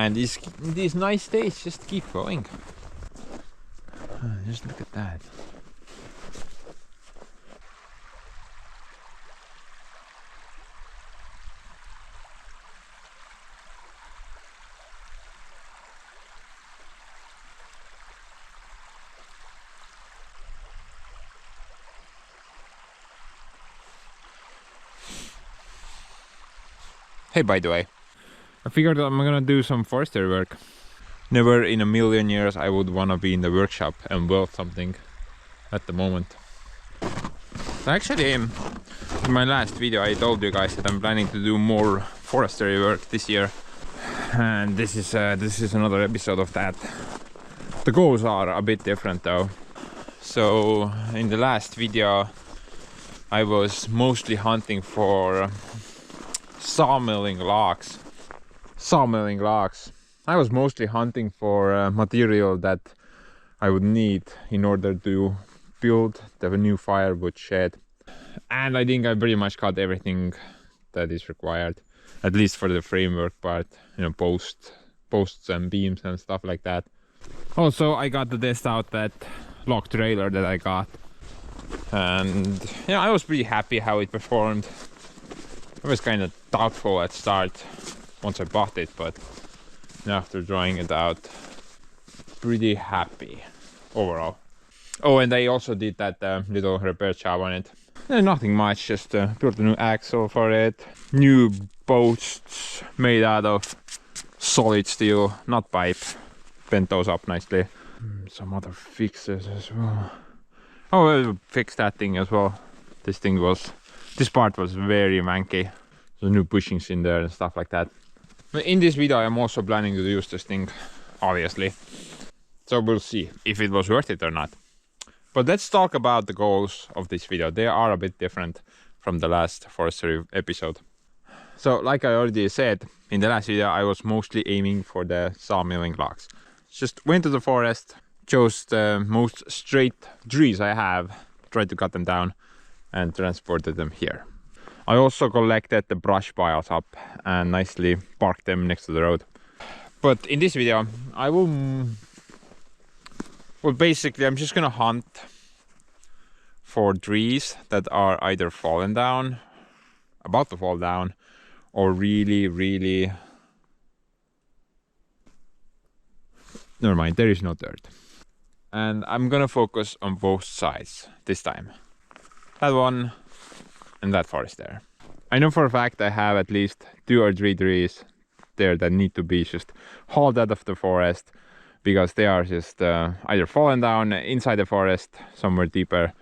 And these nice days just keep going. Just look at that. Hey, by the way, I figured I'm gonna do some forestry work. Never in a million years I would wanna be in the workshop and weld something at the moment. So actually, in my last video I told you guys that I'm planning to do more forestry work this year. And this is another episode of that. The goals are a bit different though. So in the last video I was mostly hunting for sawmilling logs. I was mostly hunting for material that I would need in order to build the new firewood shed. And I think I pretty much got everything that is required, at least for the framework part, you know, posts and beams and stuff like that. Also, I got to test out that log trailer that I got. And yeah, I was pretty happy how it performed. I was kind of doubtful at start once I bought it, but after drawing it out, pretty happy overall. Oh, and I also did that little repair job on it. Nothing much, just built a new axle for it, new posts made out of solid steel, not pipe, bent those up nicely. Some other fixes as well. Oh, I fixed that thing as well. This part was very manky. So new bushings in there and stuff like that. But in this video I'm also planning to use this thing, obviously. So we'll see if it was worth it or not. But let's talk about the goals of this video. They are a bit different from the last forestry episode. So like I already said, in the last video I was mostly aiming for the sawmilling logs. Just went to the forest, chose the most straight trees I have, tried to cut them down and transported them here. I also collected the brush piles up and nicely parked them next to the road. But in this video I will... Well, basically I'm just gonna hunt for trees that are either fallen down, about to fall down, or really... Never mind, there is no dirt. And I'm gonna focus on both sides this time. That one and that forest there. I know for a fact I have at least 2 or 3 trees there that need to be just hauled out of the forest, because they are just either fallen down inside the forest somewhere deeper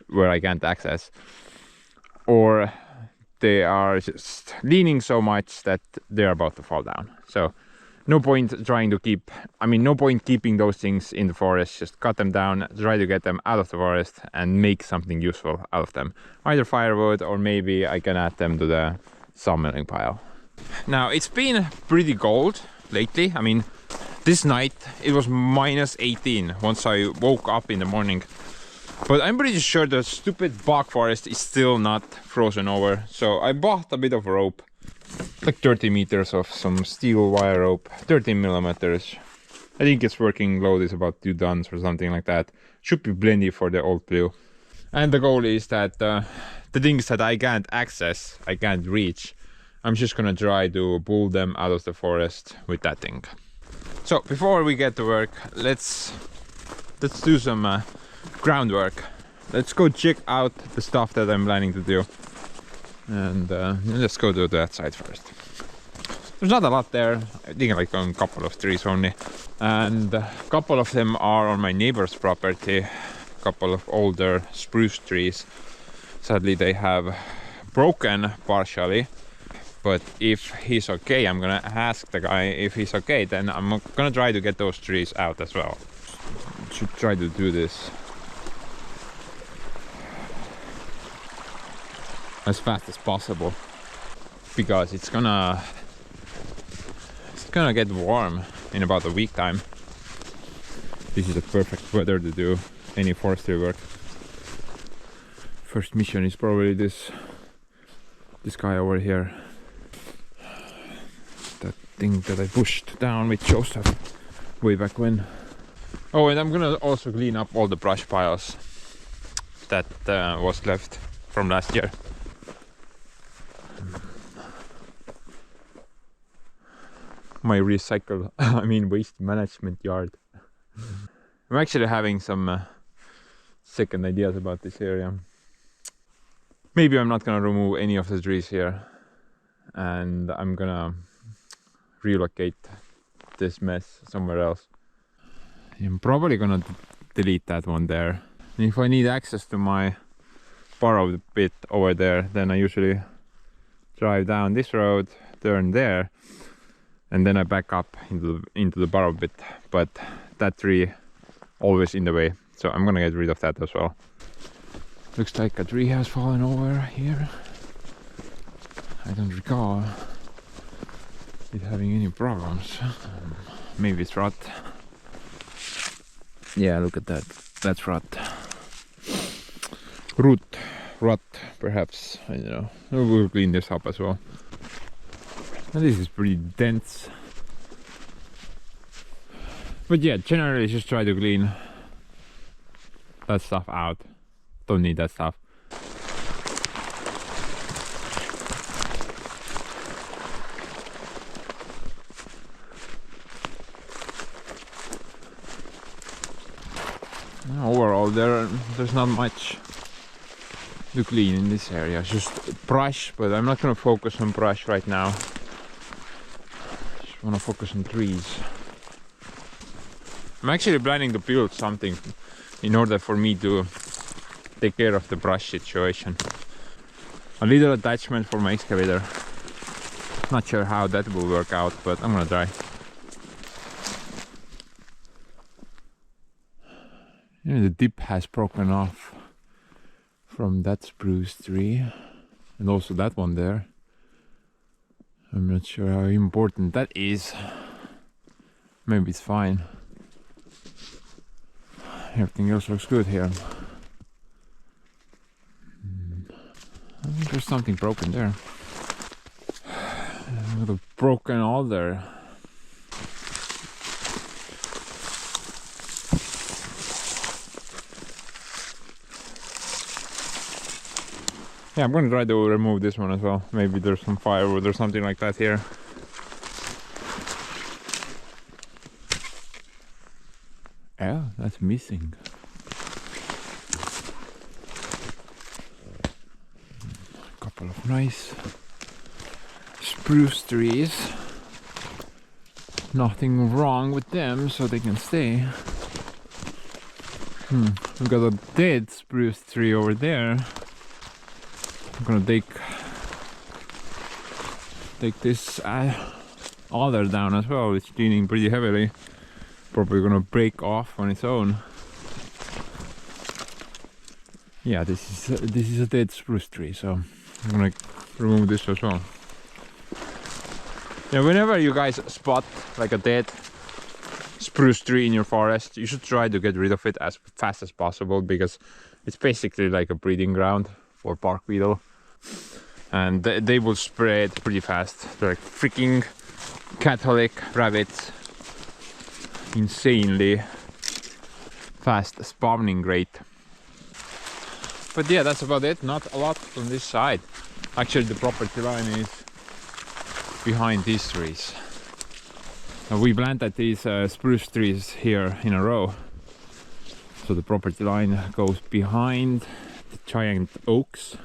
where I can't access, or they are just leaning so much that they're about to fall down. So no point trying to no point keeping those things in the forest. Just cut them down, try to get them out of the forest and make something useful out of them. Either firewood, or maybe I can add them to the sawmilling pile. Now, it's been pretty cold lately. I mean, this night it was -18 once I woke up in the morning. But I'm pretty sure the stupid bog forest is still not frozen over. So I bought a bit of rope, like 30 meters of some steel wire rope, 13 millimeters. I think its working load is about 2 tons or something like that. Should be plenty for the old blue. And the goal is that the things that I can't access, I can't reach, I'm just gonna try to pull them out of the forest with that thing. So before we get to work, let's do some groundwork. Let's go check out the stuff that I'm planning to do. And let's go to that side first. There's not a lot there. I think like a couple of trees only. And a couple of them are on my neighbor's property. A couple of older spruce trees. Sadly they have broken partially. But if he's okay, I'm gonna ask the guy if he's okay, then I'm gonna try to get those trees out as well. Should try to do this as fast as possible, because it's gonna get warm in about a week time. This is the perfect weather to do any forestry work. First mission is probably this guy over here. thing that I pushed down with Joseph way back when. Oh, and I'm gonna also clean up all the brush piles that was left from last year. My recycle, I mean waste management yard. I'm actually having some second ideas about this area. Maybe I'm not gonna remove any of the trees here, and I'm gonna relocate this mess somewhere else. I'm probably gonna delete that one there. And if I need access to my borrowed bit over there, then I usually drive down this road, turn there, and then I back up into the borrowed bit. But that tree always in the way, so I'm gonna get rid of that as well. Looks like a tree has fallen over here. I don't recall it having any problems. Maybe it's rot. Yeah, look at that. That's rot. Rot, perhaps. I don't know. We'll clean this up as well. And this is pretty dense. But yeah, generally just try to clean that stuff out. Don't need that stuff. Overall, there's not much to clean in this area. It's just brush, but I'm not gonna focus on brush right now. Just wanna focus on trees. I'm actually planning to build something in order for me to take care of the brush situation. A little attachment for my excavator. Not sure how that will work out, but I'm gonna try. Yeah, the tip has broken off from that spruce tree, and also that one there. I'm not sure how important that is. Maybe it's fine. Everything else looks good here. I think there's something broken there. With a broken alder. Yeah, I'm gonna try to remove this one as well. Maybe there's some firewood or something like that here. Yeah, that's missing. A couple of nice spruce trees. Nothing wrong with them, so they can stay. We've got a dead spruce tree over there. I'm gonna take this alder down as well. It's leaning pretty heavily. Probably gonna break off on its own. Yeah, this is a dead spruce tree, so I'm gonna remove this as well. Yeah, whenever you guys spot like a dead spruce tree in your forest, you should try to get rid of it as fast as possible, because it's basically like a breeding ground for bark beetle, and they will spread pretty fast. They're like freaking Catholic rabbits. Insanely fast spawning rate. But yeah, that's about it. Not a lot on this side. Actually, the property line is behind these trees. We planted these spruce trees here in a row, so the property line goes behind the giant oaks.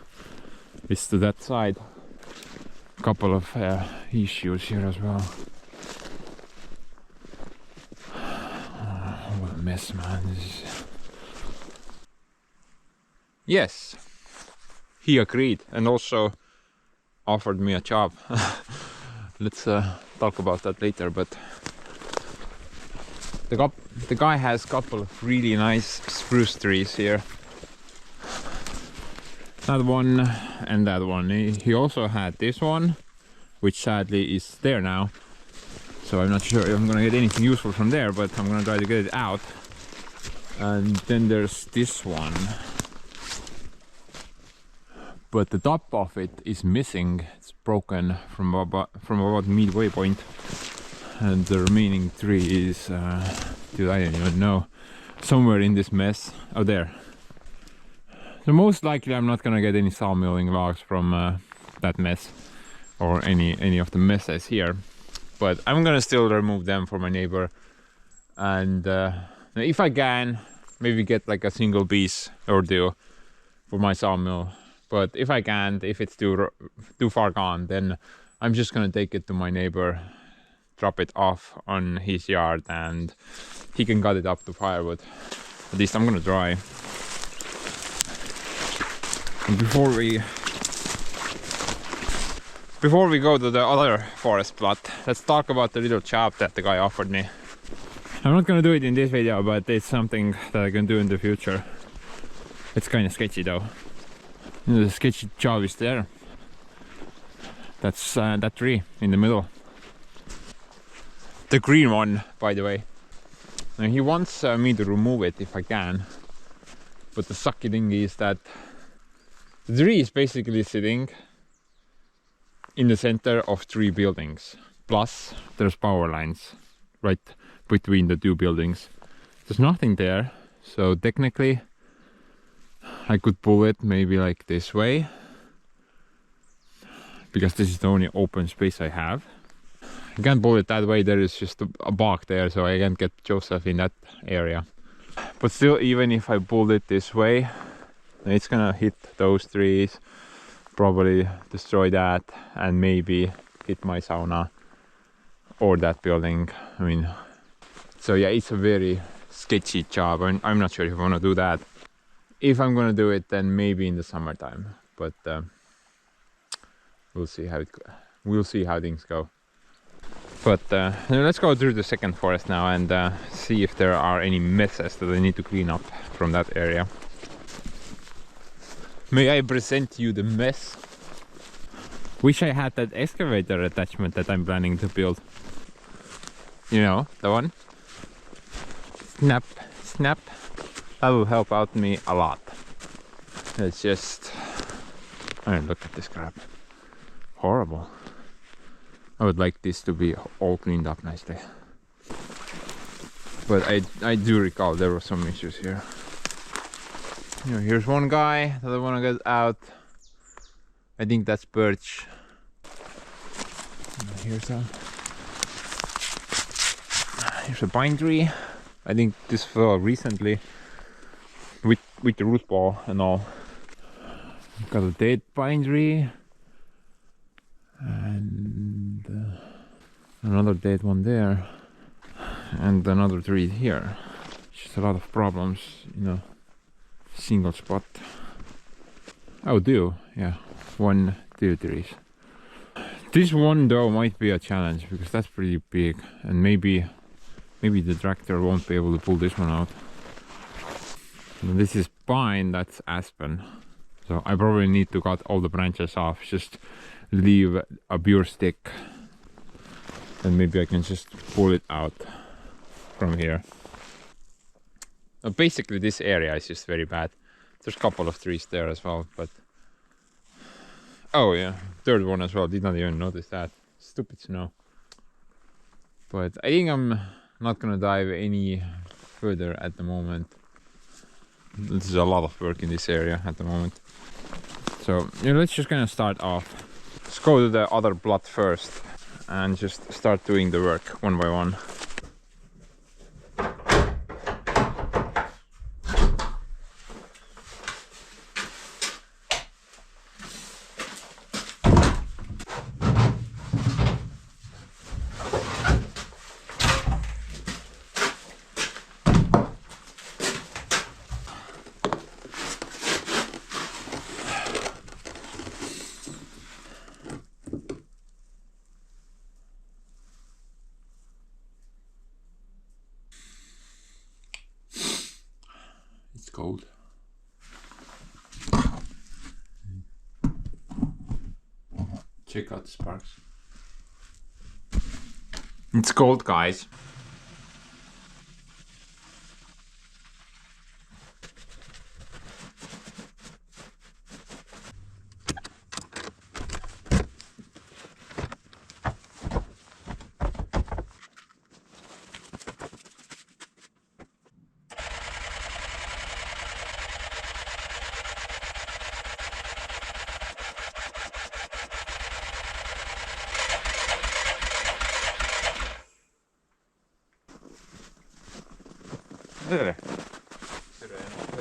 It's to that side. A couple of issues here as well. What a mess, man. Yes, he agreed and also offered me a job. Let's talk about that later, but the guy has a couple of really nice spruce trees here. That one and that one. He also had this one, which sadly is there now. So I'm not sure if I'm gonna get anything useful from there, but I'm gonna try to get it out. And then there's this one. but the top of it is missing. It's broken from about midway point, and the remaining tree is, dude, I don't even know, somewhere in this mess. Oh, there. So most likely I'm not gonna get any sawmilling logs from that mess or any of the messes here, but I'm gonna still remove them for my neighbor, and if I can, maybe get like a single piece or two for my sawmill. But if I can't, if it's too far gone, then I'm just gonna take it to my neighbor, drop it off on his yard, and he can cut it up to firewood. At least I'm gonna try. And before we go to the other forest plot, let's talk about the little job that the guy offered me. I'm not gonna do it in this video, but it's something that I can do in the future. It's kind of sketchy though. The sketchy job is there. That's that tree in the middle. The green one, by the way. Now, he wants me to remove it if I can. But the sucky thing is that the tree is basically sitting in the center of 3 buildings. Plus, there's power lines right between the 2 buildings. There's nothing there, so technically I could pull it maybe like this way, because this is the only open space I have. I can't pull it that way, there is just a bog there, so I can't get Joseph in that area. But still, even if I pulled it this way, it's gonna hit those trees, probably destroy that, and maybe hit my sauna or that building. I mean, so yeah, it's a very sketchy job, and I'm not sure if I want to do that. If I'm gonna do it, then maybe in the summertime, but we'll see how things go. But let's go through the second forest now and see if there are any messes that I need to clean up from that area. May I present you the mess? Wish I had that excavator attachment that I'm planning to build. You know, the one? Snap, snap. That will help out me a lot. It's just... I mean, look at this crap. Horrible. I would like this to be all cleaned up nicely. But I do recall there were some issues here. You know, here's one guy that I want to get out. I think that's birch. Here's a pine tree. I think this fell recently with the root ball and all. Got a dead pine tree and another dead one there, and another tree here. Just a lot of problems, you know. Single spot. Oh, do yeah, 1, 2 trees. This one though might be a challenge because that's pretty big, and maybe the tractor won't be able to pull this one out. And this is pine, that's aspen, so I probably need to cut all the branches off, just leave a pure stick, and maybe I can just pull it out from here. Basically this area is just very bad. There's a couple of trees there as well, but oh yeah, third one as well, did not even notice that. Stupid snow. But I think I'm not gonna dive any further at the moment. This is a lot of work in this area at the moment. So yeah, let's just kind of start off. Let's go to the other plot first and just start doing the work one by one. Cold. Check out the sparks. It's cold, guys.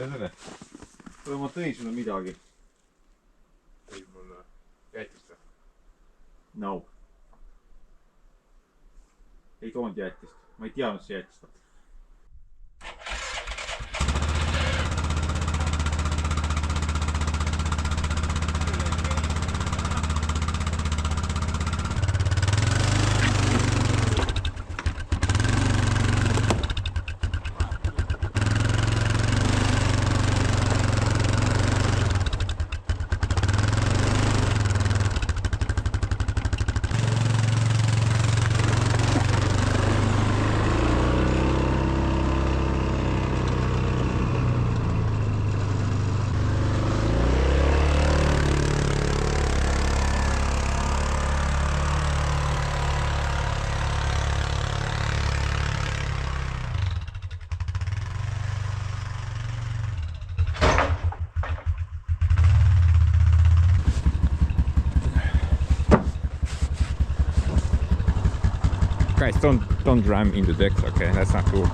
kuule, ma tõin sulle midagi. Tõid mulle jäätist või? No. Ei toonud jäätist. Ma ei teadnud see jäätist. Guys, don't ram into decks, okay? That's not cool.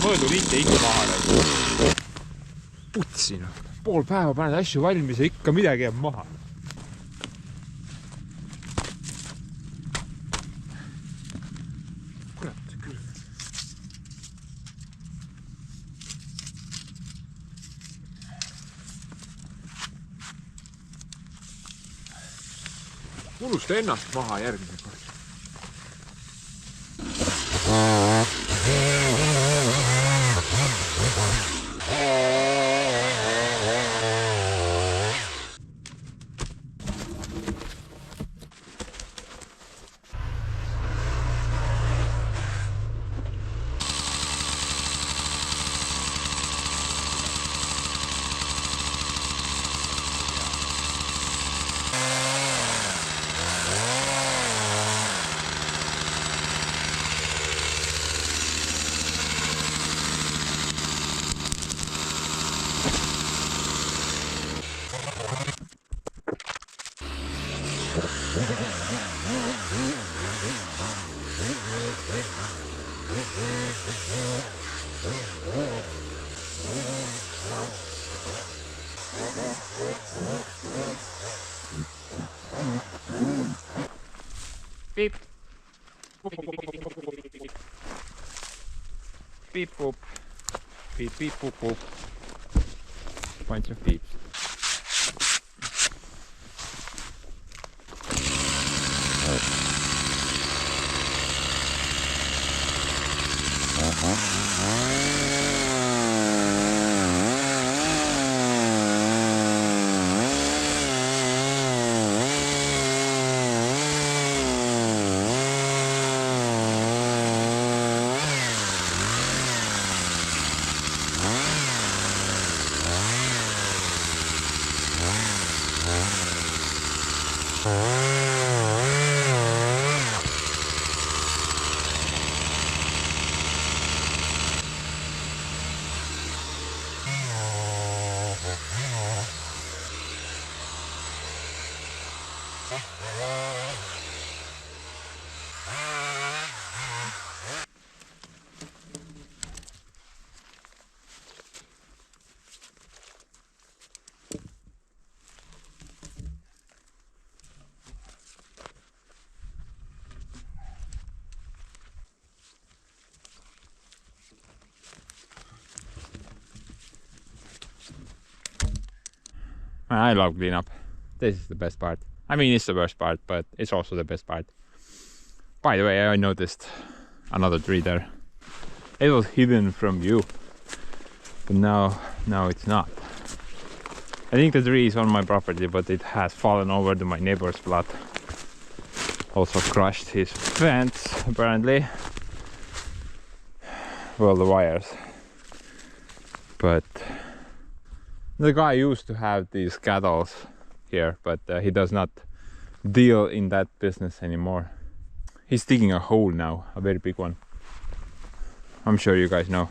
Mõõdu viite ikka maha läbi. Putsi noh. Pool päeva paned asju valmis ja ikka midagi jääb maha. Kurat küll. Unusta ennast maha järgmine kord. Beep. Beep boop. Beep beep boop boop. Bunch of beeps. I love cleanup. This is the best part. I mean, it's the worst part, but it's also the best part. By the way, I noticed another tree there. It was hidden from view, but now it's not. I think the tree is on my property, but it has fallen over to my neighbor's plot. Also crushed his fence, apparently. Well, the wires. But the guy used to have these cattle here, but he does not deal in that business anymore. He's digging a hole now, a very big one. I'm sure you guys know.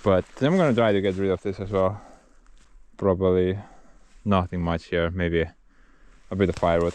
But I'm gonna try to get rid of this as well. Probably nothing much here, maybe a bit of firewood.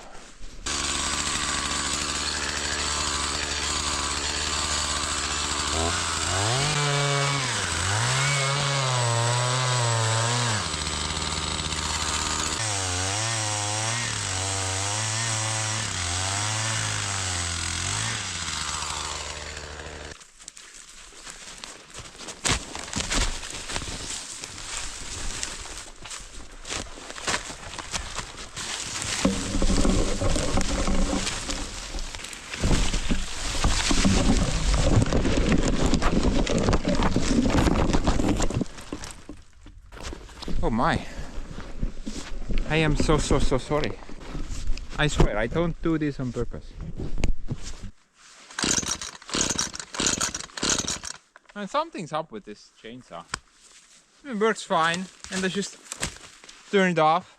Oh my, I am so sorry. I swear, I don't do this on purpose. And something's up with this chainsaw. It works fine, and I just turn it off,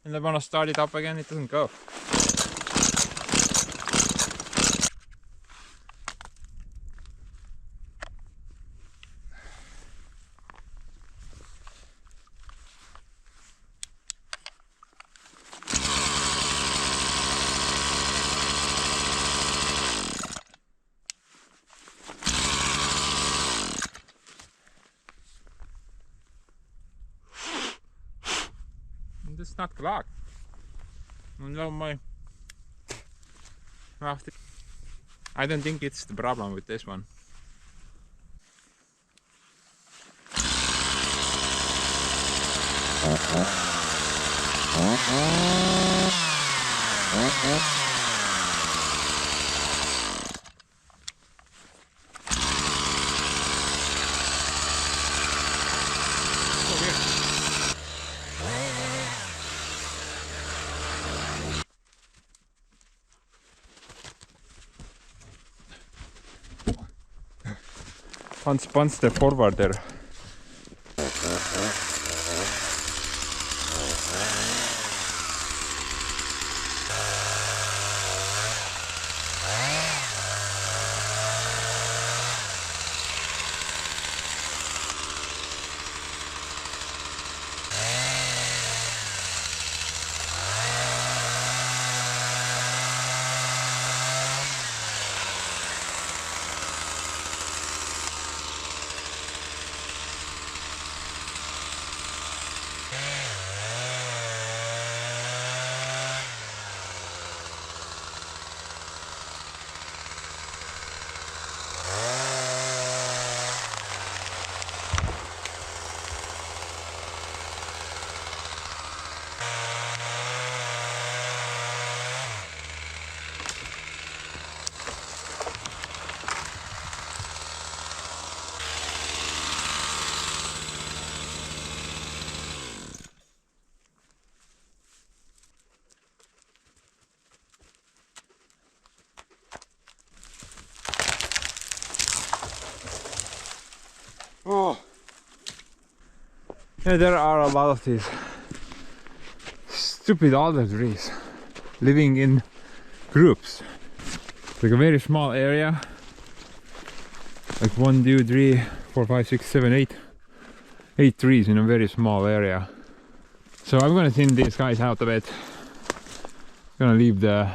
and I want to start it up again, it doesn't go. It's not clogged. No, I don't think it's the problem with this one. One step forward there. Oh. Yeah, there are a lot of these stupid alder trees living in groups. It's like a very small area. Like 1, 2, 3, 4, 5, 6, 7, 8. 8 trees in a very small area. So I'm gonna thin these guys out a bit. Gonna leave the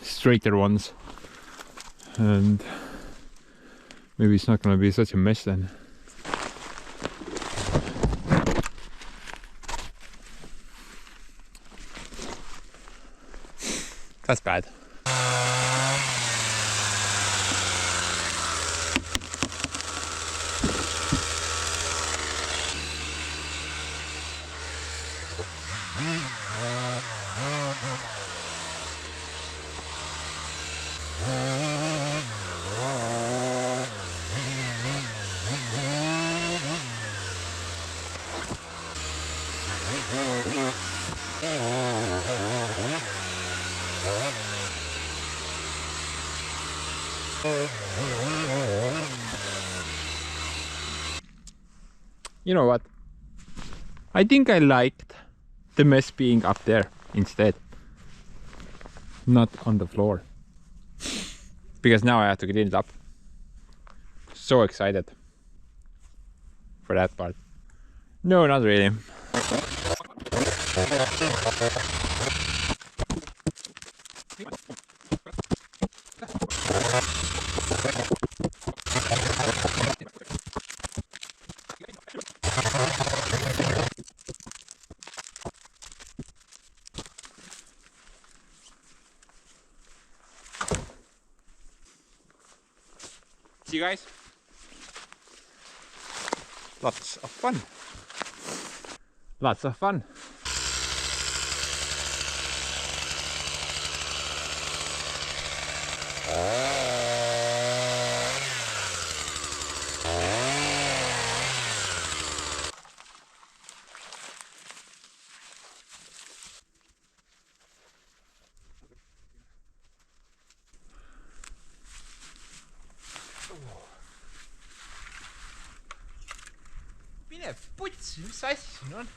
straighter ones. And maybe it's not gonna be such a mess then. That's bad. You know what? I think I liked the mess being up there instead, not on the floor. Because now I have to clean it up. So excited for that part. No, not really. See you guys. Lots of fun. Lots of fun. Mine putsi, mis asi siin on?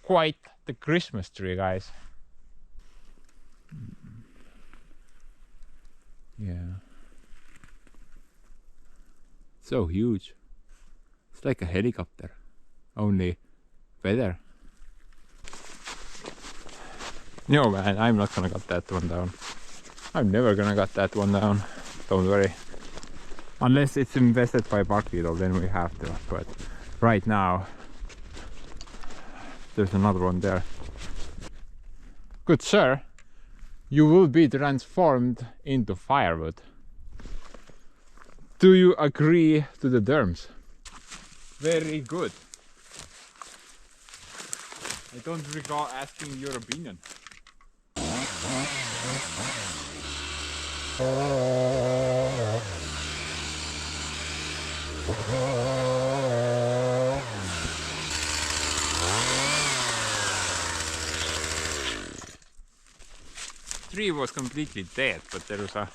Quite the Christmas tree, guys. Yeah. So huge. It's like a helicopter, only better. No man, I'm not gonna cut that one down. I'm never gonna cut that one down. Don't worry. Unless it's invested by Parkfield, then we have to. But right now, there's another one there. Good sir, you will be transformed into firewood. Do you agree to the terms? Very good. I don't recall asking your opinion. Tree was completely dead, but there was a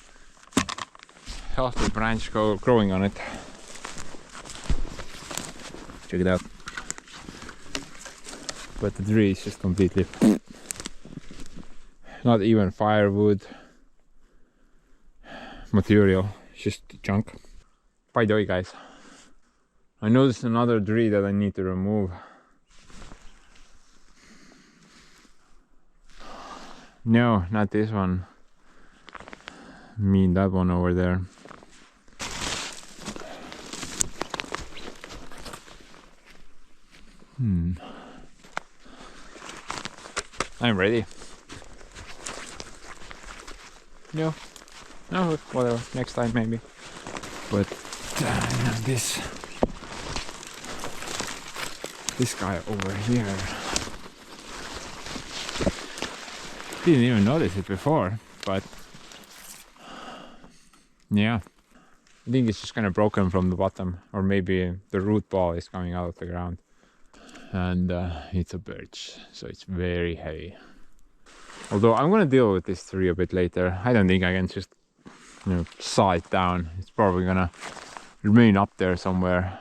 healthy branch growing on it. Check it out. But the tree is just completely not even firewood material, just junk. By the way, guys, I noticed another tree that I need to remove. No, not this one. I mean that one over there. I'm ready. No, whatever. Next time maybe. But this guy over here. Didn't even notice it before, but yeah, I think it's just kind of broken from the bottom, or maybe the root ball is coming out of the ground. And it's a birch, so it's very heavy. Although I'm gonna deal with this tree a bit later. I don't think I can just, saw it down. It's probably gonna remain up there somewhere.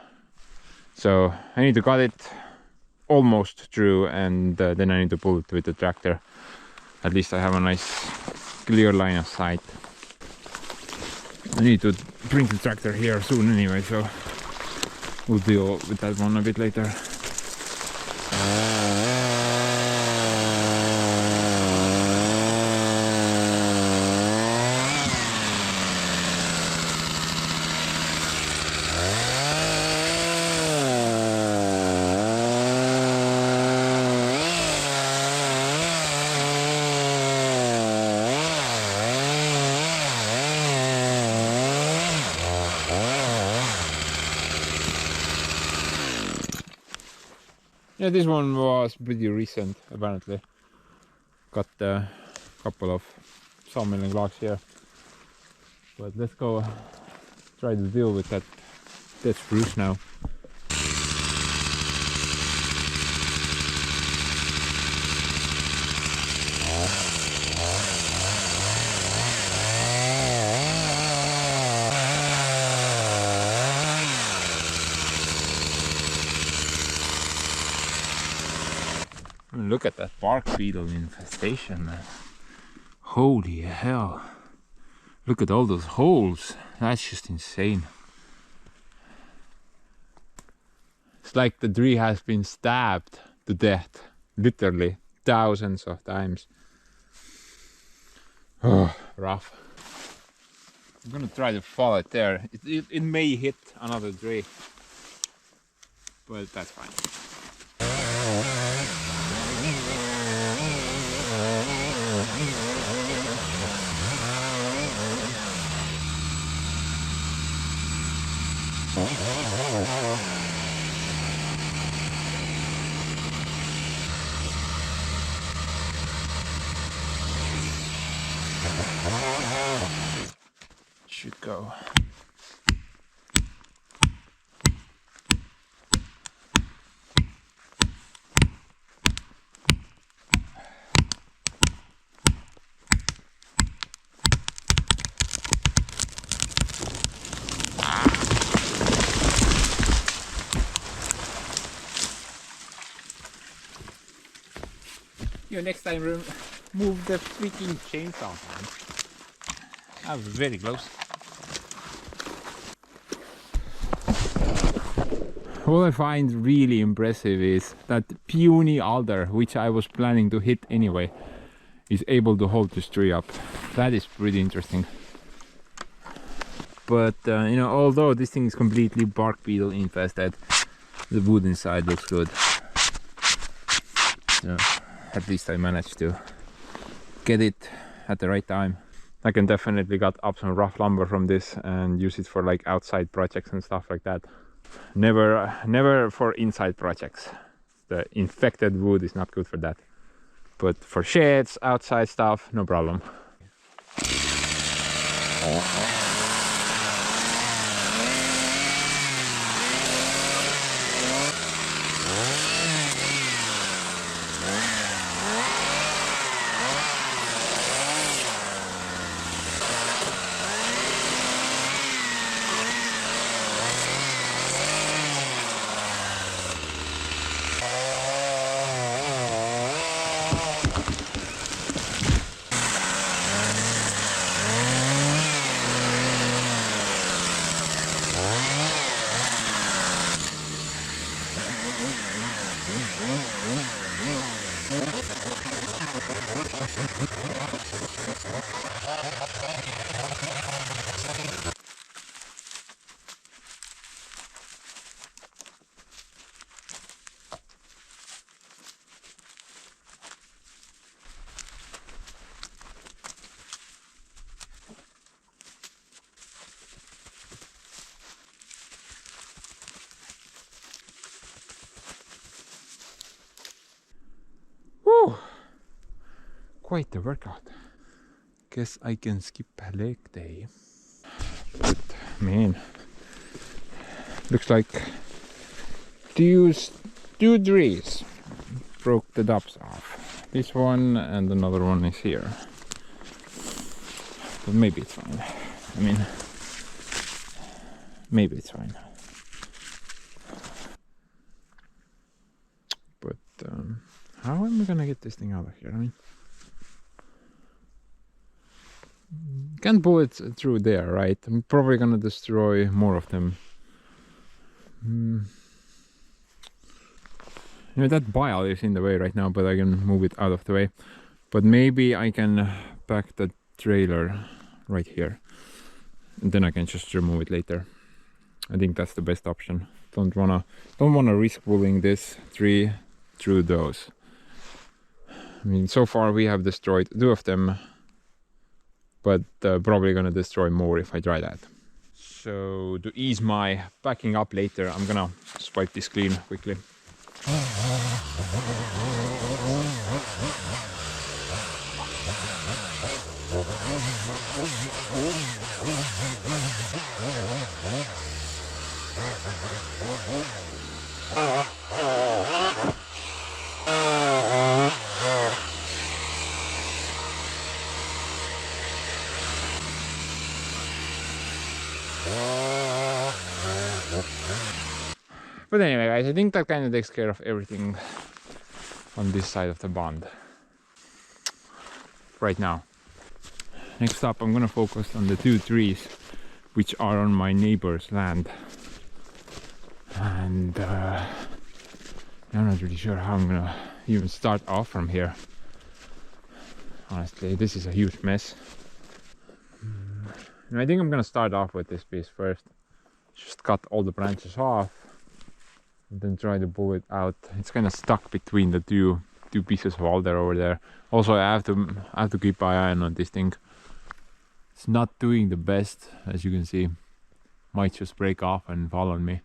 So I need to cut it almost through, and then I need to pull it with the tractor. At least I have a nice clear line of sight. I need to bring the tractor here soon anyway, so we'll deal with that one a bit later. Yeah, this one was pretty recent, apparently. Got a couple of sawmilling logs here. But let's go try to deal with that dead spruce now. Look at that bark beetle infestation, man. Holy hell. Look at all those holes. That's just insane. It's like the tree has been stabbed to death. Literally thousands of times. Oh, rough. I'm gonna try to follow it there. It may hit another tree, but that's fine. Should go. You next time move the freaking chainsaw, man. That was very close. What I find really impressive is that puny alder, which I was planning to hit anyway, is able to hold this tree up. That is pretty interesting. But you know, although this thing is completely bark beetle infested, the wood inside looks good. So at least I managed to get it at the right time. I can definitely got up some rough lumber from this and use it for like outside projects and stuff like that. Never for inside projects. The infected wood is not good for that. But for sheds, outside stuff, no problem. Whew. Quite the workout. Guess I can skip leg day. But man, looks like two trees broke the tops off. This one and another one is here. But maybe it's fine. I mean, maybe it's fine. But how am I gonna get this thing out of here? I mean, can't pull it through there, right? I'm probably gonna destroy more of them. You know, that pile is in the way right now, but I can move it out of the way. But maybe I can pack the trailer right here, and then I can just remove it later. I think that's the best option. Don't wanna risk pulling this tree through those. I mean, so far we have destroyed 2 of them, but probably gonna destroy more if I try that. So to ease my packing up later, I'm gonna swipe this clean quickly. But anyway, guys, I think that kind of takes care of everything on this side of the pond right now. Next up, I'm gonna focus on the 2 trees which are on my neighbor's land, and I'm not really sure how I'm gonna even start off from here. Honestly, this is a huge mess. And I think I'm gonna start off with this piece first. Just cut all the branches off and then try to pull it out. It's kind of stuck between the two pieces of alder over there. Also, I have to keep my eye on this thing. It's not doing the best, as you can see. Might just break off and fall on me.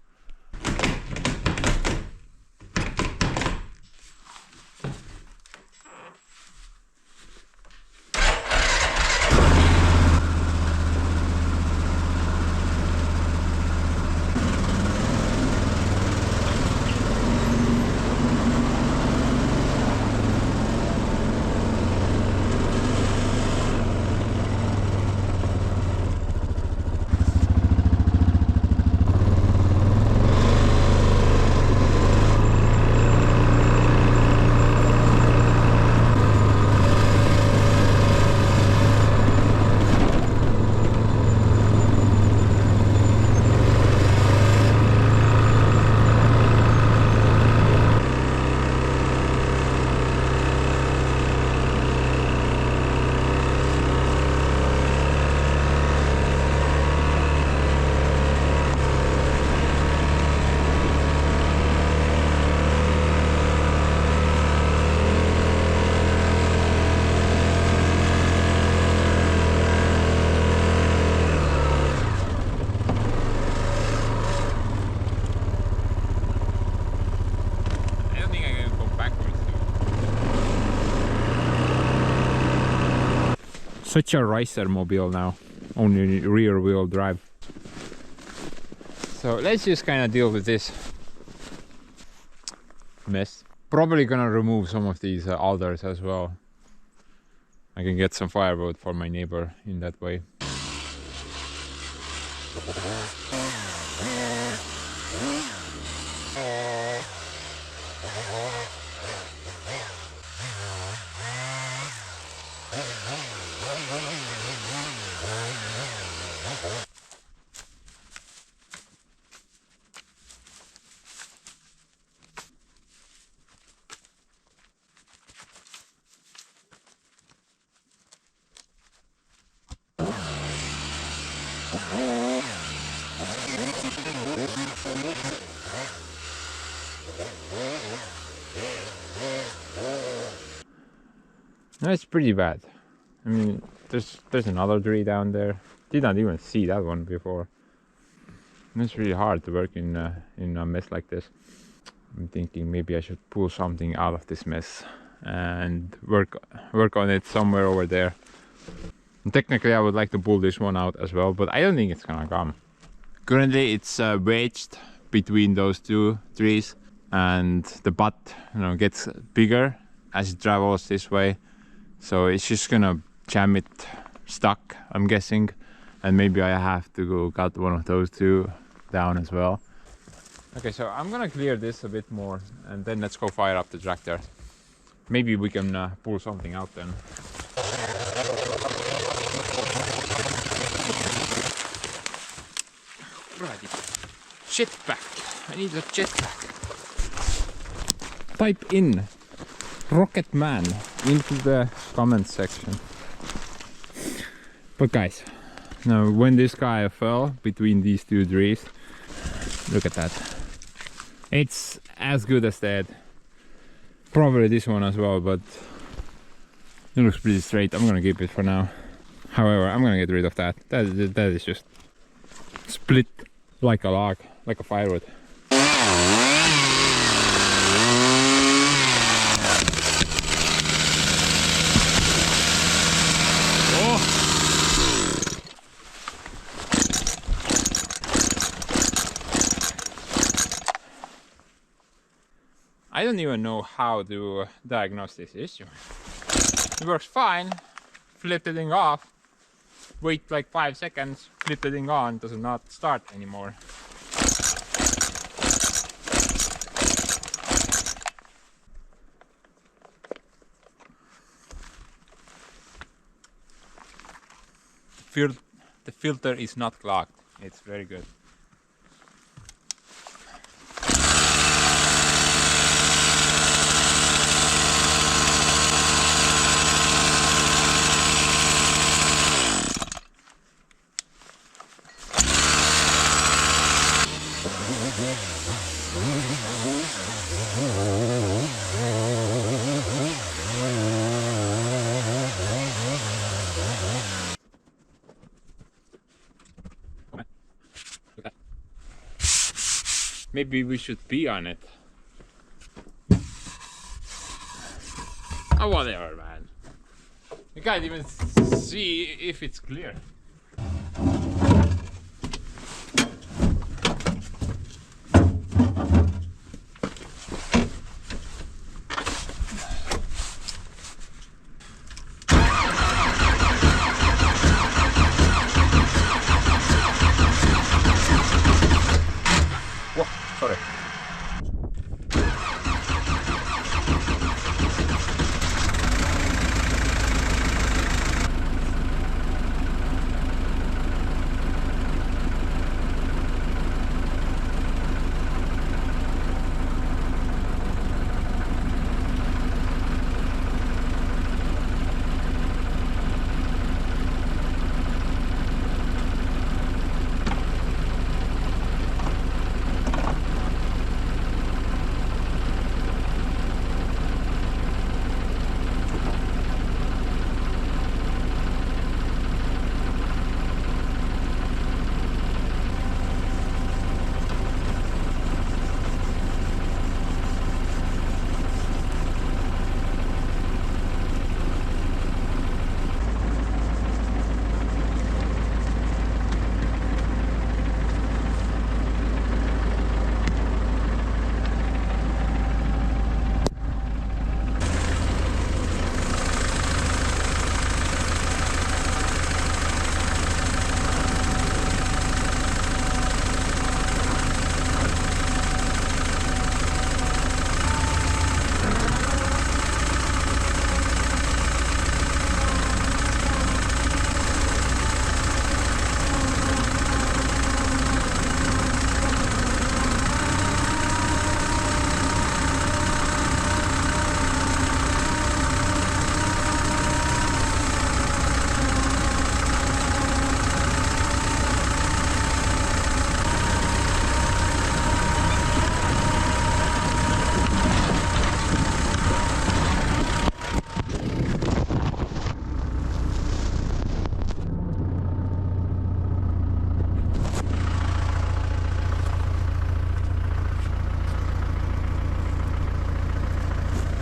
Such a racer mobile now, only rear wheel drive. So let's just kind of deal with this mess. Probably gonna remove some of these alders as well. I can get some firewood for my neighbor in that way. That's pretty bad. I mean, there's another tree down there. Did not even see that one before. It's really hard to work in a mess like this. I'm thinking maybe I should pull something out of this mess and work on it somewhere over there. And technically, I would like to pull this one out as well, but I don't think it's gonna come. Currently, it's wedged between those 2 trees, and the butt, gets bigger as it travels this way. So it's just gonna jam it stuck, I'm guessing, and maybe I have to go cut one of those 2 down as well. Okay, so I'm gonna clear this a bit more, and then let's go fire up the tractor. Maybe we can pull something out then. Righty. Jetpack. I need a jetpack. Type in Rocket Man into the comment section. But guys, now when this guy fell between these 2 trees, look at that. It's as good as dead. Probably this one as well, but it looks pretty straight. I'm gonna keep it for now. However, I'm gonna get rid of that. That is just split like a log, like a firewood. I don't even know how to diagnose this issue. It works fine. Flip the thing off, wait like 5 seconds, flip the thing on, does not start anymore. The filter is not clogged. It's very good. Maybe we should pee on it. Oh, whatever, man. You can't even see if it's clear. Whoa, sorry.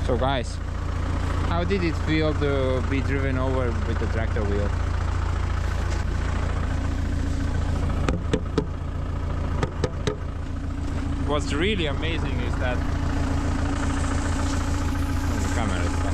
So guys, how did it feel to be driven over with the tractor wheel? What's really amazing is that the camera is back.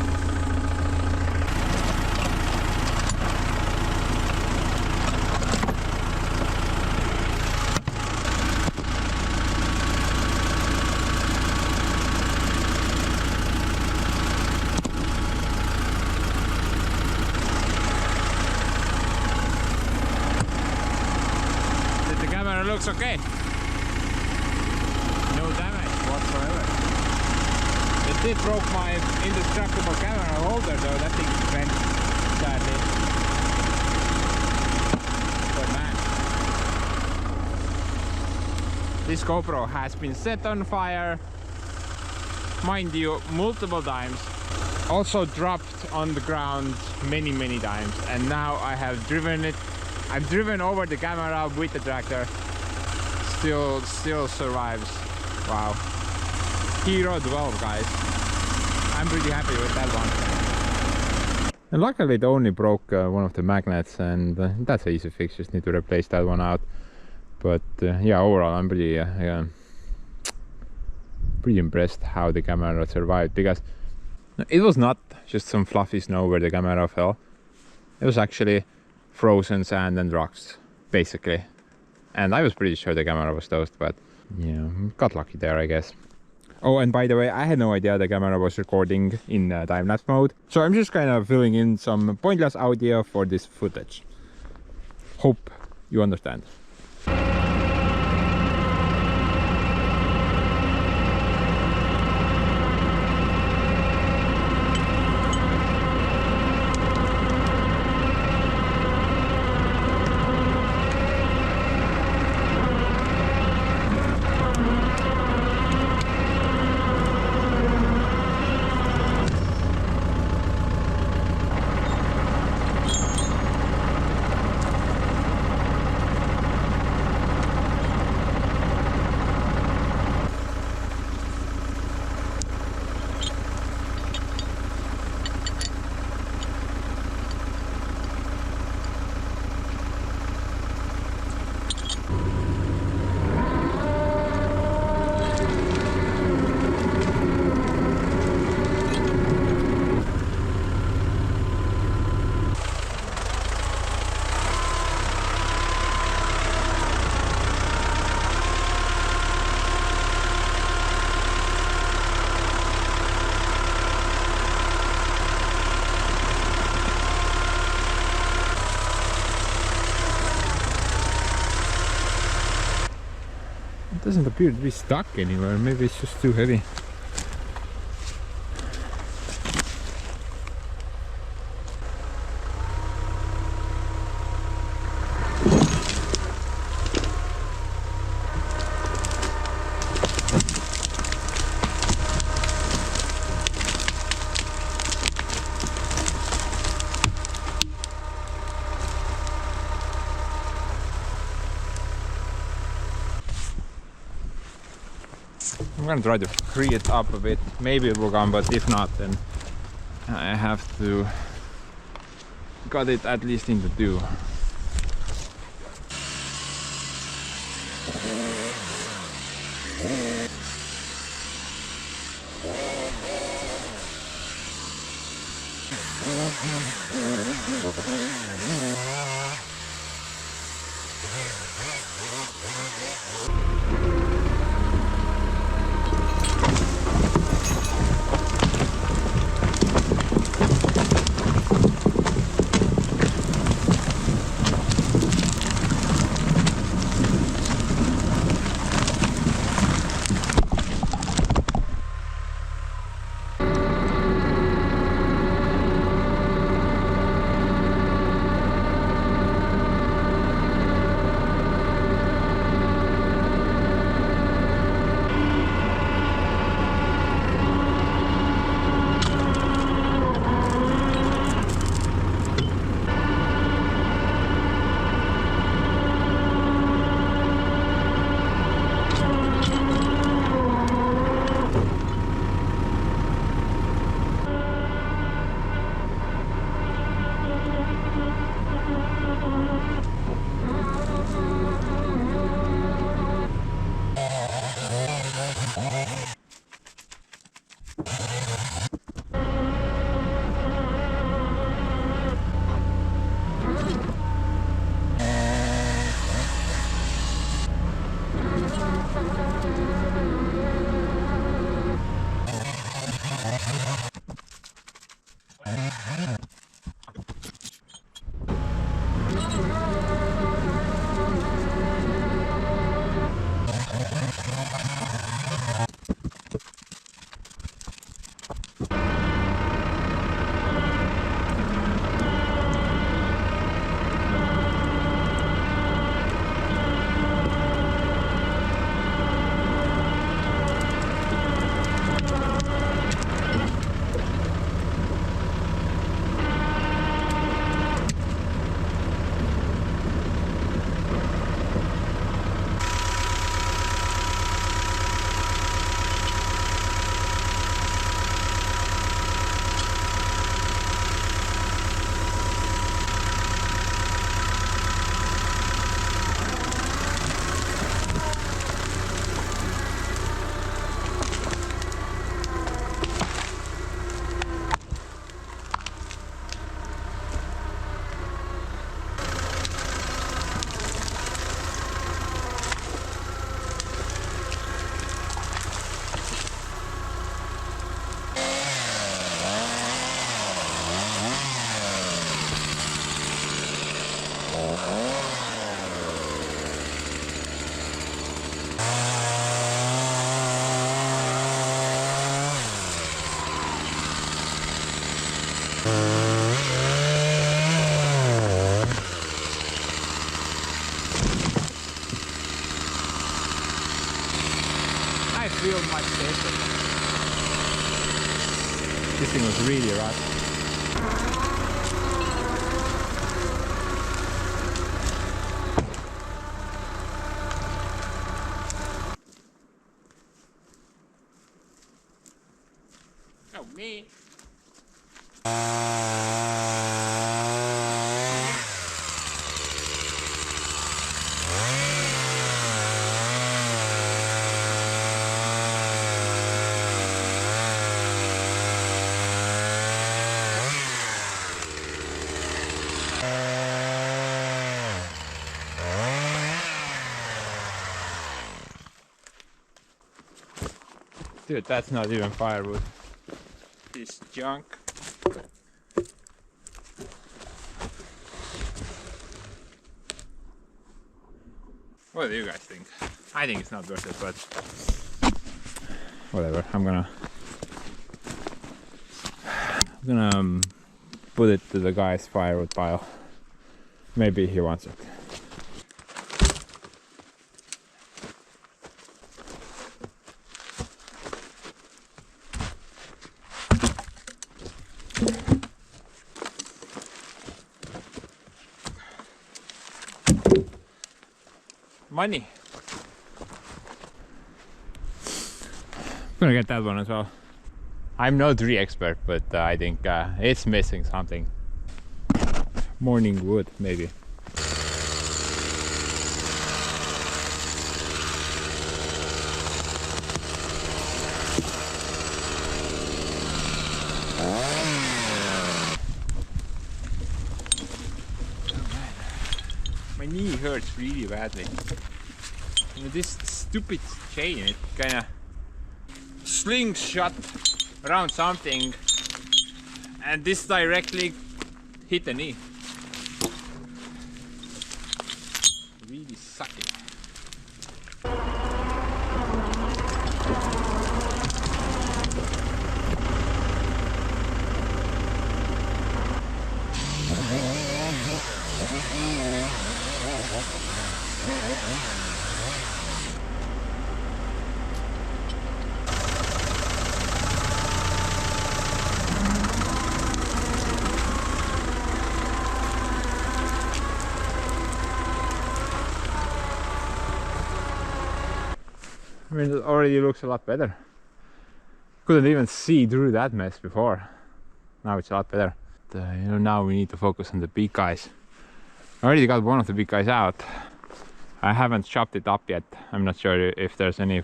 The camera looks okay. No damage whatsoever. It did broke my indestructible camera holder though, that thing bent badly. But man, this GoPro has been set on fire, mind you, multiple times. Also dropped on the ground many times, and now I have driven it. I've driven over the camera with the tractor. Still survives. Wow. Hero 12, guys. I'm pretty happy with that one. And luckily it only broke one of the magnets, and that's an easy fix. Just need to replace that one out. But yeah, overall I'm pretty pretty impressed how the camera survived, because it was not just some fluffy snow where the camera fell. It was actually frozen sand and rocks, basically. And I was pretty sure the camera was toast, but yeah, got lucky there, I guess. Oh, and by the way, I had no idea the camera was recording in time-lapse mode, so I'm just kind of filling in some pointless audio for this footage. Hope you understand. It doesn't appear to be stuck anywhere, maybe it's just too heavy. I'm gonna try to free it up a bit. Maybe it will come, but if not, then I have to cut it at least into two. This thing was really rough. Oh, me. Dude, that's not even firewood. This junk. What do you guys think? I think it's not worth it, but whatever. I'm gonna put it to the guy's firewood pile. Maybe he wants it. Money. I'm gonna get that one as well. I'm no tree expert, but I think it's missing something. Morning wood, maybe. My knee hurts really badly. You know, this stupid chain, it kinda slingshot around something and this directly hit the knee. Really sucky. I mean, it already looks a lot better. Couldn't even see through that mess before. Now it's a lot better. But, you know, now we need to focus on the big guys. I already got one of the big guys out. I haven't chopped it up yet. I'm not sure if there's any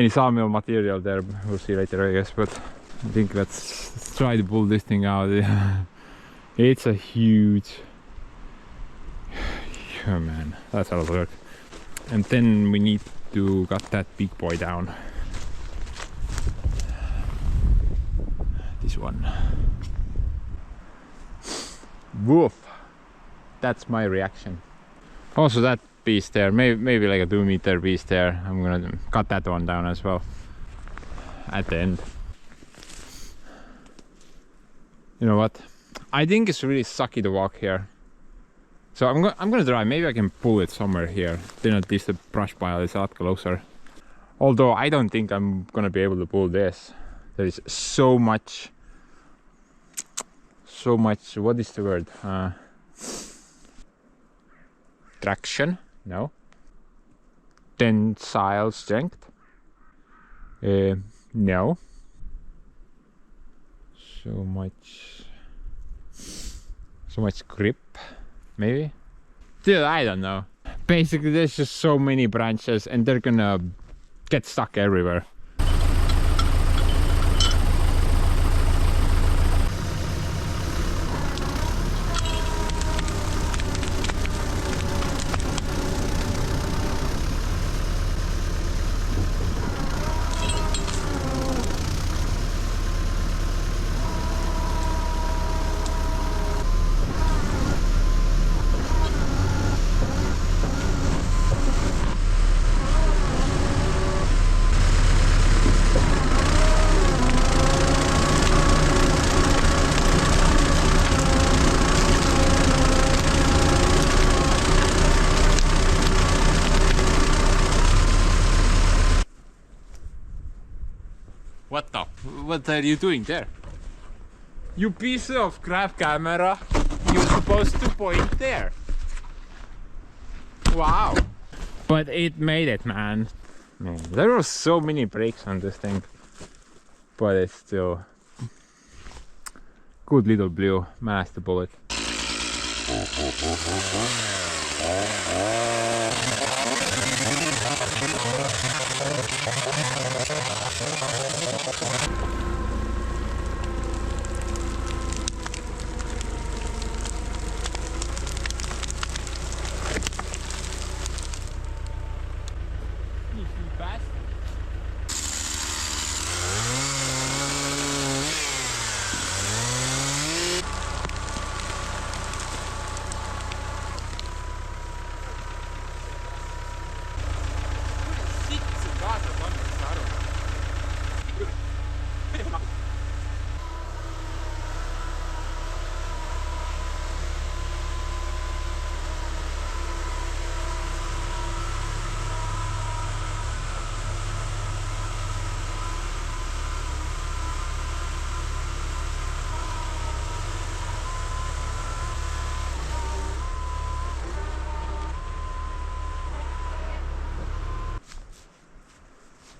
sawmill material there. We'll see later, I guess. But I think let's try to pull this thing out. It's a huge... Oh man, that's a lot of work. And then we need to cut that big boy down. This one. Woof! That's my reaction. Also that piece there, maybe like a 2 meter piece there. I'm gonna cut that one down as well at the end. You know what? I think it's really sucky to walk here. So I'm gonna try. Maybe I can pull it somewhere here. Then at least the brush pile is a lot closer. Although I don't think I'm gonna be able to pull this. There is so much. What is the word? Traction? No. Tensile strength? No. So much grip. Maybe? Dude, I don't know. Basically there's just so many branches and they're gonna get stuck everywhere. What are you doing there? You piece of crap camera. You're supposed to point there. Wow. But it made it, man. Man, there were so many brakes on this thing. But it's still good little blue master bullet.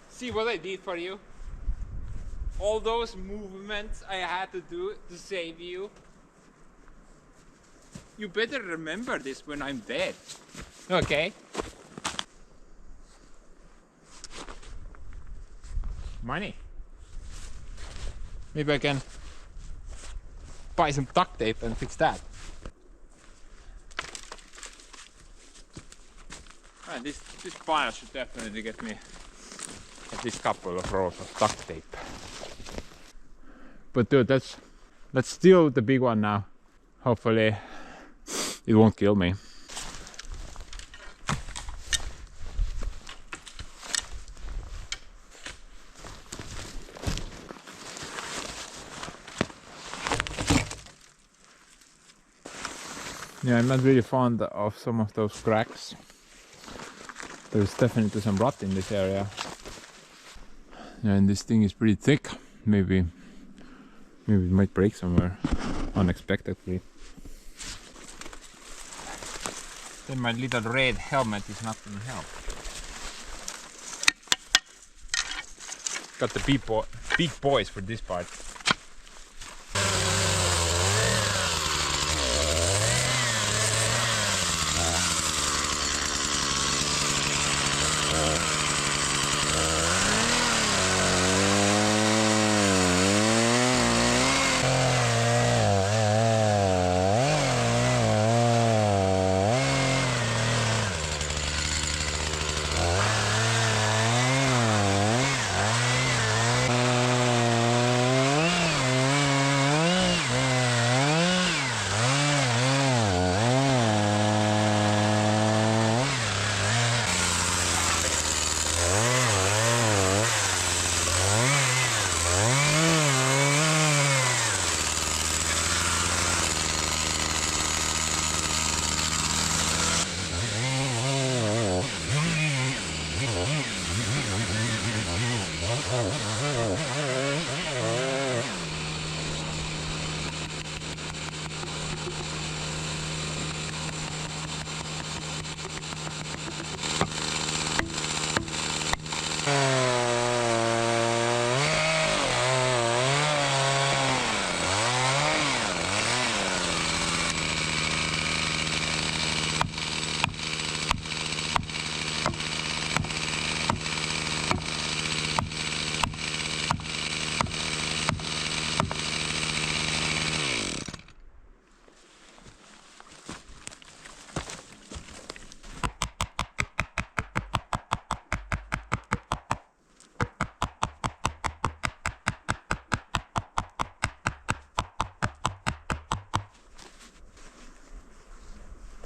See what I did for you? All those movements I had to do to save you. You better remember this when I'm dead. Okay? Money. Maybe I can buy some duct tape and fix that. This pile should definitely get me at least a couple of rolls of duct tape. But dude, let's steal the big one now. Hopefully it won't kill me. Yeah, I'm not really fond of some of those cracks. There's definitely some rot in this area. And this thing is pretty thick. Maybe it might break somewhere unexpectedly. Then my little red helmet is not gonna help. Got the big boys for this part.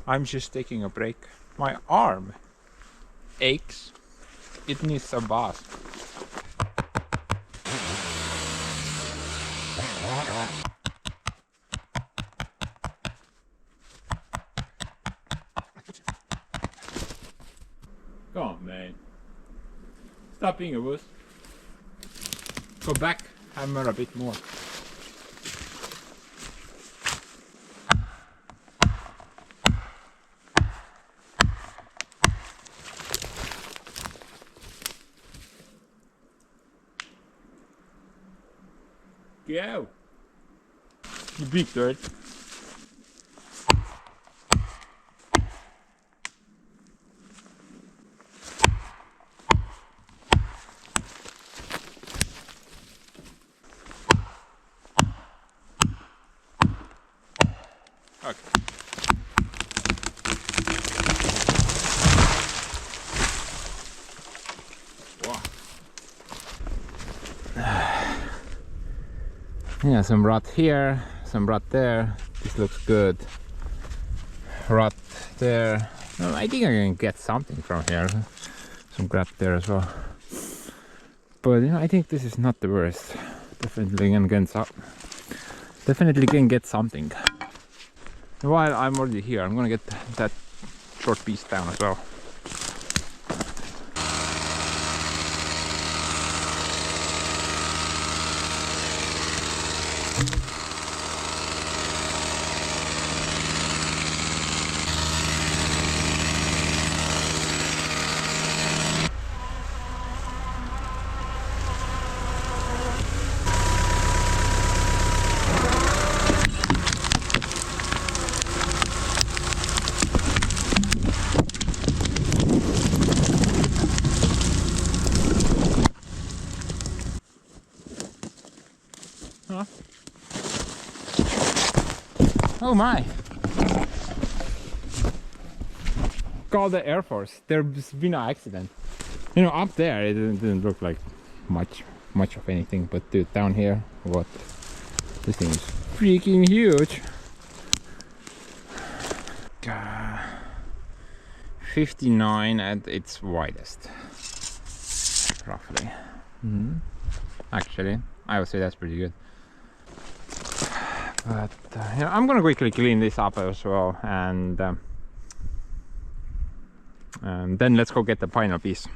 I'm just taking a break. My arm aches. It needs a bath. Come on, man. Stop being a wuss. Go back, hammer a bit more. Go! You big dirt. Okay. Wow. Yeah, some rot here, some rot there. This looks good. Rot there. No, I think I can get something from here. Some rot there as well. But you know, I think this is not the worst. Definitely can get something. While I'm already here, I'm gonna get that short piece down as well. Huh? Oh my! Call the Air Force. There's been an accident. You know, up there it didn't look like much of anything, but dude, down here, what? This thing is freaking huge. 59 at its widest, roughly. Actually, I would say that's pretty good. But you know, I'm gonna quickly clean this up as well, and then let's go get the final piece.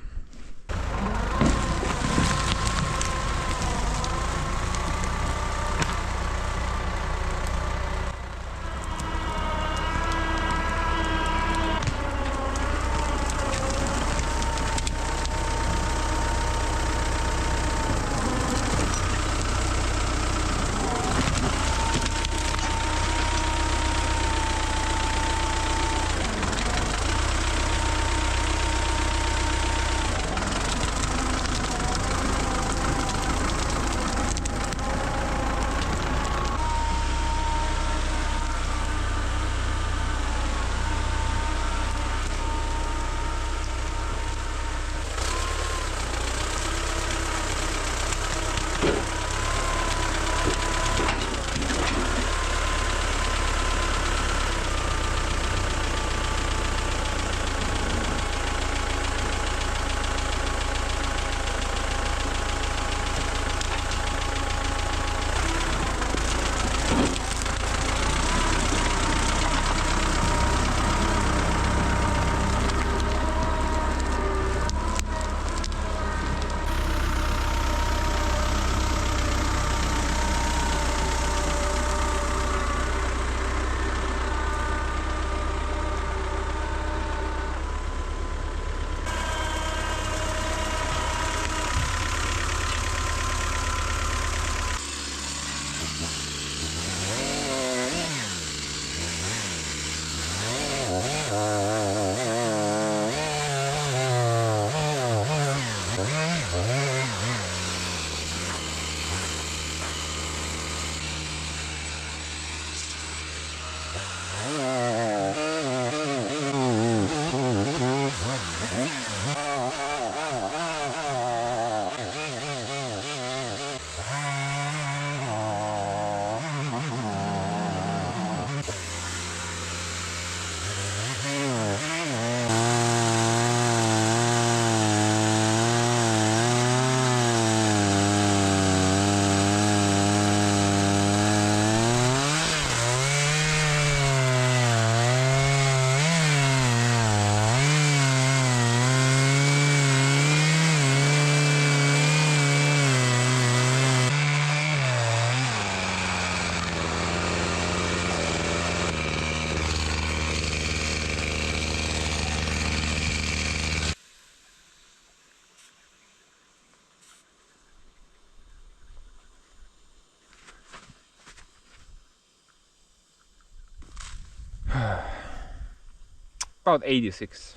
about 86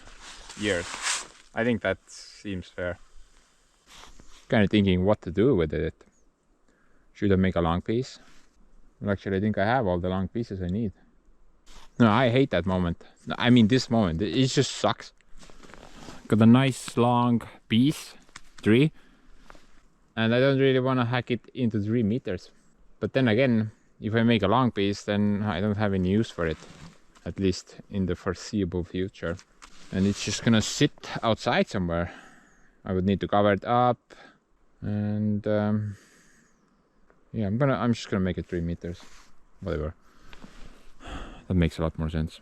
years. I think that seems fair. Kind of thinking what to do with it. Should I make a long piece? Well, actually, I think I have all the long pieces I need. No, I hate that moment. I mean, this moment. It just sucks. Got a nice long piece, tree, and I don't really want to hack it into 3 meters. But then again, if I make a long piece, then I don't have any use for it, at least in the foreseeable future. And it's just gonna sit outside somewhere. I would need to cover it up, and yeah, I'm just gonna make it 3 meters, whatever. That makes a lot more sense.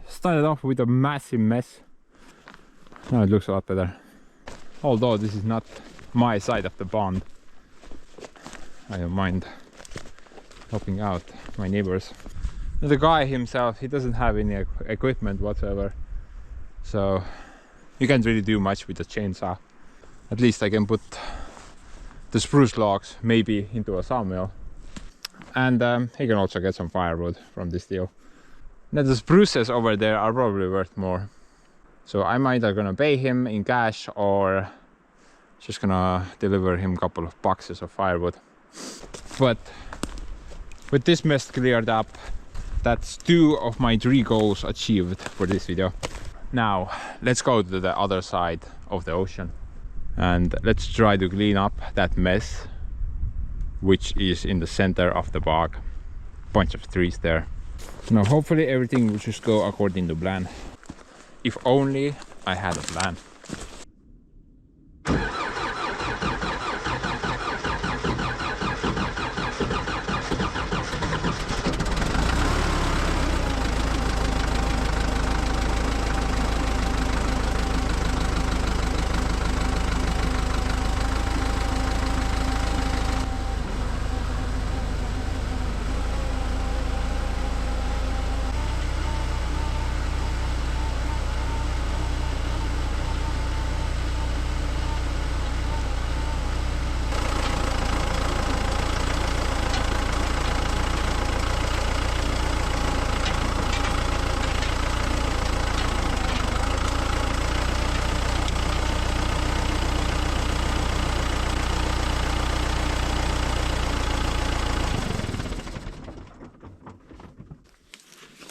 Started off with a massive mess. Now it looks a lot better. Although this is not my side of the pond, I don't mind helping out my neighbors. The guy himself, he doesn't have any equipment whatsoever, so you can't really do much with the chainsaw. At least I can put the spruce logs maybe into a sawmill, and he can also get some firewood from this deal. Now the spruces over there are probably worth more, so I'm either gonna pay him in cash or just gonna deliver him a couple of boxes of firewood. But with this mess cleared up, that's 2 of my 3 goals achieved for this video. Now let's go to the other side of the ocean and let's try to clean up that mess which is in the center of the bog. Bunch of trees there. Now hopefully everything will just go according to plan. If only I had a plan.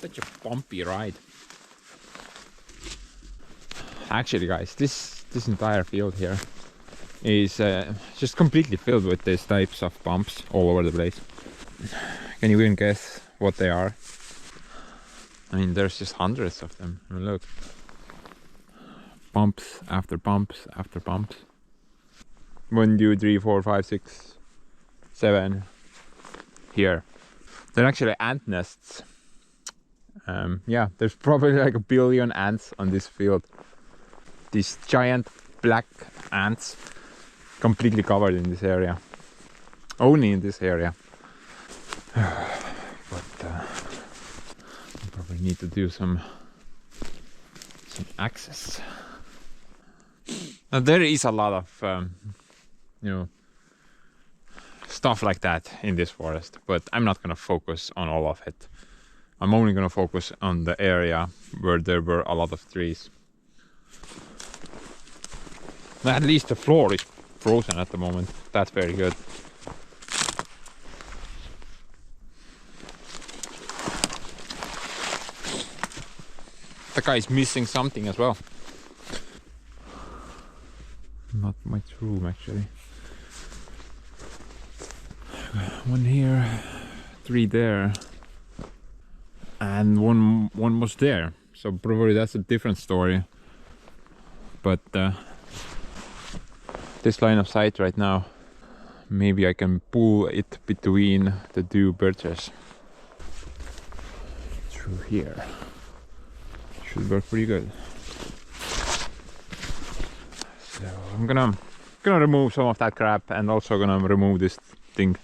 Such a bumpy ride. Actually guys, this entire field here is just completely filled with these types of bumps all over the place. Can you even guess what they are? I mean, there's just hundreds of them. I mean, look, bumps after bumps after bumps. 1, 2, 3, 4, 5, 6, 7 here. They're actually ant nests. Yeah, there's probably like 1 billion ants on this field. These giant black ants completely covered in this area. only in this area. But I probably need to do some access. Now there is a lot of you know, stuff like that in this forest, but I'm not gonna focus on all of it. I'm only gonna focus on the area where there were a lot of trees. At least the floor is frozen at the moment. That's very good. The guy is missing something as well. Not much room actually. One here, 3 there, and one was there. So probably that's a different story. But this line of sight right now, maybe I can pull it between the 2 birches through here. Should work pretty good. So I'm gonna remove some of that crap and also gonna remove this thing.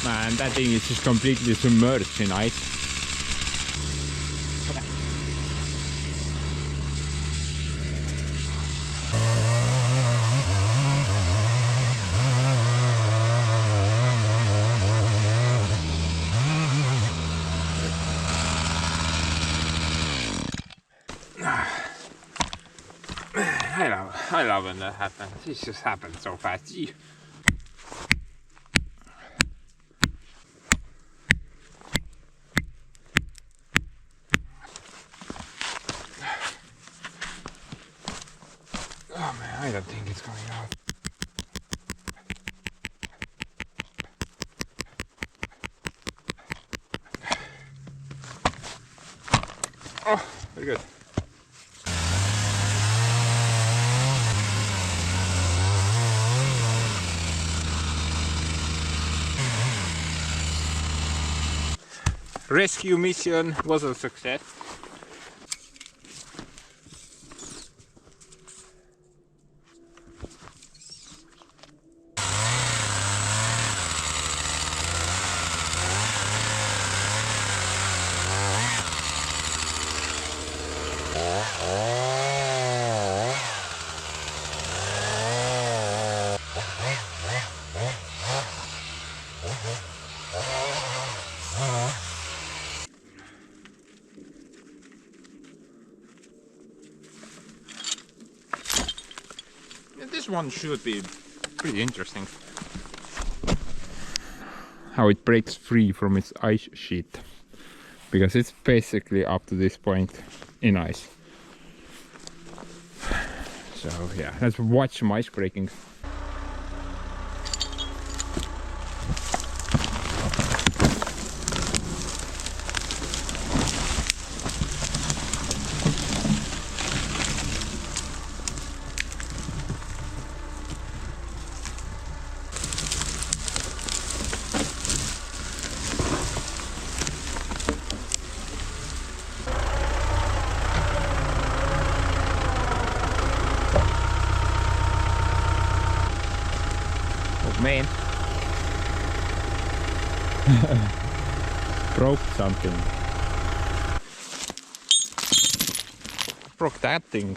Man, that thing is just completely submerged in ice. I love when that happens. It just happens so fast. Oh man, I don't think it's going out. Oh, very good. Rescue mission was a success. This one should be pretty interesting. How it breaks free from its ice sheet. because it's basically up to this point in ice. So yeah, let's watch some ice breaking. Man. Broke something. Broke that thing.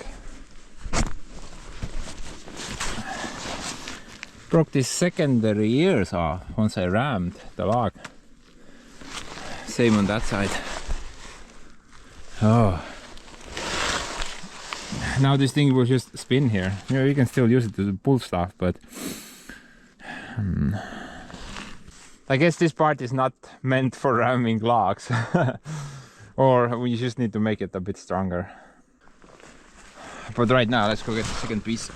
Broke this secondary ear saw once I rammed the log. Same on that side. Oh. Now this thing will just spin here. You know, you can still use it to pull stuff, but I guess this part is not meant for ramming logs. Or we just need to make it a bit stronger. But right now, let's go get the second piece.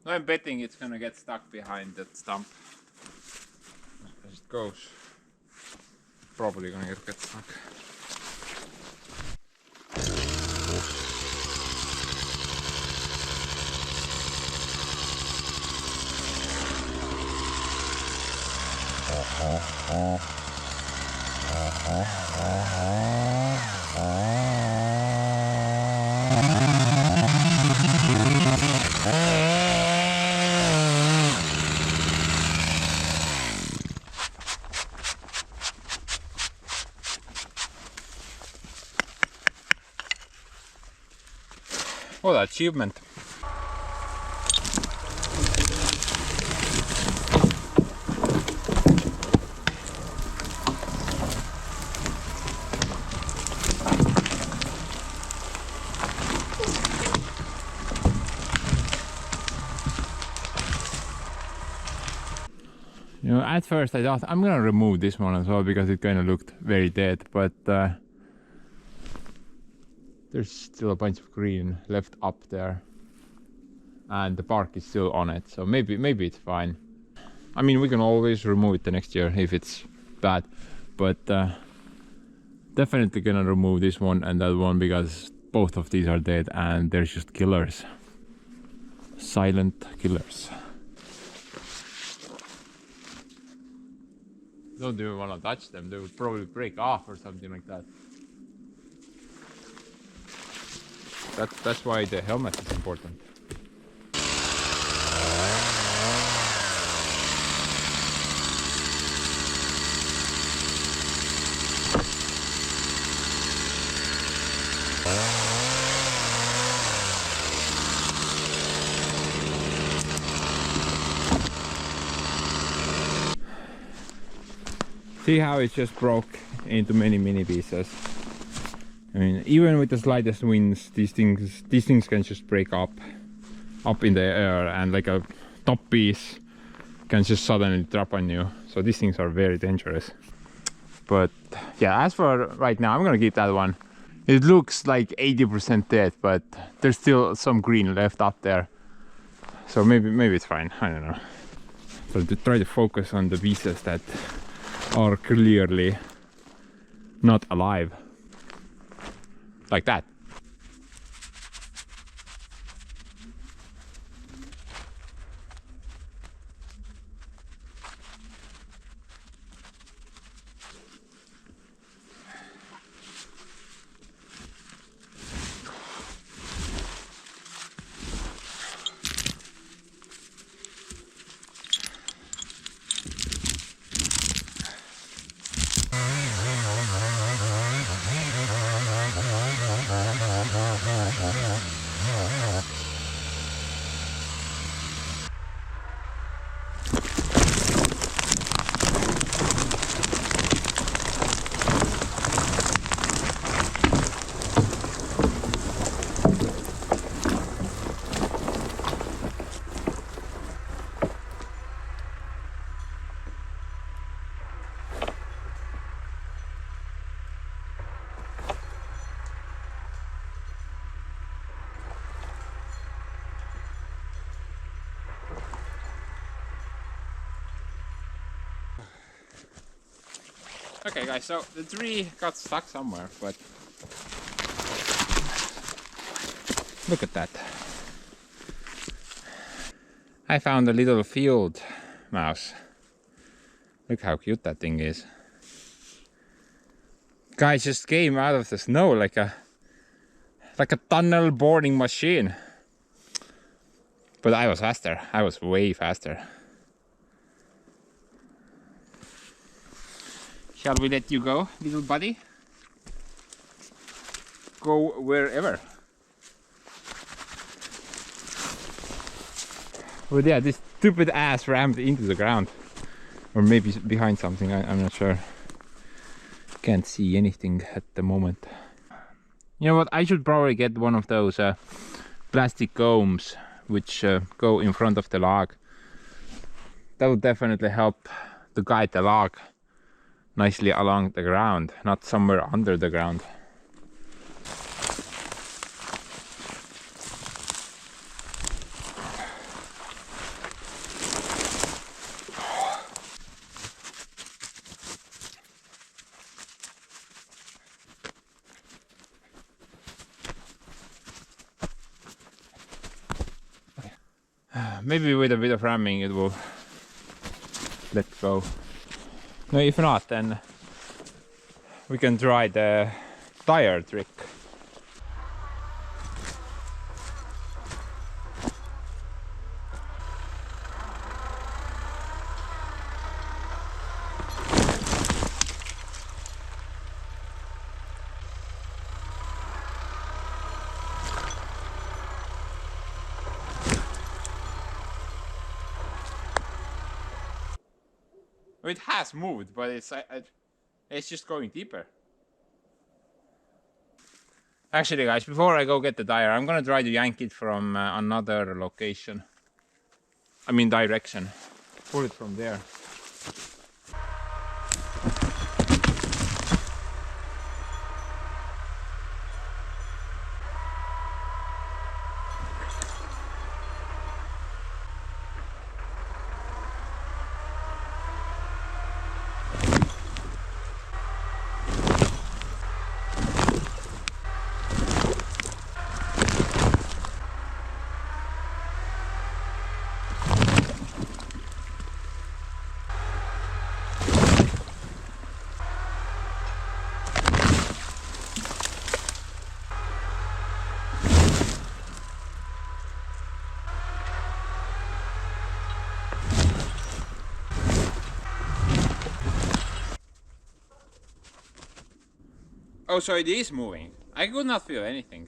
I'm betting it's gonna get stuck behind that stump. As it goes. Probably gonna get stuck. What an achievement! You know, at first I thought I'm gonna remove this one as well because it kind of looked very dead, but there's still a bunch of green left up there, and the bark is still on it, so maybe it's fine. I mean, we can always remove it the next year if it's bad, but definitely gonna remove this one and that one because both of these are dead and they're just killers, silent killers. Don't even want to touch them, they would probably break off or something like that. That's why the helmet is important. See how it just broke into many pieces. I mean, even with the slightest winds, these things can just break up in the air, and like a top piece can just suddenly drop on you. So these things are very dangerous. But yeah, as for right now, I'm gonna keep that one. It looks like 80% dead, but there's still some green left up there. So maybe it's fine, I don't know. So to try to focus on the pieces that are clearly not alive. Like that. Okay guys, so the tree got stuck somewhere, but look at that. I found a little field mouse. Look how cute that thing is. Guy just came out of the snow like a tunnel boring machine. But I was faster. I was way faster. Shall we let you go, little buddy? Go wherever. But yeah, this stupid ass rammed into the ground. Or maybe behind something, I'm not sure. Can't see anything at the moment. You know what, I should probably get one of those plastic combs which go in front of the log. That would definitely help to guide the log nicely along the ground, not somewhere under the ground. Maybe with a bit of ramming it will let go. No, if not, then we can try the tire trick. It has moved, but it's just going deeper. Actually guys, before I go get the tire, I'm gonna try to yank it from another location. I mean direction. Pull it from there. Oh, so it is moving. I could not feel anything.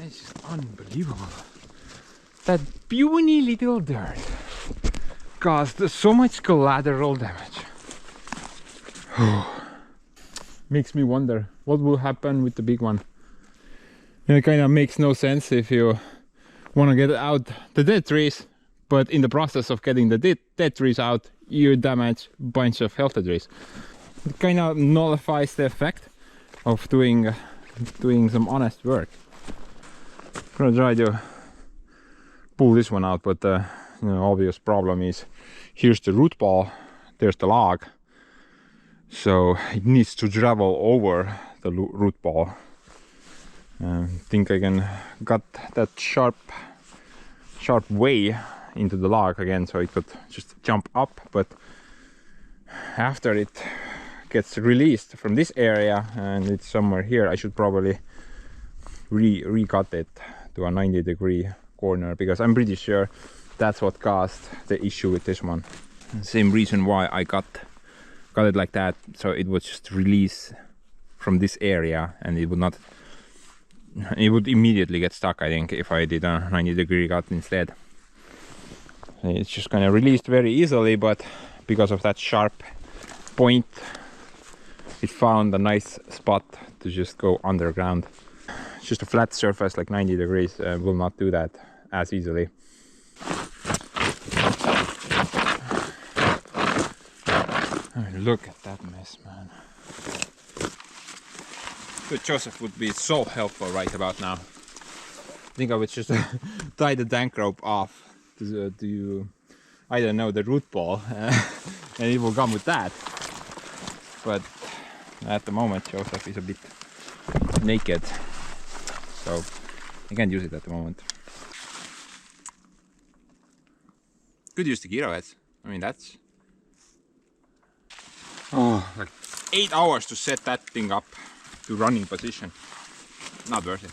It's just unbelievable. That puny little dirt caused so much collateral damage. Makes me wonder what will happen with the big one. And it kind of makes no sense if you want to get out the dead trees, but in the process of getting the dead trees out, you damage a bunch of healthy trees. It kind of nullifies the effect of doing some honest work. I'm gonna try to pull this one out, but the obvious problem is here's the root ball, there's the log, so it needs to travel over the root ball. I think I can got that sharp way into the log again, so it could just jump up, but after it gets released from this area and it's somewhere here, I should probably recut it to a 90-degree corner, because I'm pretty sure that's what caused the issue with this one. Same reason why I got it like that, so it would just release from this area and it would immediately get stuck, I think, if I did a 90-degree cut instead. It's just kind of released very easily, but because of that sharp point, it found a nice spot to just go underground. Just a flat surface like 90 degrees will not do that as easily. I mean, look at that mess, man. But Joseph would be so helpful right about now. I think I would just tie the dank rope off to I don't know, the root ball, and it will come with that. But at the moment Joseph is a bit naked, so I can't use it at the moment. Could use the giroheads. I mean, that's like 8 hours to set that thing up to running position. Not worth it.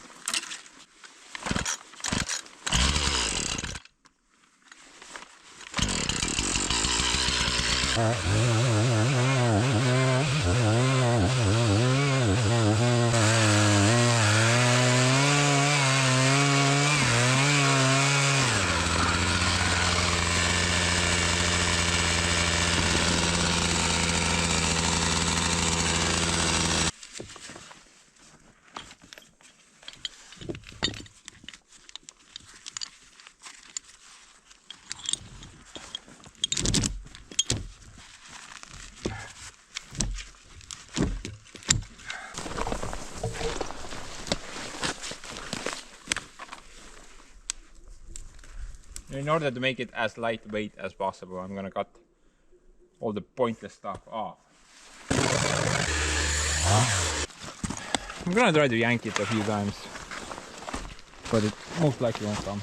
In order to make it as lightweight as possible, I'm gonna cut all the pointless stuff off. I'm gonna try to yank it a few times, but it most likely won't come.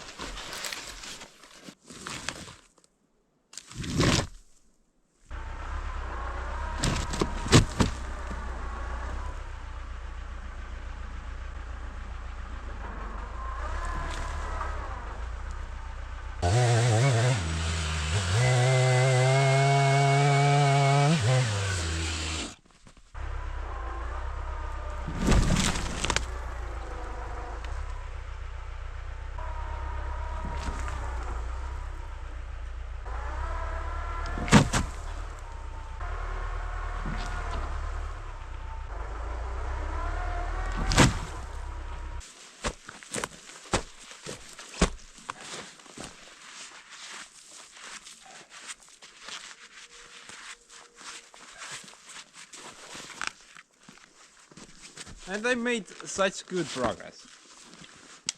And I made such good progress.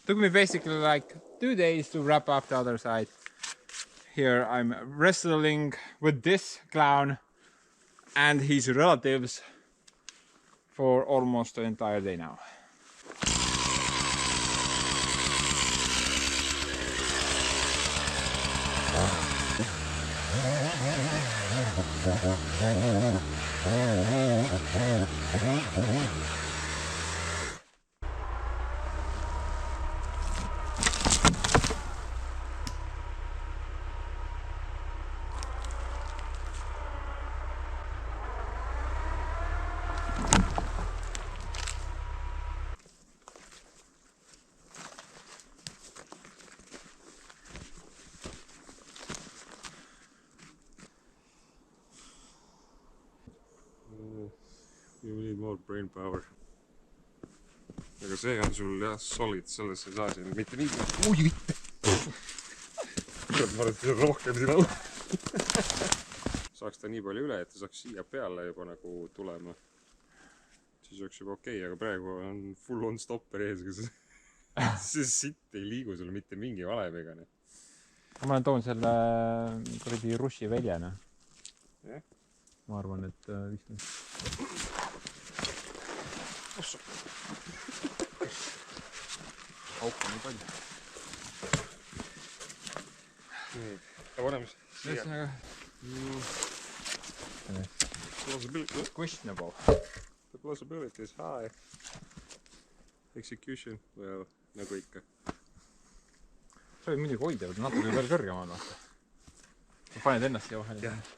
Took me basically like 2 days to wrap up the other side. Here I'm wrestling with this clown and his relatives for almost the entire day now. You need more brain power. Aga see on sul jah solid, selles ei saa siin mitte nii. Oi vitte! Ma arvan, et rohkem siin alla. Saaks ta nii palju üle, et ta saaks siia peale juba nagu tulema. Siis oleks juba okei, aga praegu on full on stopper ees, kus see sitt ei liigu sul mitte mingi valemiga. Ma toon selle kuradi russi väljana. Jah. ma arvan, et vist on. Auku nii palju. Nii, ja paneme siia. Ühesõnaga. Questionable. The possibility is high. Execution, well, nagu ikka. sa võid muidugi hoida, natuke veel kõrgemal vaata. sa paned ennast siia vahele. jah.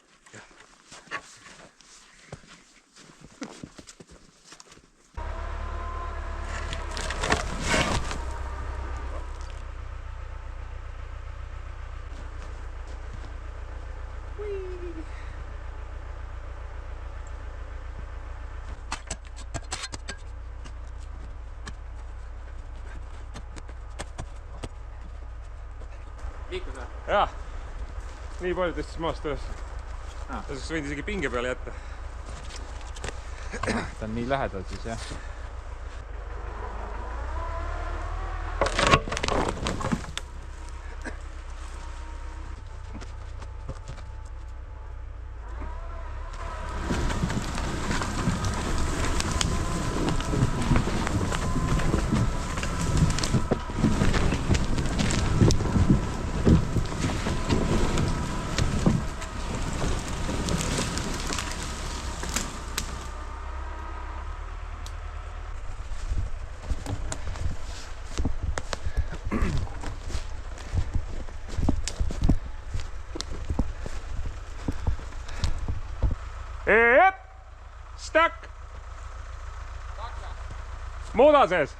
Liikus või? Jah, nii palju tõstis maast üles. Tasaks võinud isegi pinge peale jätta. ta on nii lähedal siis jah. Jep! Stuck! Muuda sees!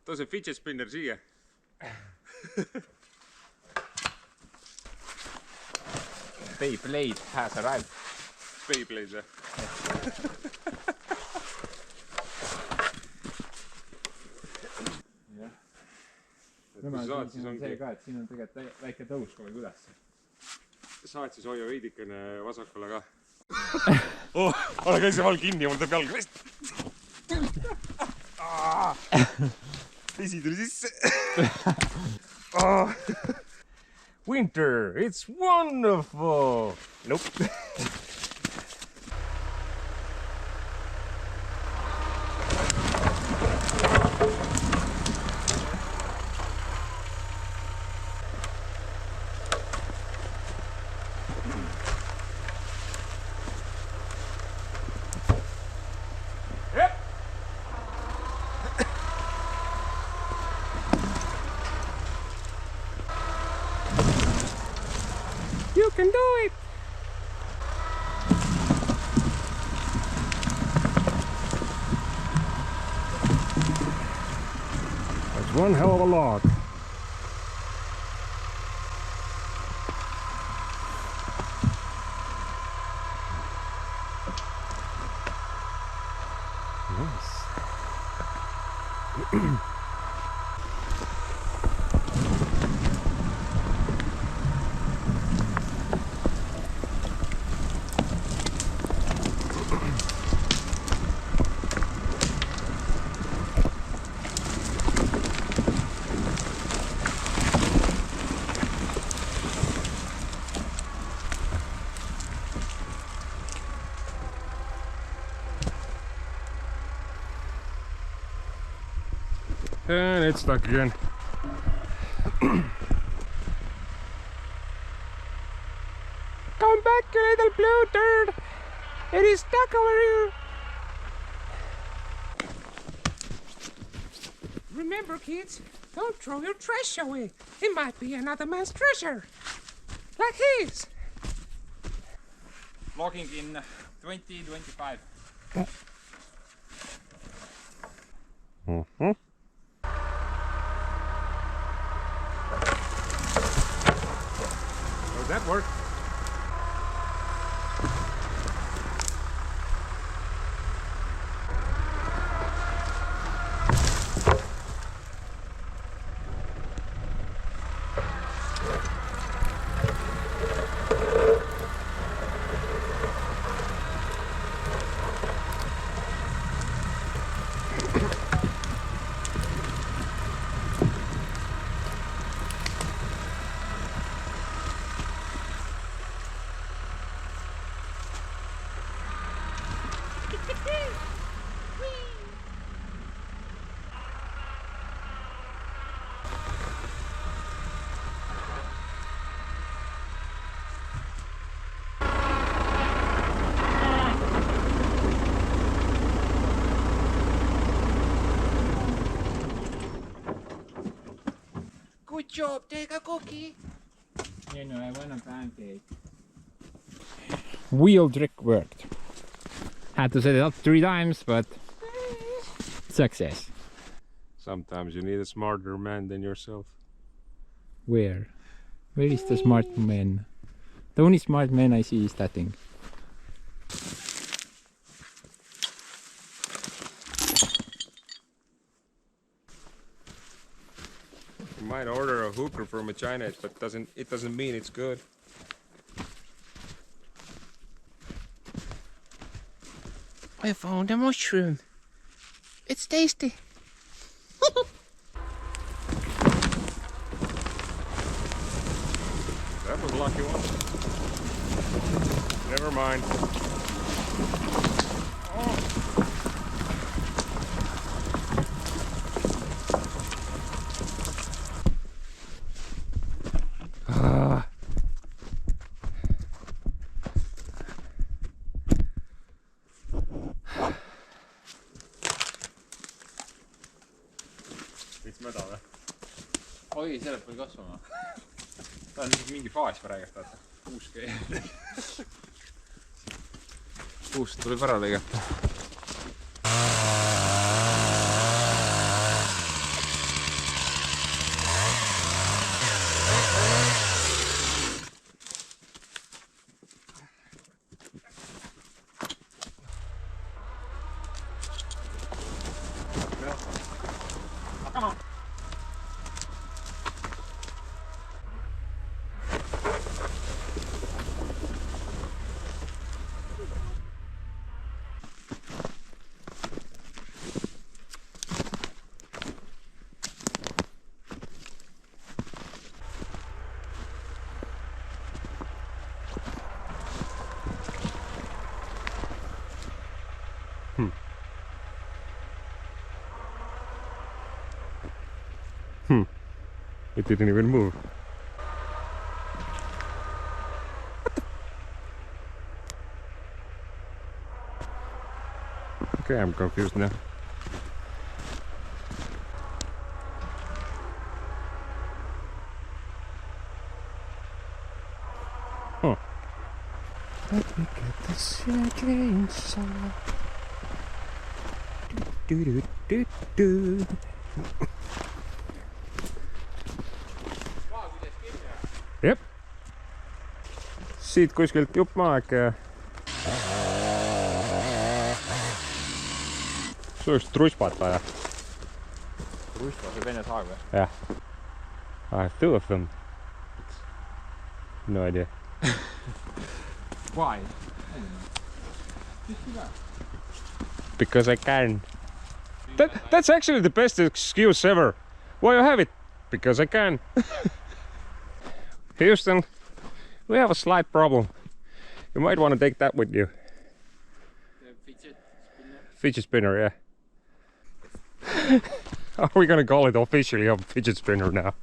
Too see fidget spinner siia. Beyblade has arrived. Beyblade või? jah. Kui saad, siis ongi... see ka, et siin on tegelikult väike tõus kogu üles. Saad, siis hoia veidikene vasakule ka. Ole käi see val kinni ja mul teeb jalg vest. Vesi tuli sisse. Winter, it's wonderful! Nope. Yep! You can do it! That's one hell of a log. Nice. And it's stuck again. Come back, you little blue turd! It is stuck over here! Remember, kids, don't throw your trash away. It might be another man's treasure. Like his. Logging in 2025. Mm-hmm. Does that work? job. Take a cookie. You know, I want a pancake. Wheel trick worked. Had to set it up 3 times, but success. Sometimes you need a smarter man than yourself. Where? Where is the smart man? The only smart man I see is that thing. You might order a hooker from a China, but it doesn't mean it's good. I found a mushroom. It's tasty. That was a lucky one. Never mind. Veits mäda või? Oi, sellest peal kasvama. Ta on mingi faas praegu, vaata. Uus käib. Puust tuleb ära lõigata. It didn't even move. Okay, I'm confused now. Huh. Let me get this change song. Do do do do. Jep. Siit kuskilt jupp maak ja... Sul oleks truspat vaja. Truspa, see vene saag või? Yeah. I have 2 of them. No idea. Why? Because I can. That's actually the best excuse ever. Why you have it? Because I can. Houston, we have a slight problem. You might want to take that with you. The fidget spinner? Fidget spinner, yeah. Are we gonna call it officially a fidget spinner now?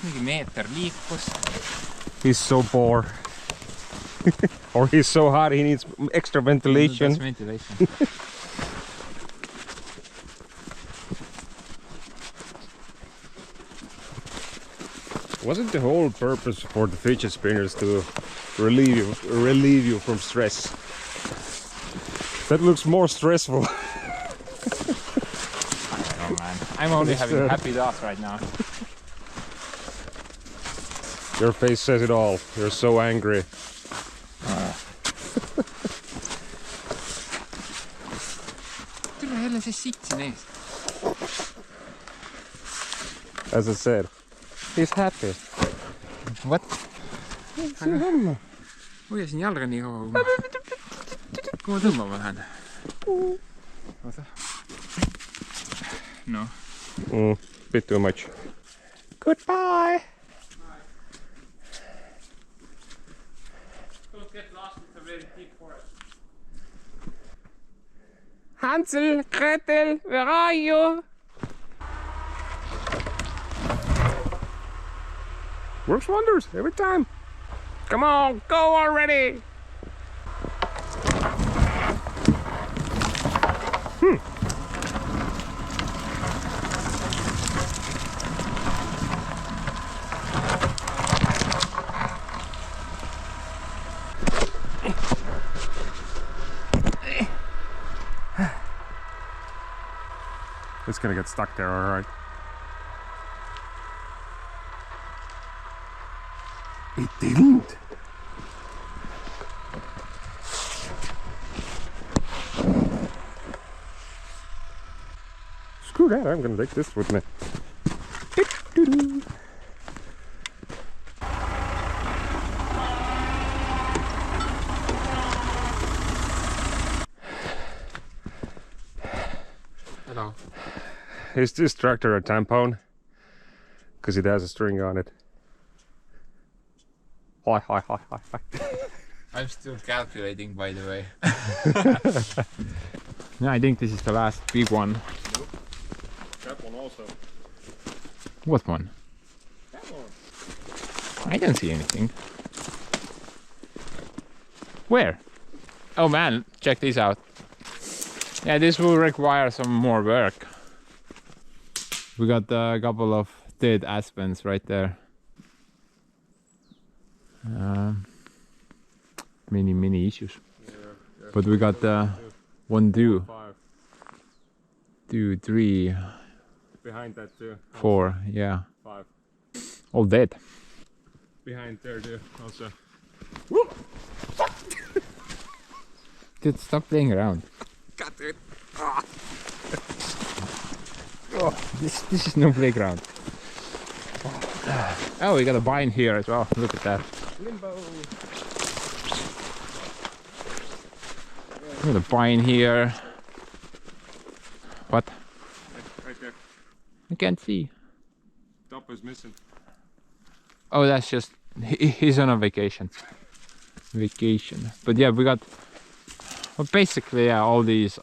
Mingi meeter liikus. He's so bored. Or he's so hot he needs extra ventilation. That's ventilation. Wasn't the whole purpose for the fidget spinners to relieve you from stress? That looks more stressful. I don't know, man. I'm only having happy thoughts right now. Your face says it all. You're so angry. Tule jälle see sitt siin ees. As I said, he's happy. What? Hoia siin jalga nii kaua, kui ma tõmbama lähen. Oota. No. Bit too much. Goodbye! Don't get lost in the very deep forest. Hansel, Gretel, where are you? Works wonders every time. Come on, go already! It's gonna get stuck there, alright. It didn't! Screw that, I'm gonna take this with me. Hello. Is this tractor a tampon? Because it has a string on it. Hi. I'm still calculating, by the way. No, I think this is the last big one. Nope. That one also. What one? That one. I don't see anything. Where? Oh man, check this out. Yeah, this will require some more work. We got a couple of dead aspens right there. Many issues. Yeah, But we got 1, 2, 2, 3, behind that too. 4, yeah. 5. All dead. Behind there too, also. Dude, stop playing around. Got it. Oh, this is no playground. Oh, we got a vine here as well. Look at that. Limbo. Look at the vine here. What? Right there. I can't see. Top is missing. Oh, that's just he's on a vacation. But yeah, we got basically all these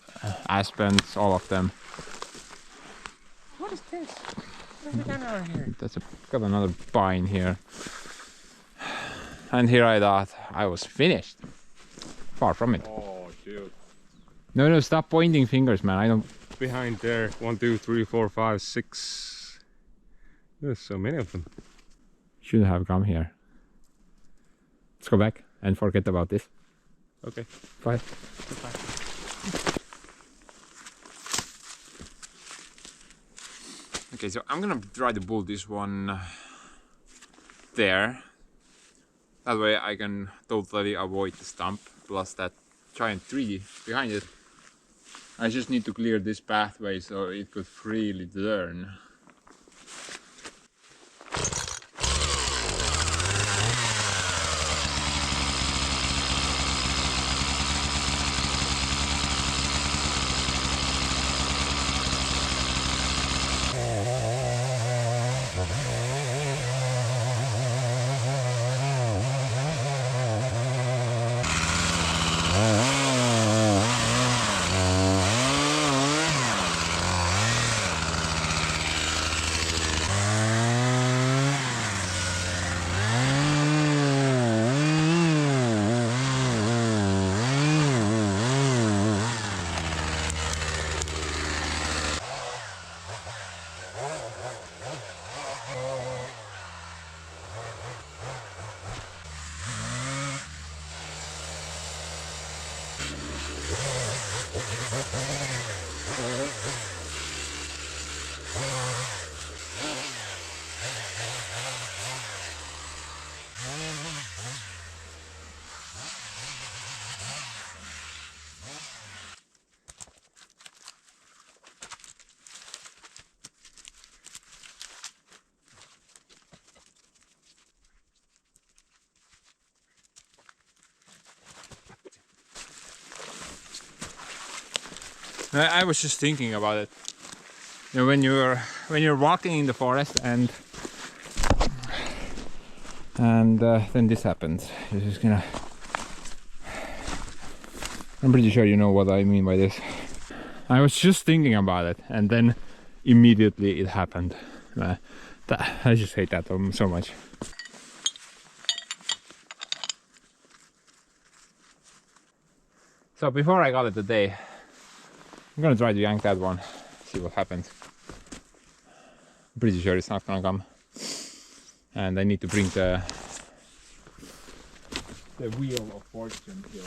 aspens, all of them. What is this? What have we done over here? Got another vine here. And here I thought I was finished. Far from it. Oh, dude. No, stop pointing fingers, man. I don't. Behind there. 1, 2, 3, 4, 5, 6. There's so many of them. Shouldn't have come here. Let's go back and forget about this. Okay. Bye. Okay, so I'm gonna try to pull this one there. That way I can totally avoid the stump, plus that giant tree behind it. I just need to clear this pathway so it could freely turn. I was just thinking about it. You know, when you're walking in the forest and then this happens. You're just gonna. I'm pretty sure you know what I mean by this. I was just thinking about it, and then immediately it happened. I just hate that so much. So before I call it a day, I'm gonna try to yank that one, see what happens. I'm pretty sure it's not gonna come. And I need to bring the wheel of fortune here.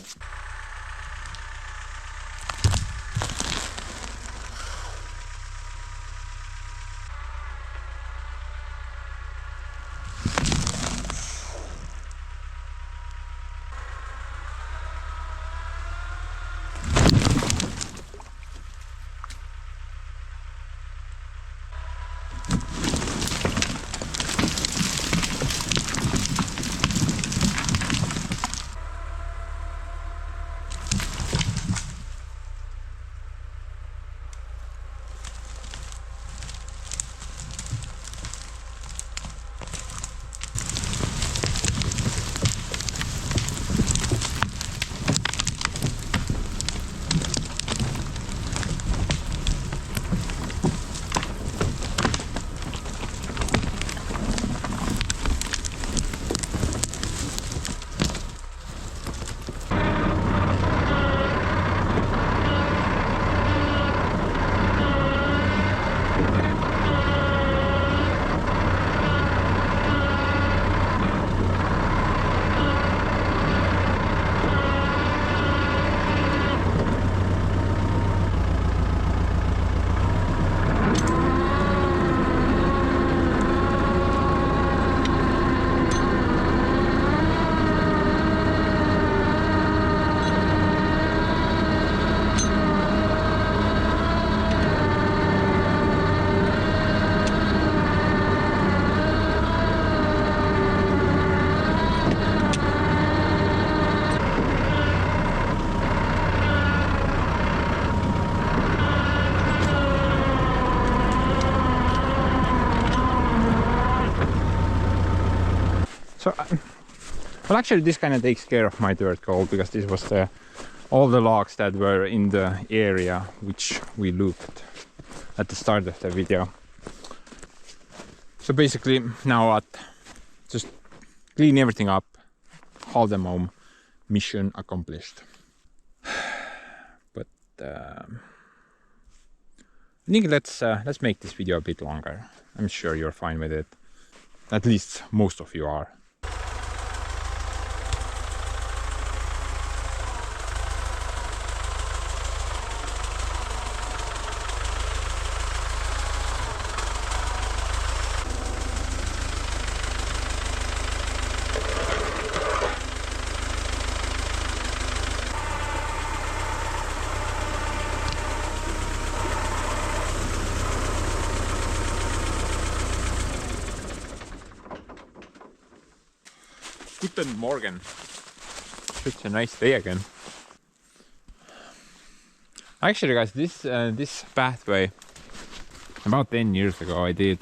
Well, actually this kind of takes care of my dirt goal, because this was all the logs that were in the area which we looped at the start of the video. So basically now what? Just clean everything up, haul them home, mission accomplished. But I think let's make this video a bit longer. I'm sure you're fine with it. At least most of you are. Guten Morgen. Such a nice day again. Actually, guys, this pathway, about 10 years ago, I did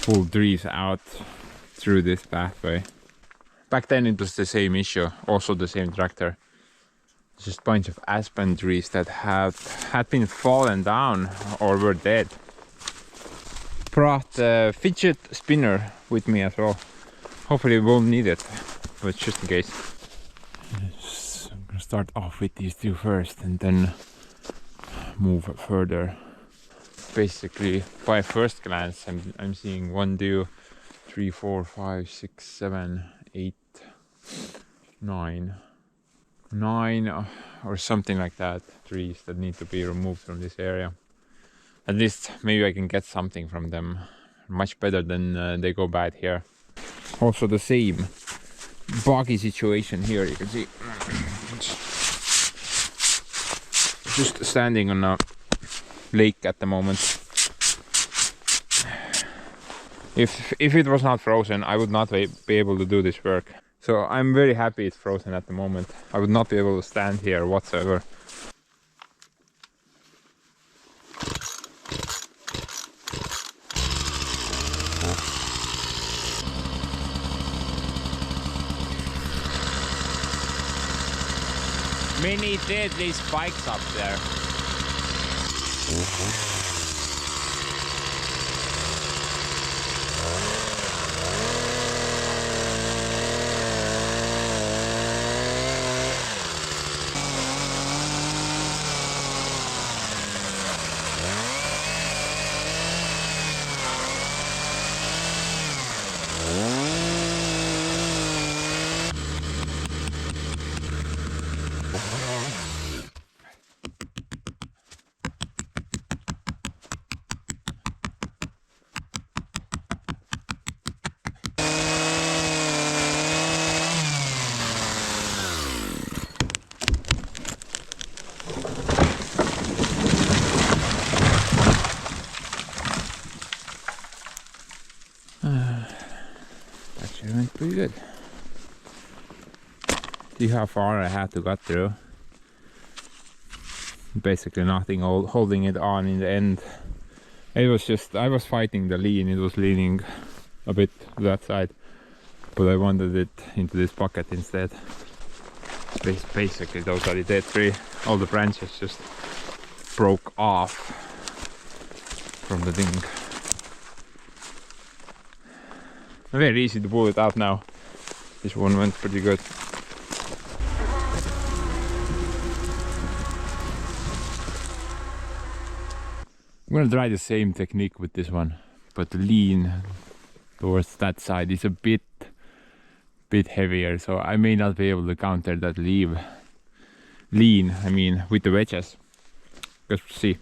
pull trees out through this pathway. Back then it was the same issue, also the same tractor. Just a bunch of aspen trees that had been fallen down or were dead. Brought a fidget spinner with me as well. Hopefully we won't need it, but just in case. I'm gonna start off with these two first and then move further. Basically, by first glance, I'm seeing 1, 2, 3, 4, 5, 6, 7, 8, 9 or something like that trees that need to be removed from this area. At least maybe I can get something from them. Much better than they go bad here. Also the same boggy situation here, you can see. Just standing on a lake at the moment. If it was not frozen, I would not be able to do this work. So I'm very happy it's frozen at the moment. I would not be able to stand here whatsoever. Many deadly spikes up there. Actually went pretty good. See how far I had to cut through. Basically nothing holding it on in the end. It was just, I was fighting the lean, it was leaning a bit to that side, but I wanted it into this pocket instead. Basically those are the dead tree. All the branches just broke off from the thing. Very easy to pull it out now. This one went pretty good. I'm gonna try the same technique with this one, but the lean towards that side is a bit heavier, so I may not be able to counter that lean, I mean, with the wedges. Let's see.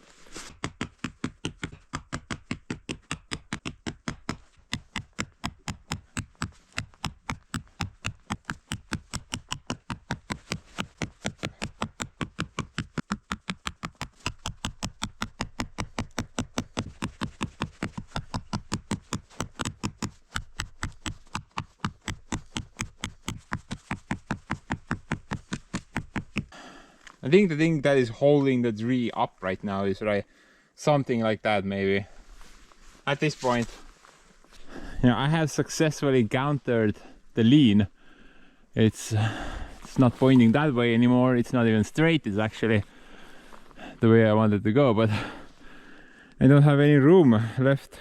I think the thing that is holding the tree up right now is something like that, maybe. At this point, I have successfully countered the lean It's not pointing that way anymore. It's not even straight. It's actually the way I wanted to go, but I don't have any room left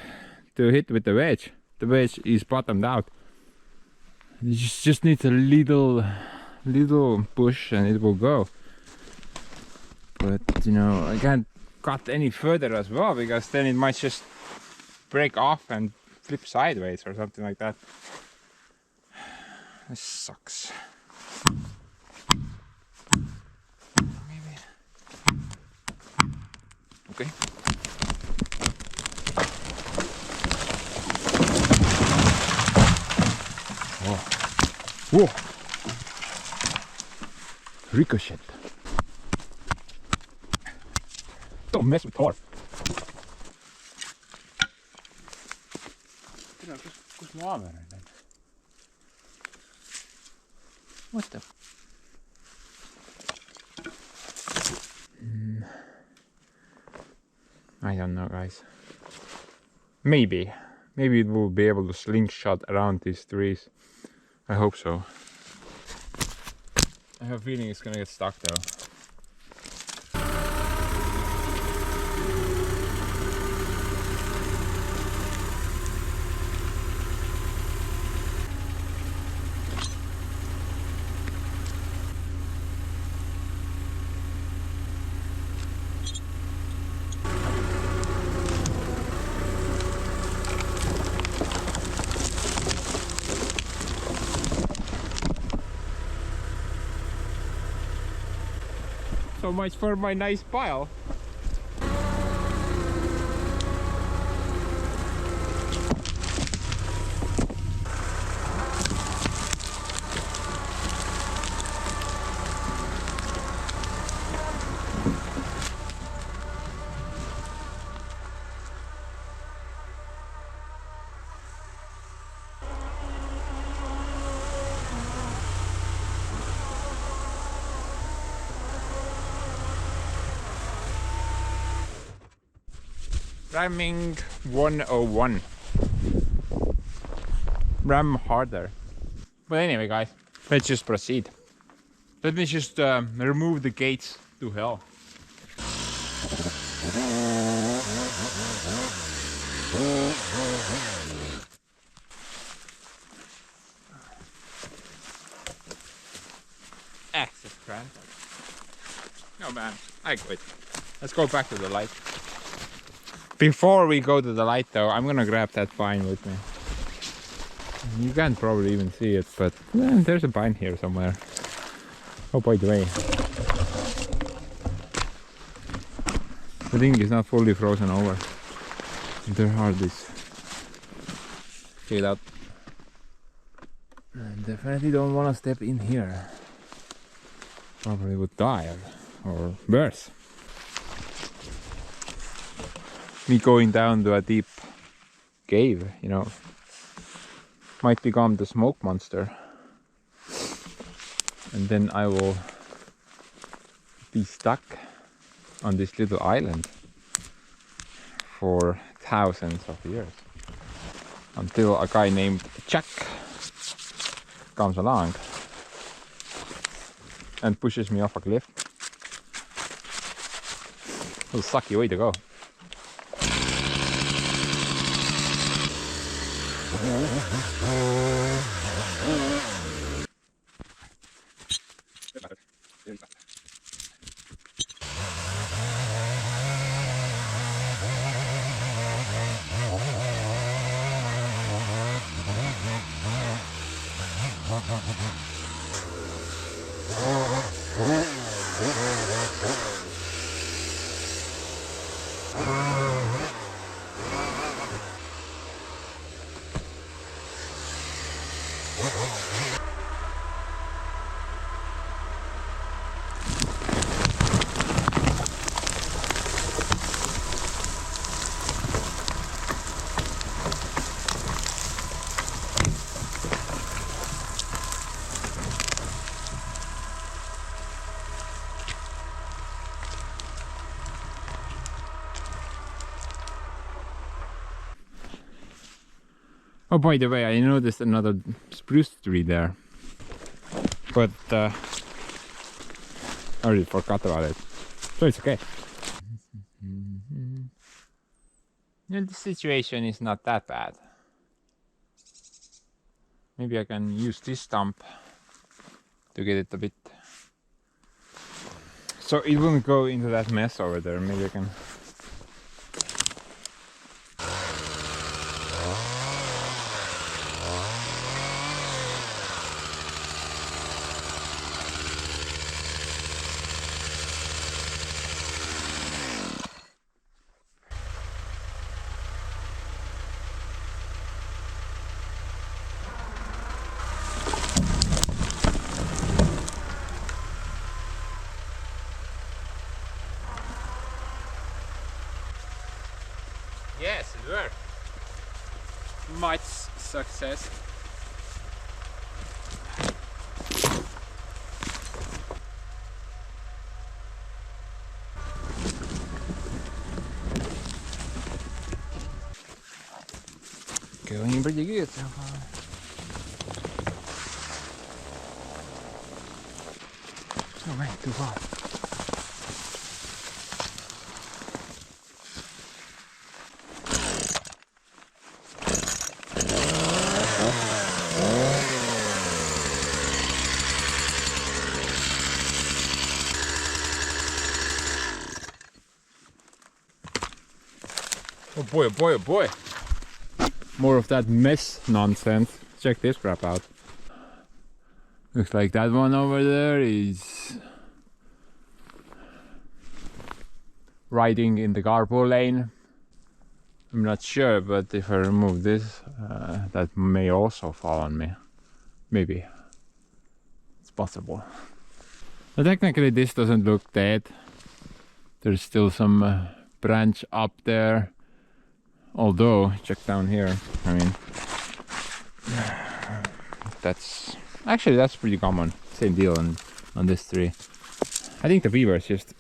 to hit with the wedge. The wedge is bottomed out. It just needs a little push and it will go. But you know, I can't cut any further as well, because then it might just break off and flip sideways or something like that. This sucks. Maybe. Okay. Whoa! Ricochet. Don't mess with Thor. Kus mu aaver on? What the? I don't know, guys. Maybe it will be able to slingshot around these trees. I hope so. I have a feeling it's gonna get stuck though. So much for my nice pile. Ramming 101. Ram harder. But anyway, guys, let's just proceed. Let me just remove the gates to hell. Access granted. No man, I quit. Let's go back to the light. Before we go to the light though, I'm gonna grab that pine with me. You can't probably even see it, but there's a pine here somewhere. Oh, by the way, the thing is not fully frozen over. There are these. Check it out. I definitely don't want to step in here. Probably would die or worse. Me going down to a deep cave, you know, might become the smoke monster. And then I will be stuck on this little island for thousands of years. Until a guy named Jack comes along and pushes me off a cliff. What a sucky way to go. Oh, by the way, I noticed another spruce tree there. but I already forgot about it, so it's okay. And the situation is not that bad. Maybe I can use this stump to get it a bit, so it wouldn't go into that mess over there. Maybe I can. Yes, it worked. Much success. Going pretty good so far. Oh man, too far. Oh boy, oh boy, oh boy. More of that mess nonsense. Check this crap out. Looks like that one over there is riding in the carpool lane. I'm not sure, but if I remove this, that may also fall on me. Maybe. It's possible. But technically this doesn't look dead. There's still some branch up there. Although, check down here, I mean, that's pretty common. Same deal on this tree. I think the beavers just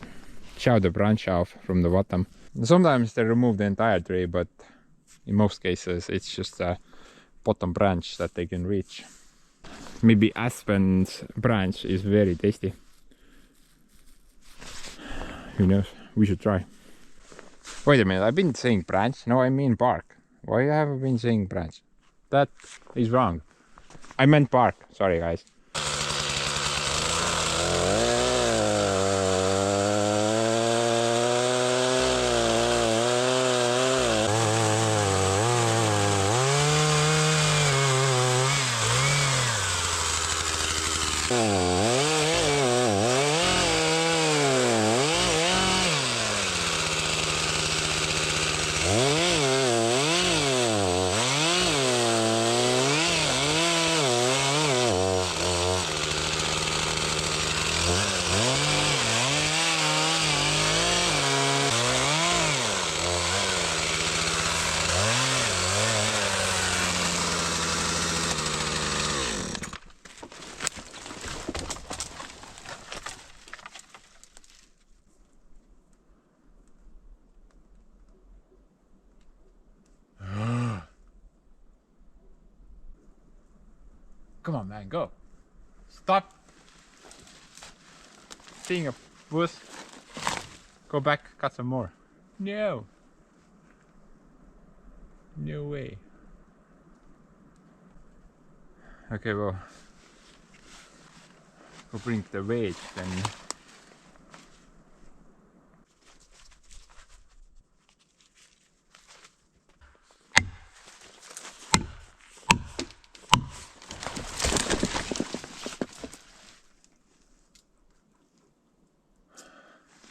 chow the branch off from the bottom. Sometimes they remove the entire tree, but in most cases it's just a bottom branch that they can reach. Maybe aspen's branch is very tasty. Who knows? We should try. Wait a minute, I've been saying branch. No, I mean bark. Why have I been saying branch? That is wrong. I meant bark. Sorry, guys. Come on, man, go. Stop being a wuss. Go back, cut some more. No. No way. Okay, well, go bring the weight then.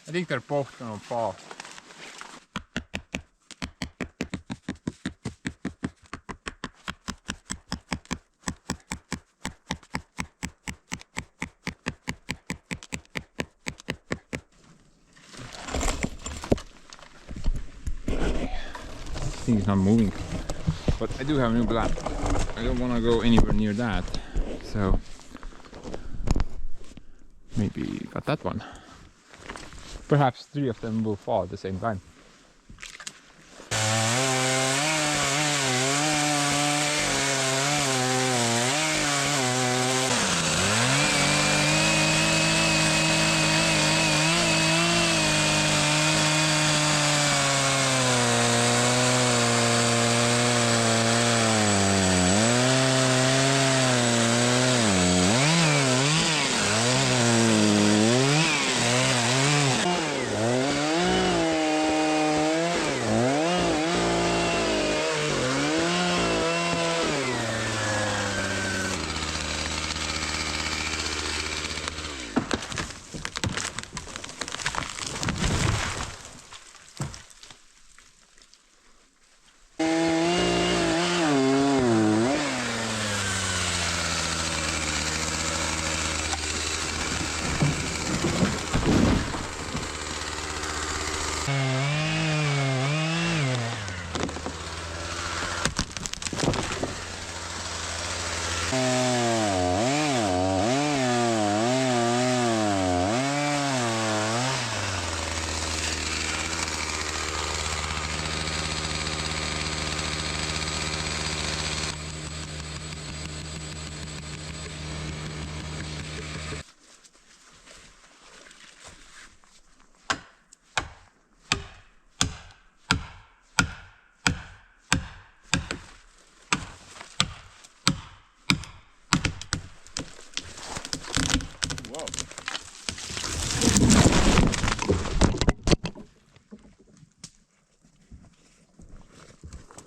I think they're both gonna fall. Thing is not moving, but I do have a new plan. I don't want to go anywhere near that, so maybe got that one. Perhaps 3 of them will fall at the same time.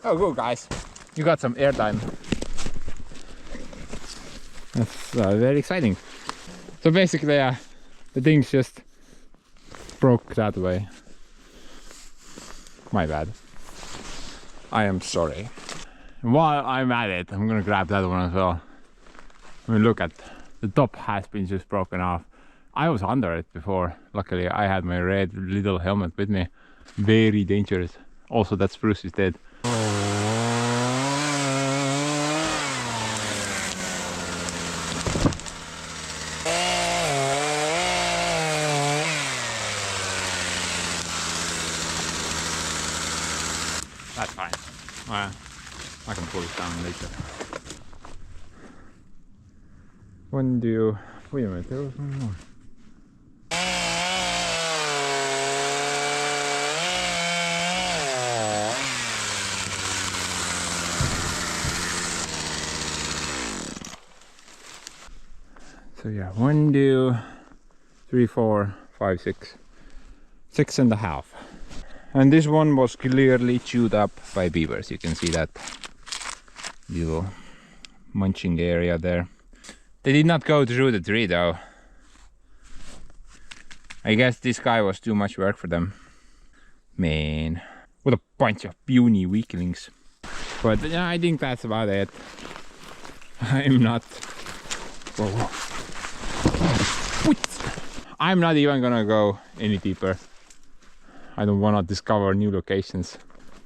Oh, good guys. You got some airtime. That's very exciting. So basically, the things just broke that way. My bad. I am sorry. And while I'm at it, I'm gonna grab that one as well. I mean, look at the top has been just broken off. I was under it before. Luckily, I had my red little helmet with me. Very dangerous. Also, that spruce is dead. That's fine. I can pull it down later. When do you... Wait a minute, there was one more. So yeah, 1, 2, 3, 4, 5, 6. 6.5. And this one was clearly chewed up by beavers. You can see that little munching area there. They did not go through the tree though. I guess this guy was too much work for them. Man, what a bunch of puny weaklings. But yeah, I think that's about it. I'm not... Whoa. I'm not even gonna go any deeper. I don't want to discover new locations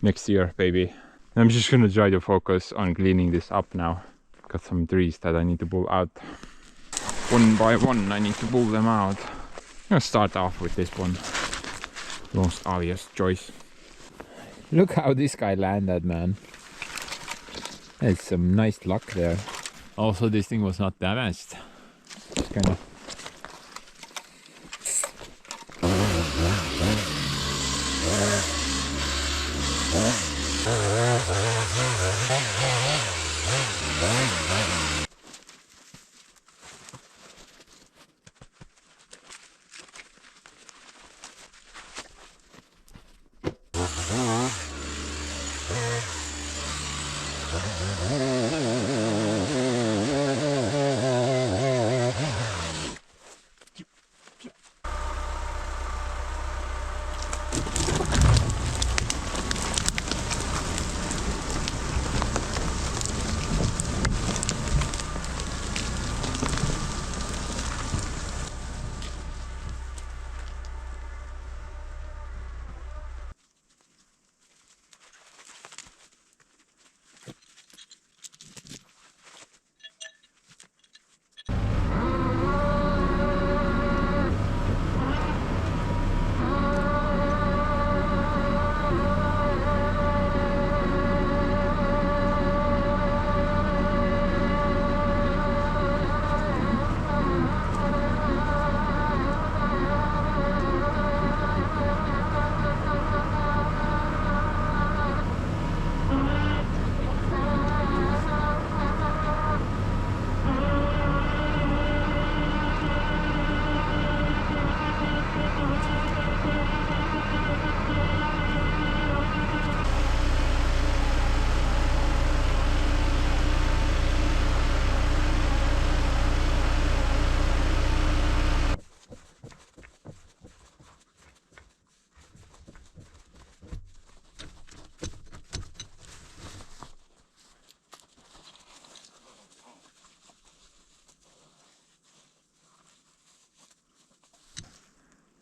next year, baby. I'm just gonna try to focus on cleaning this up now. Got some trees that I need to pull out. One by one I need to pull them out. I'm gonna start off with this one. Most obvious choice. Look how this guy landed, man. That's some nice luck there. Also, this thing was not damaged. Just kind of...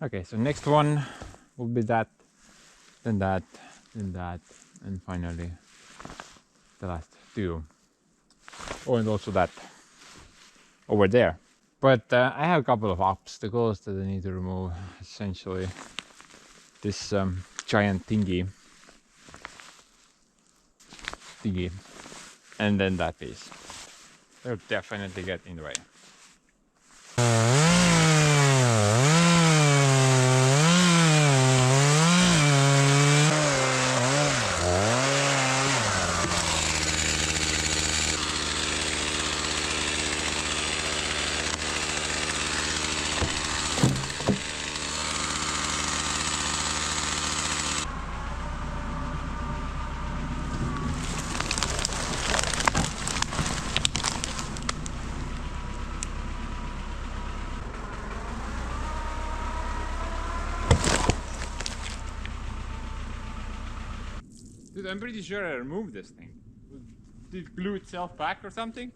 Okay, so next one will be that, then that, then that, and finally the last two. Oh, and also that over there. But I have a couple of obstacles that I need to remove. Essentially, this giant thingy, and then that piece. They'll definitely get in the way. Dude, I'm pretty sure I removed this thing. Did it glue itself back or something?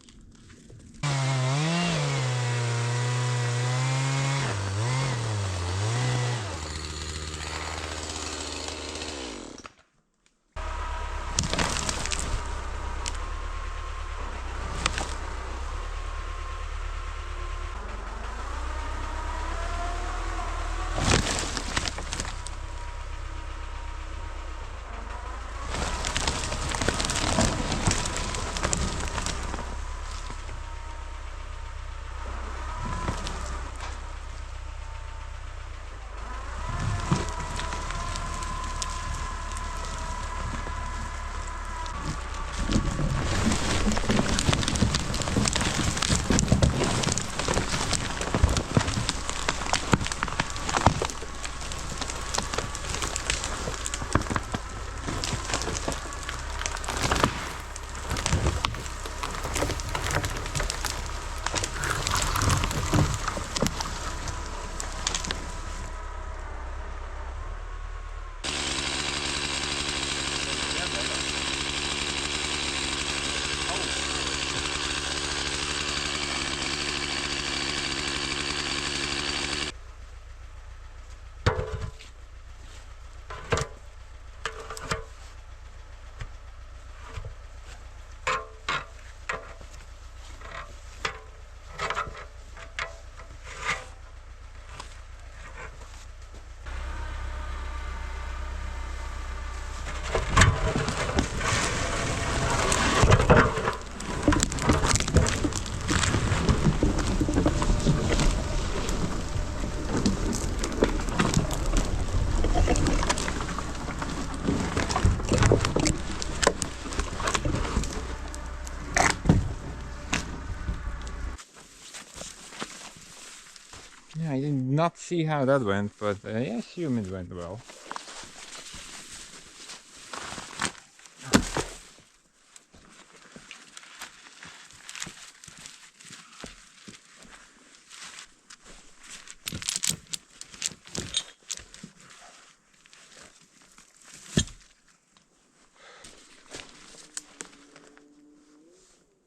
Yeah, I did not see how that went, but I assume it went well.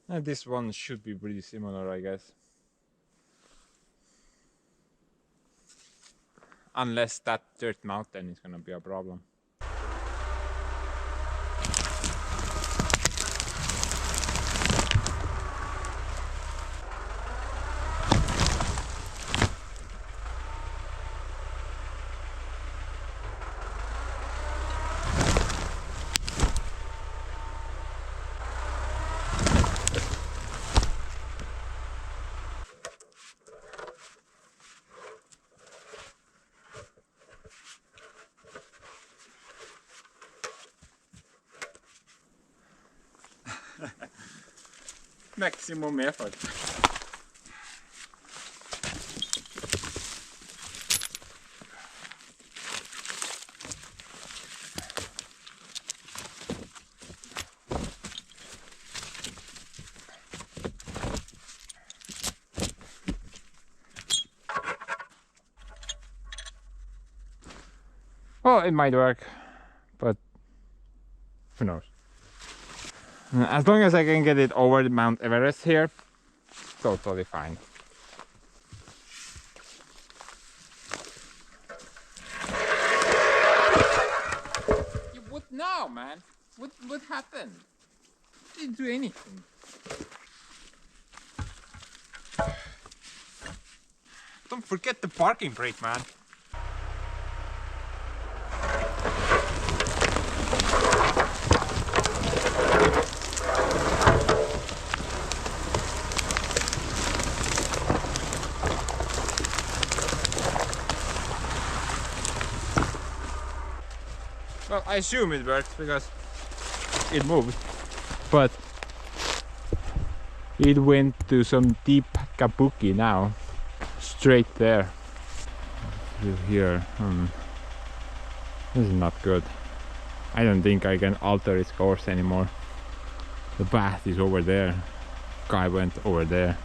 And this one should be pretty similar, I guess. Unless that dirt mountain is gonna be a problem. Maximum effort. Well, it might work, but who knows? As long as I can get it over the Mount Everest here, totally fine. You would know, man. What happened? Didn't do anything. Don't forget the parking brake, man. Well, I assume it worked because it moved, but it went to some deep kabuki now, straight there. Here, this is not good. I don't think I can alter its course anymore. The path is over there. Guy went over there.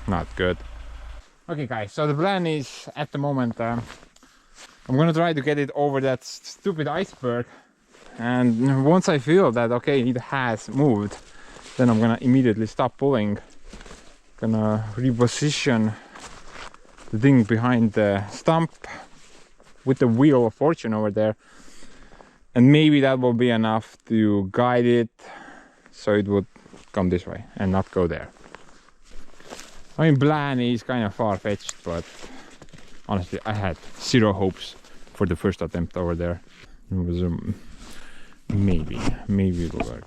Not good. Okay guys, so the plan is at the moment I'm gonna try to get it over that stupid iceberg, and once I feel that okay, it has moved, then I'm gonna immediately stop pulling. Gonna reposition the thing behind the stump with the wheel of fortune over there, and maybe that will be enough to guide it so it would come this way and not go there. I mean, plan is kind of far-fetched, but honestly, I had zero hopes for the first attempt over there. It was maybe it will work.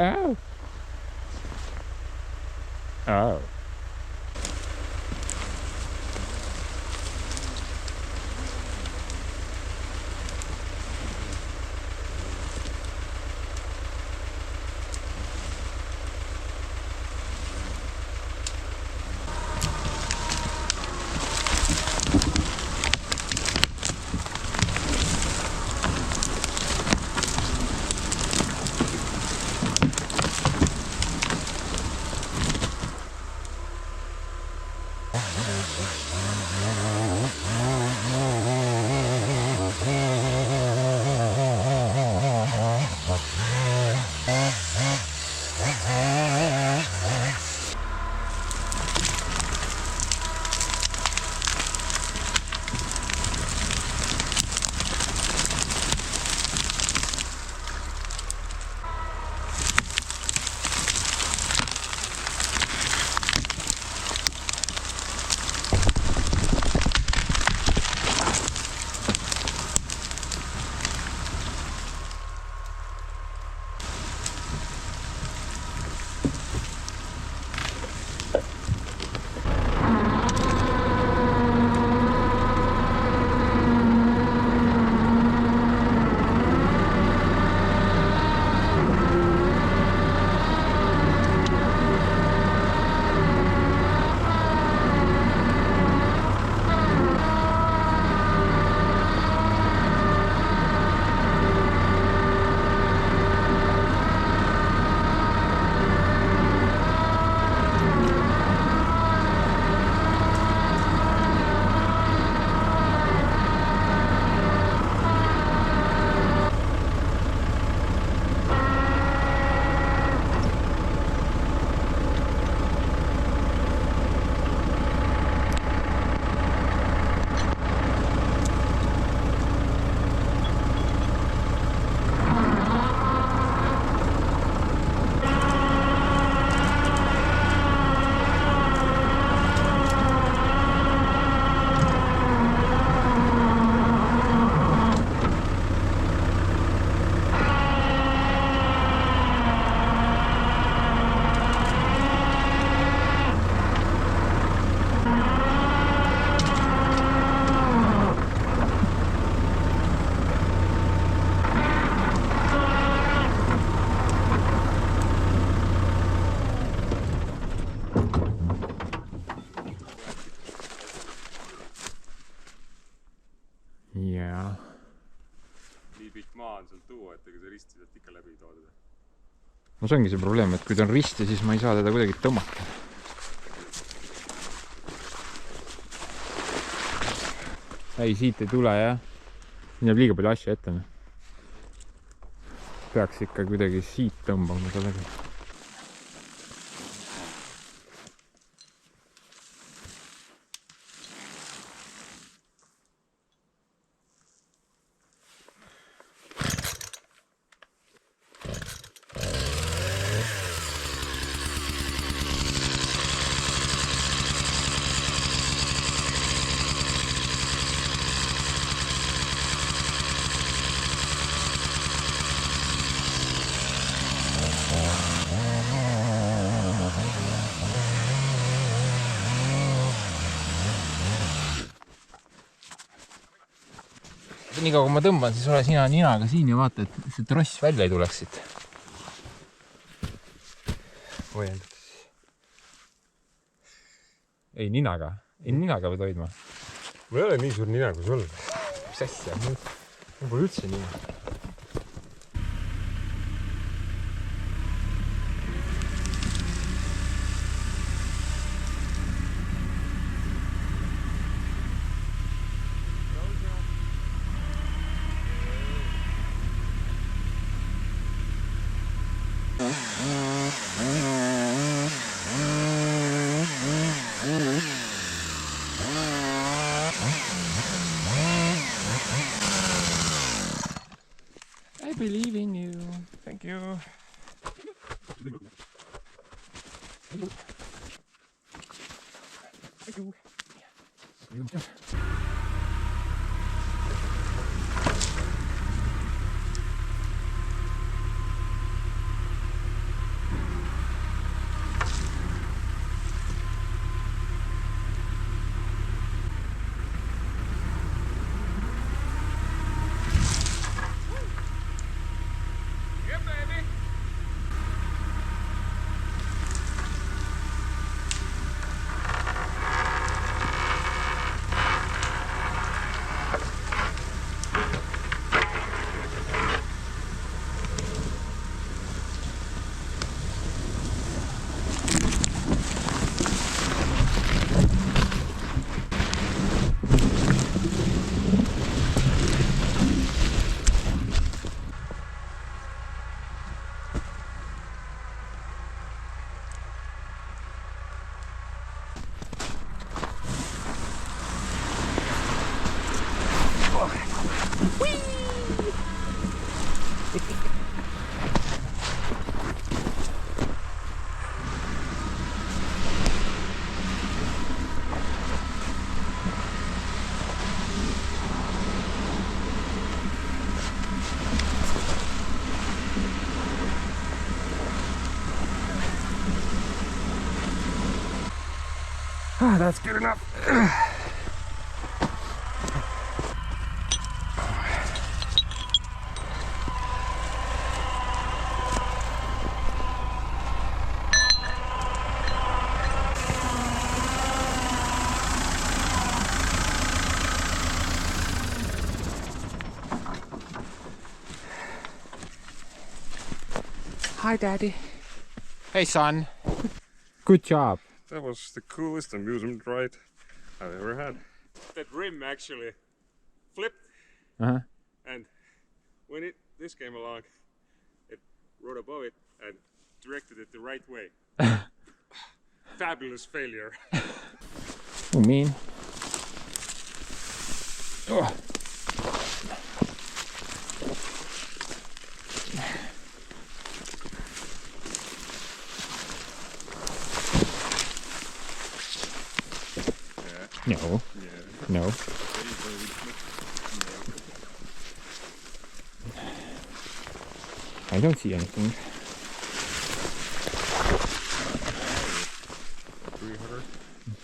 Oh. Oh. jaa. nii pikk maa on sul tuua, et ega sa risti sealt ikka läbi ei too teda. no see ongi see probleem, et kui ta on risti, siis ma ei saa teda kuidagi tõmmata. ei, siit ei tule jah. siin jääb liiga palju asju ette. Peaks ikka kuidagi siit tõmbama ta läbi. Nii kaua kui ma tõmban, siis ole sina ninaga siin ja vaata, et see tross välja ei tuleks siit. ei ninaga pead hoidma. mul ei ole nii suur nina kui sul. Mis asja? Mul pole üldse nina. I believe in you. Thank you. Yeah, baby. That's good enough. Hi, Daddy. Hey son. Good job. That was the coolest amusement ride I've ever had. That rim actually flipped, Uh-huh. and when this came along, it rode above it and directed it the right way. Fabulous failure. Oh, mean. Oh. No. Yeah. No. I don't see anything.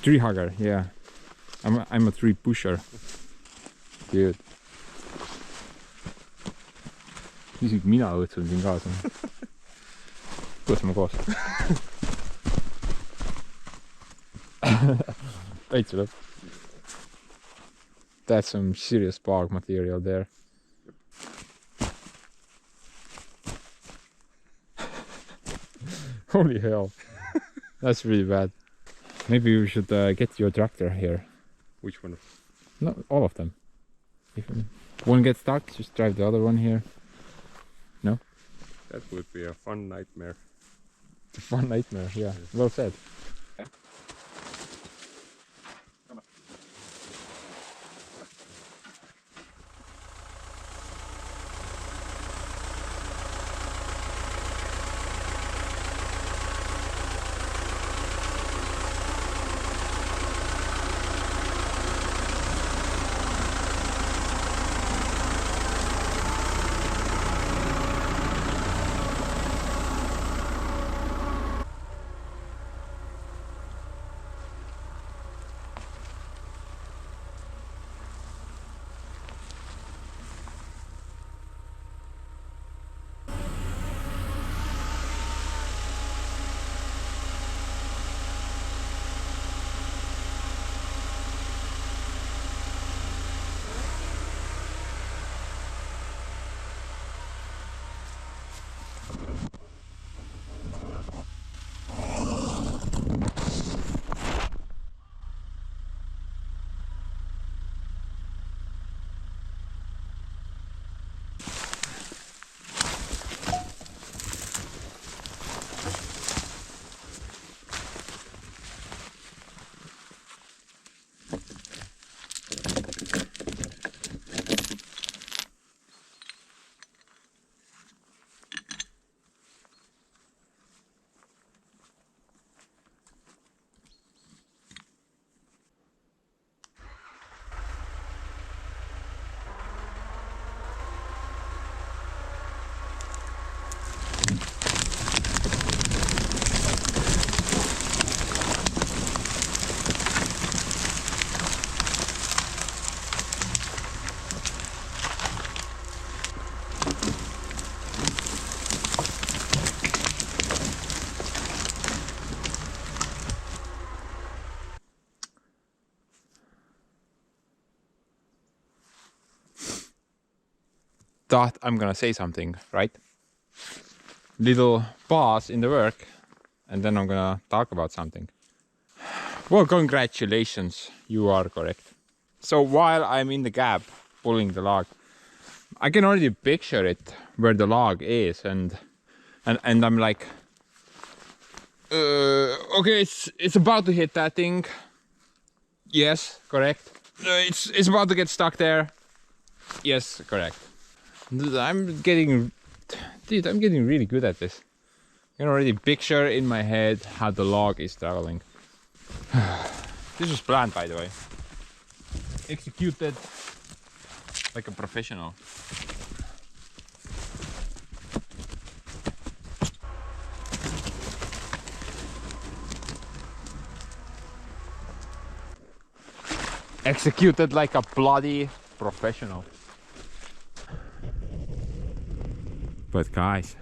Tree hugger, yeah. I'm a tree pusher. Good. Isegi mina õõtsun siin kaasa. Kuidas ma koos? Täitsa lõpp. That's some serious bog material there. Holy hell. That's really bad. Maybe we should get your tractor here. Which one? No, all of them. If one gets stuck, just drive the other one here. No? That would be a fun nightmare. It's a fun nightmare, yeah. Well said. thought I'm gonna say something, right? Little pause in the work, and then I'm gonna talk about something. Well, congratulations, you are correct. So while I'm in the gap pulling the log, I can already picture it where the log is, and I'm like, okay, it's about to hit that thing. Yes, correct. It's about to get stuck there. Yes, correct. I'm getting really good at this. I can already picture in my head how the log is traveling. This was planned, by the way. Executed like a professional. Executed like a bloody professional. But guys,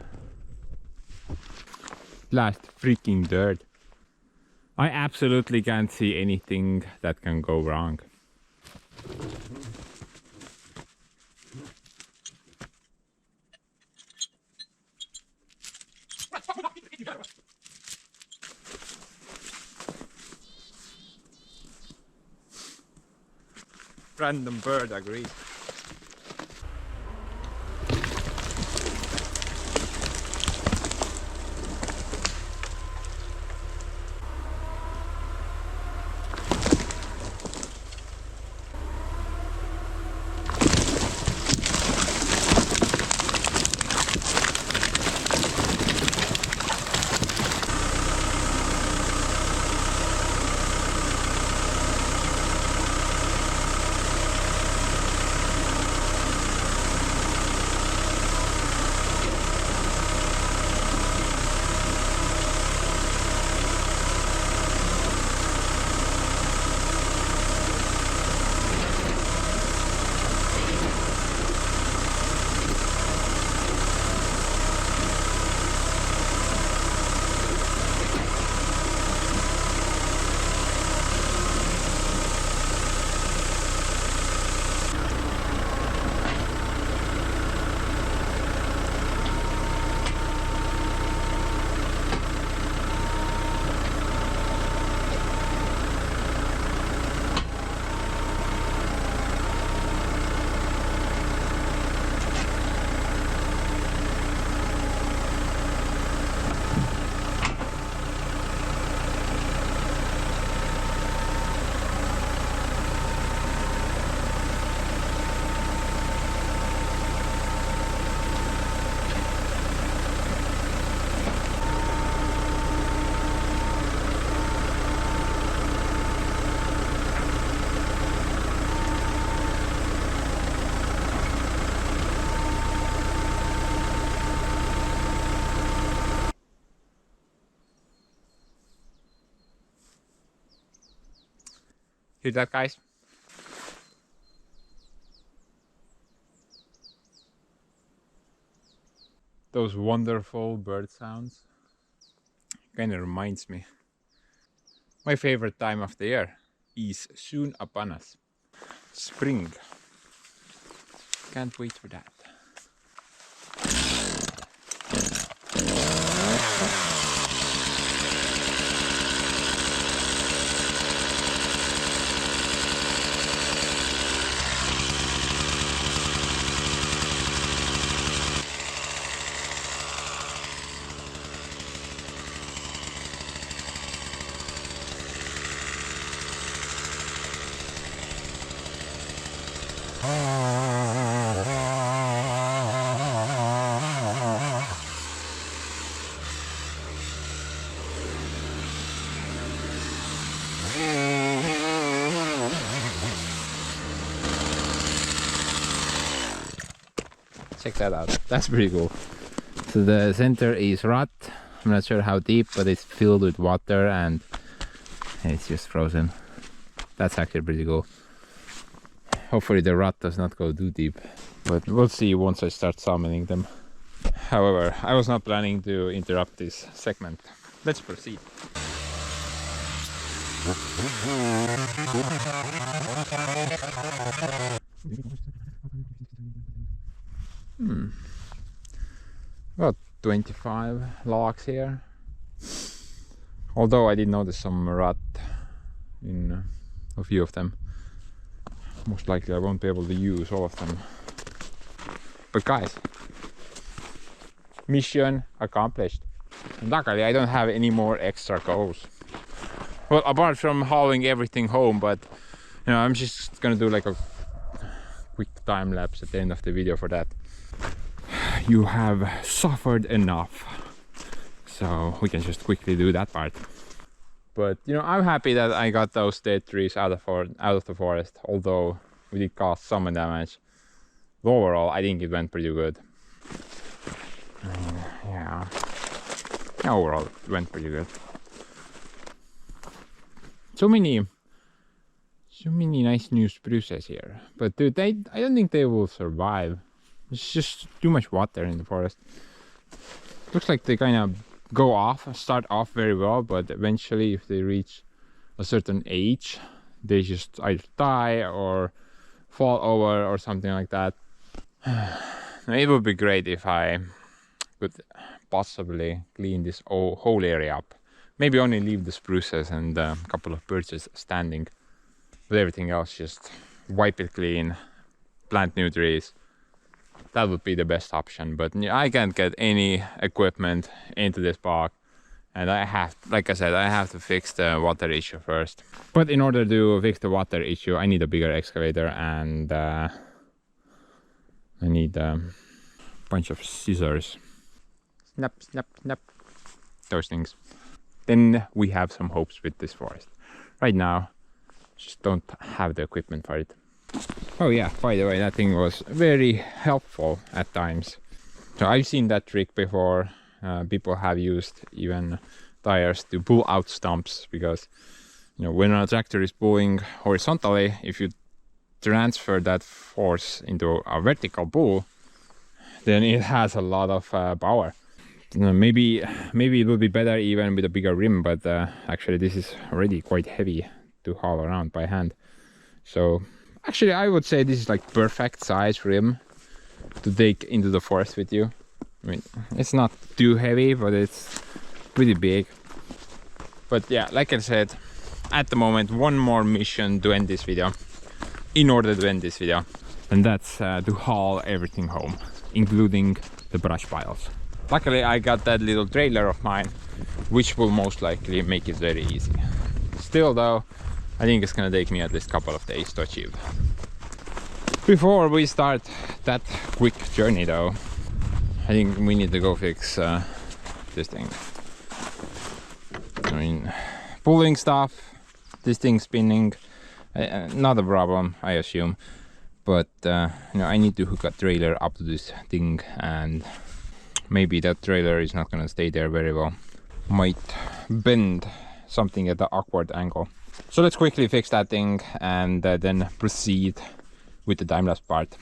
last freaking dirt. I absolutely can't see anything that can go wrong. Random bird agrees. Hear that, guys? Those wonderful bird sounds kind of reminds me. My favorite time of the year is soon upon us. Spring. Can't wait for that. Check that out. That's pretty cool. So the center is rot. I'm not sure how deep, but it's filled with water and it's just frozen. That's actually pretty cool. Hopefully the rot does not go too deep, but we'll see once I start summoning them. However, I was not planning to interrupt this segment. Let's proceed. About 25 logs here. Although I did notice some rot in a few of them. Most likely I won't be able to use all of them. But guys, mission accomplished. And luckily I don't have any more extra goals. Well, apart from hauling everything home, but you know, I'm just gonna do like a quick time lapse at the end of the video for that. You have suffered enough, so we can just quickly do that part. But you know, I'm happy that I got those dead trees out of the forest, although we did cause some damage. But overall, I think it went pretty good. Yeah, overall it went pretty good. So many nice new spruces here, but dude, I don't think they will survive. There's just too much water in the forest. Looks like they kind of start off very well, but eventually if they reach a certain age, they just either die or fall over or something like that. It would be great if I could possibly clean this whole area up. Maybe only leave the spruces and a couple of birches standing, but everything else just wipe it clean, plant new trees. That would be the best option, but I can't get any equipment into this park, and like I said, I have to fix the water issue first. But in order to fix the water issue, I need a bigger excavator, and I need a bunch of scissors. Snap, snap, snap. Those things. Then we have some hopes with this forest. Right now, just don't have the equipment for it. Oh yeah, by the way, that thing was very helpful at times. So I've seen that trick before. People have used even tires to pull out stumps, because you know, when a tractor is pulling horizontally, if you transfer that force into a vertical pull, then it has a lot of power. Maybe it would be better even with a bigger rim, but actually this is already quite heavy to haul around by hand. So actually I would say this is like perfect size rim to take into the forest with you. I mean, it's not too heavy, but it's pretty big. But yeah, like I said, at the moment, one more mission to end this video, in order to end this video, and that's to haul everything home, including the brush piles. Luckily I got that little trailer of mine, which will most likely make it very easy. Still though, I think it's gonna take me at least a couple of days to achieve. Before we start that quick journey though, I think we need to go fix this thing. I mean, pulling stuff, this thing spinning, not a problem, I assume. But you know, I need to hook a trailer up to this thing, and maybe that trailer is not gonna stay there very well. Might bend something at an awkward angle. So let's quickly fix that thing and then proceed with the time-lapse part.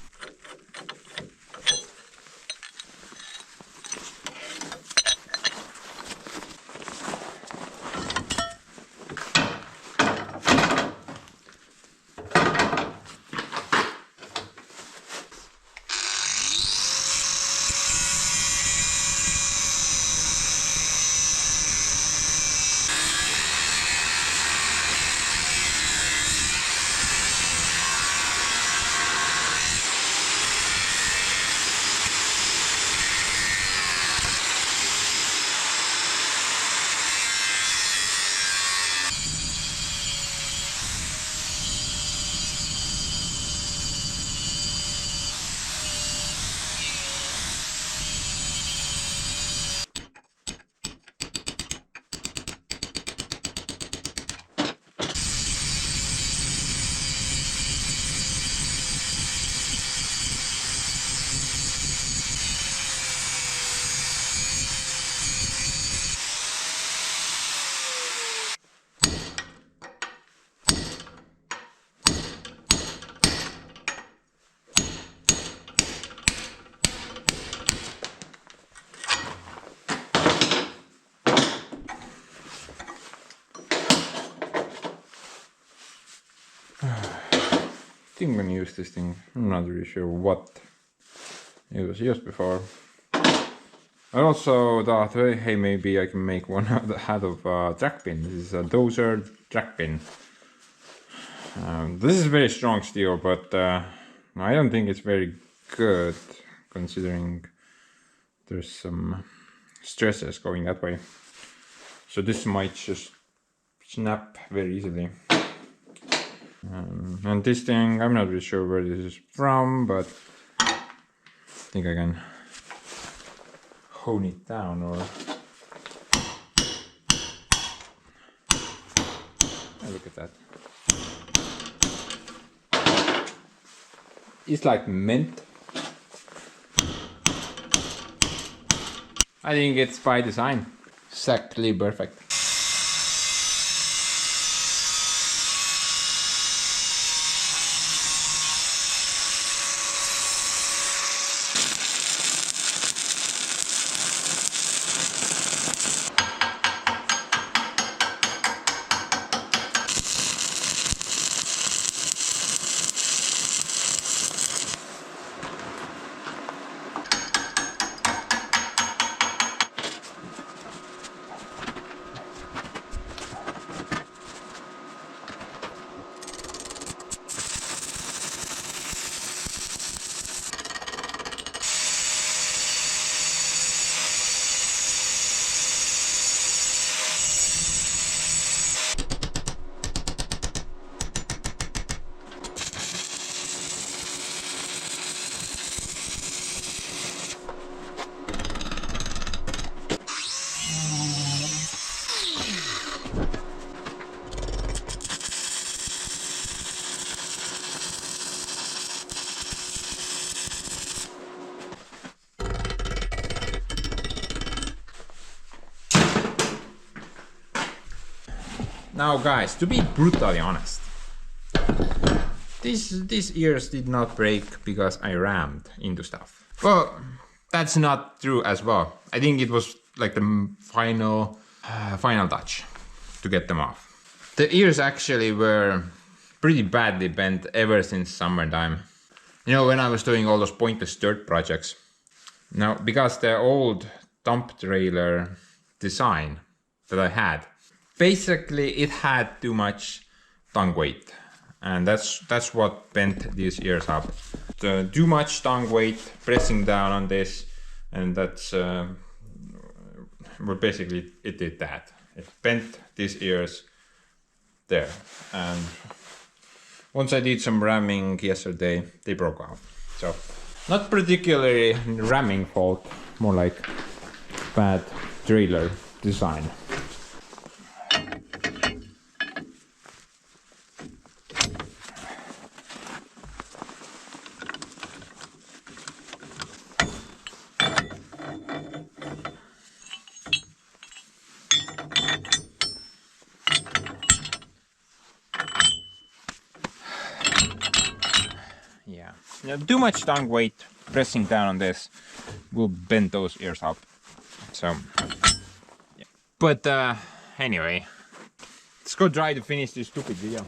I think I'm gonna use this thing. I'm not really sure what it was used before. I also thought, hey, maybe I can make one out of track pin. This is a dozer track pin. This is very strong steel, but I don't think it's very good considering there's some stresses going that way. So this might just snap very easily. And this thing, I'm not really sure where this is from, but I think I can hone it down or... Oh, look at that. It's like mint. I think it's by design. Exactly perfect. Now guys, to be brutally honest, these ears did not break because I rammed into stuff. Well, that's not true as well. I think it was like the final touch to get them off. The ears actually were pretty badly bent ever since summertime. You know, when I was doing all those pointless dirt projects. Now, because the old dump trailer design that I had, basically it had too much tongue weight, and that's what bent these ears up. Too much tongue weight pressing down on this, and that's well, basically it did that. It bent these ears there, and once I did some ramming yesterday, they broke off. So not particularly ramming fault, more like bad trailer design. Yeah, too much tongue weight pressing down on this will bend those ears up. So, yeah. But anyway, let's go try to finish this stupid video.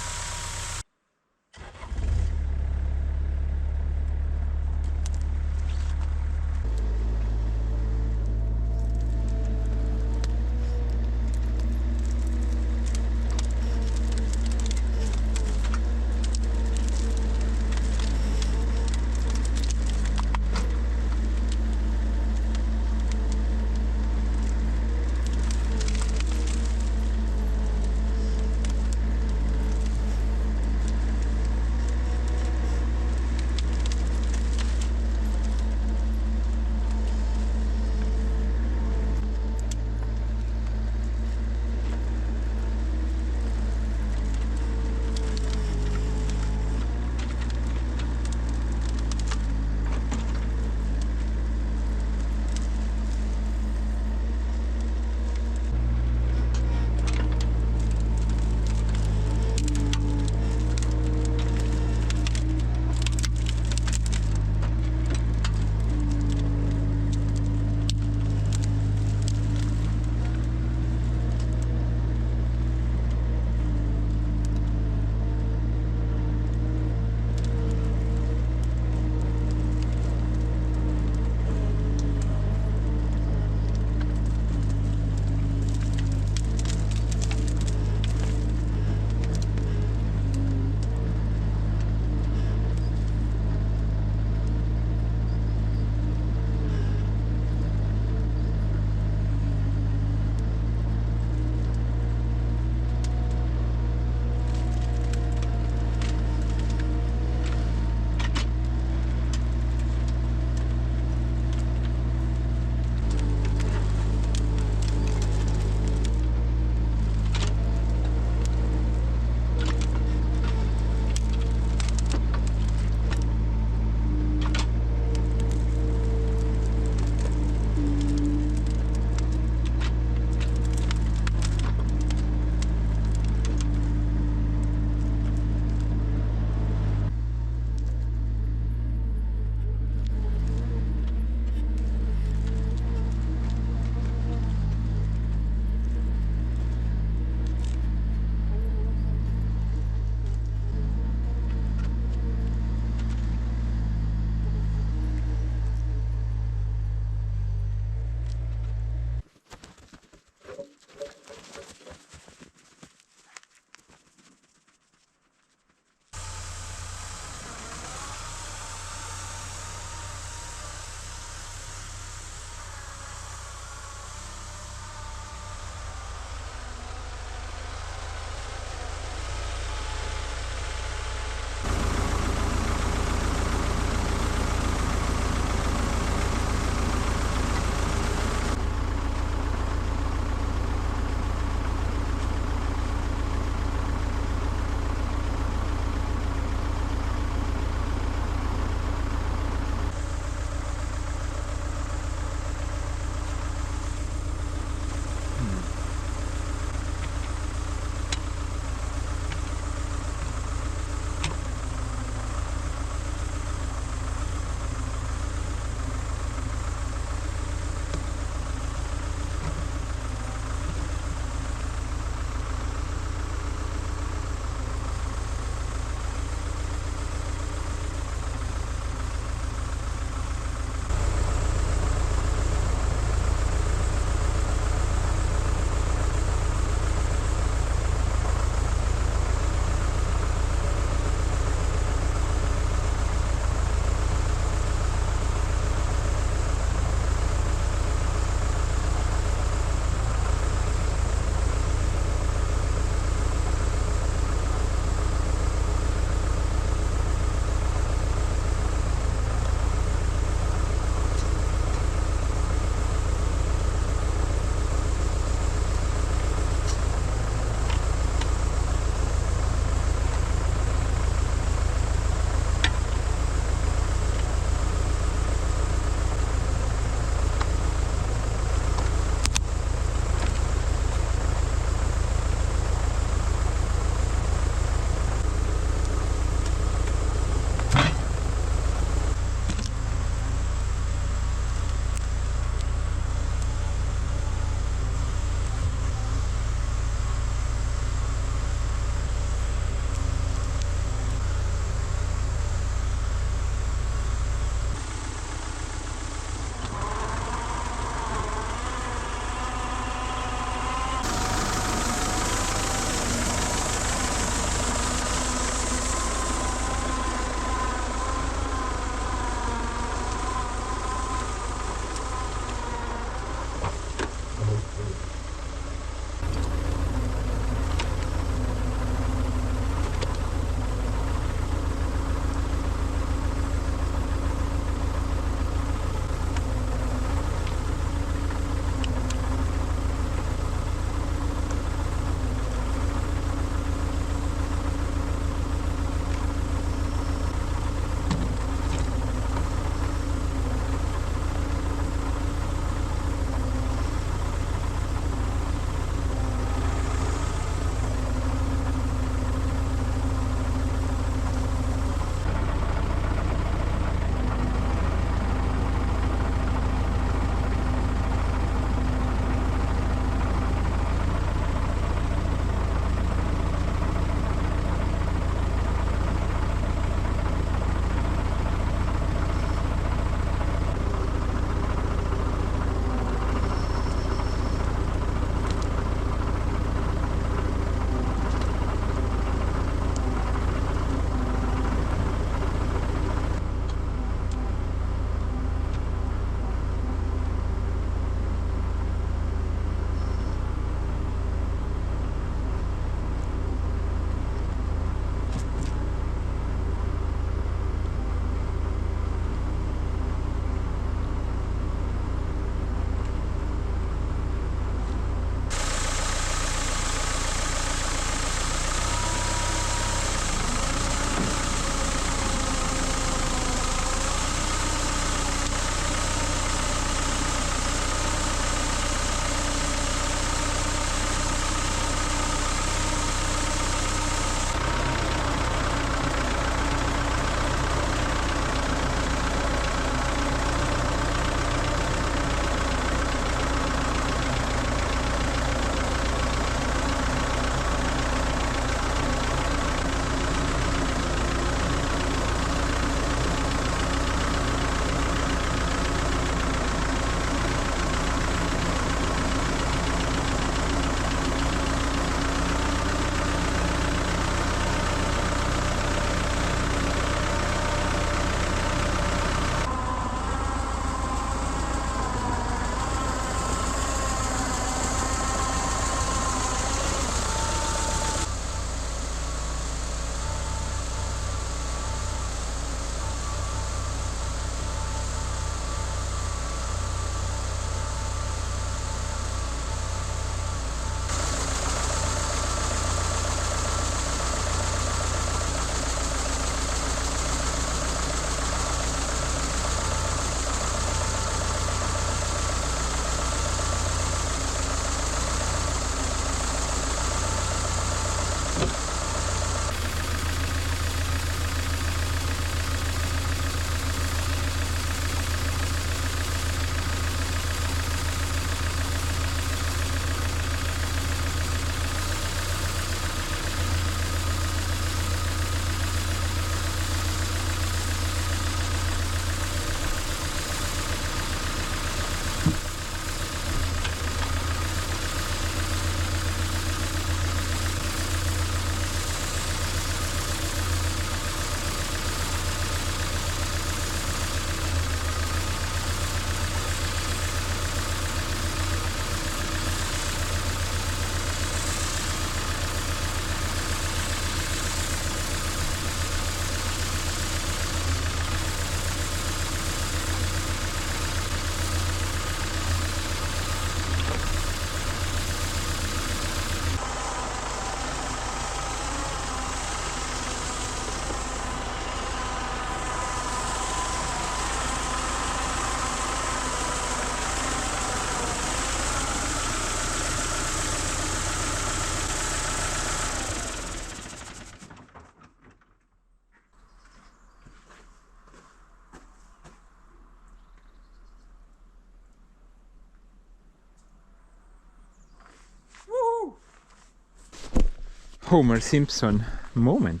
Homer Simpson moment.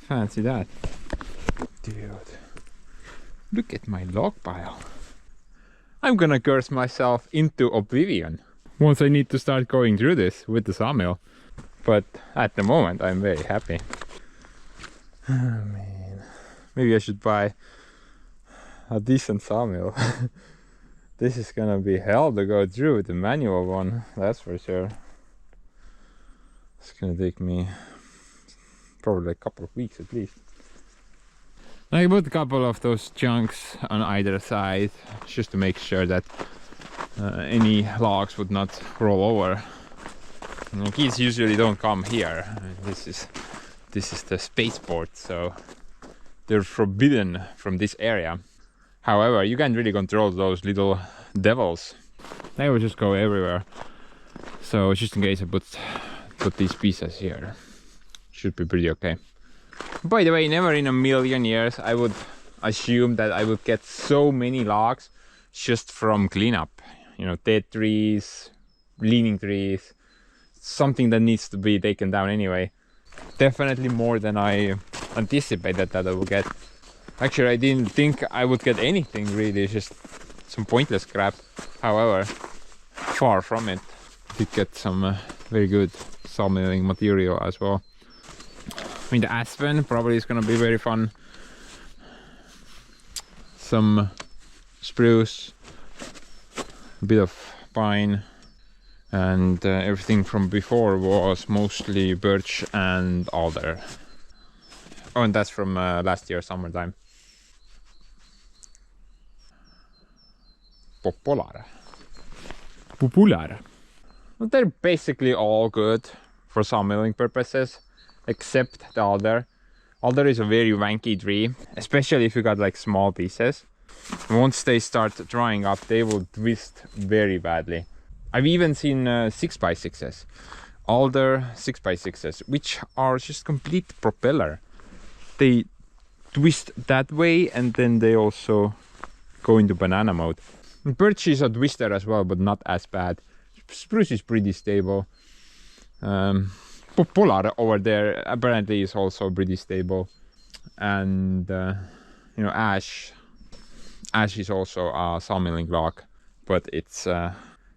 Fancy that. Dude, look at my log pile. I'm gonna curse myself into oblivion once I need to start going through this with the sawmill. But at the moment I'm very happy. Oh man, maybe I should buy a decent sawmill. This is gonna be hell to go through with the manual one, that's for sure. It's gonna take me probably a couple of weeks at least. I put a couple of those chunks on either side just to make sure that any logs would not roll over. And geese usually don't come here. This is the spaceport, so they're forbidden from this area. However, you can't really control those little devils. They will just go everywhere. So just in case I put these pieces here, should be pretty okay. By the way, never in a million years I would assume that I would get so many logs just from cleanup. You know, dead trees, leaning trees, something that needs to be taken down anyway. Definitely more than I anticipated that I would get. Actually, I didn't think I would get anything really, just some pointless crap. However, far from it. Did get some very good sawmilling material as well. I mean, the aspen probably is gonna be very fun. Some spruce, a bit of pine, and everything from before was mostly birch and alder. Oh, and that's from last year summertime. Popular. Well, they're basically all good for sawmilling purposes, except the alder. Alder is a very wanky tree, especially if you got like small pieces. Once they start drying up, they will twist very badly. I've even seen 6x6s, alder 6x6s, which are just complete propeller. They twist that way and then they also go into banana mode. Birch is a twister as well, but not as bad. Spruce is pretty stable. Polar over there apparently is also pretty stable. And you know, ash is also a sawmilling log, but it's you know,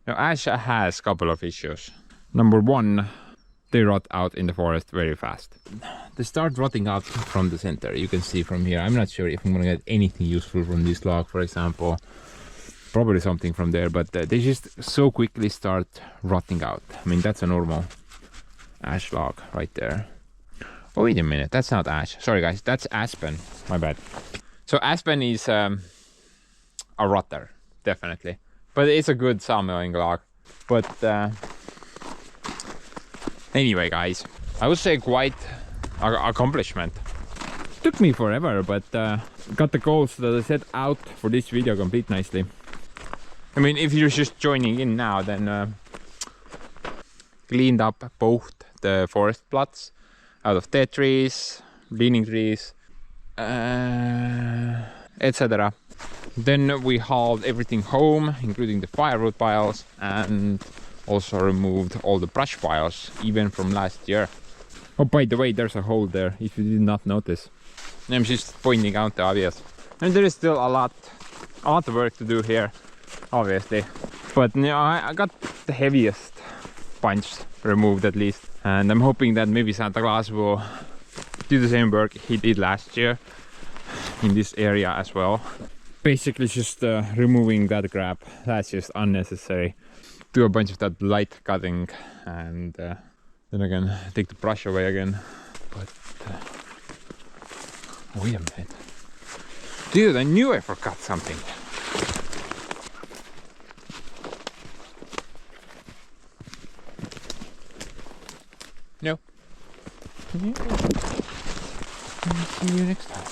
ash has a couple of issues. Number one, they rot out in the forest very fast. They start rotting out from the center. You can see from here. I'm not sure if I'm gonna get anything useful from this log, for example. Probably something from there, but they just so quickly start rotting out. I mean, that's a normal ash log right there. Oh, wait a minute, that's not ash. Sorry guys, that's aspen. My bad. So aspen is a rotter, definitely. But it's a good sawmilling log. But anyway guys, I would say quite an accomplishment. Took me forever, but got the goals that I set out for this video complete nicely. I mean, if you're just joining in now, then cleaned up both the forest plots out of dead trees, leaning trees, etc. Then we hauled everything home, including the firewood piles, and also removed all the brush piles, even from last year. Oh, by the way, there's a hole there, if you did not notice. I'm just pointing out the obvious. And there is still a lot of work to do here, obviously. But you know, I got the heaviest bunch removed at least. And I'm hoping that maybe Santa Claus will do the same work he did last year in this area as well. Basically just removing that crap. That's just unnecessary. Do a bunch of that light cutting and then I can take the brush away again. But wait a minute. Dude, I knew I forgot something. No. Yeah. See you next time.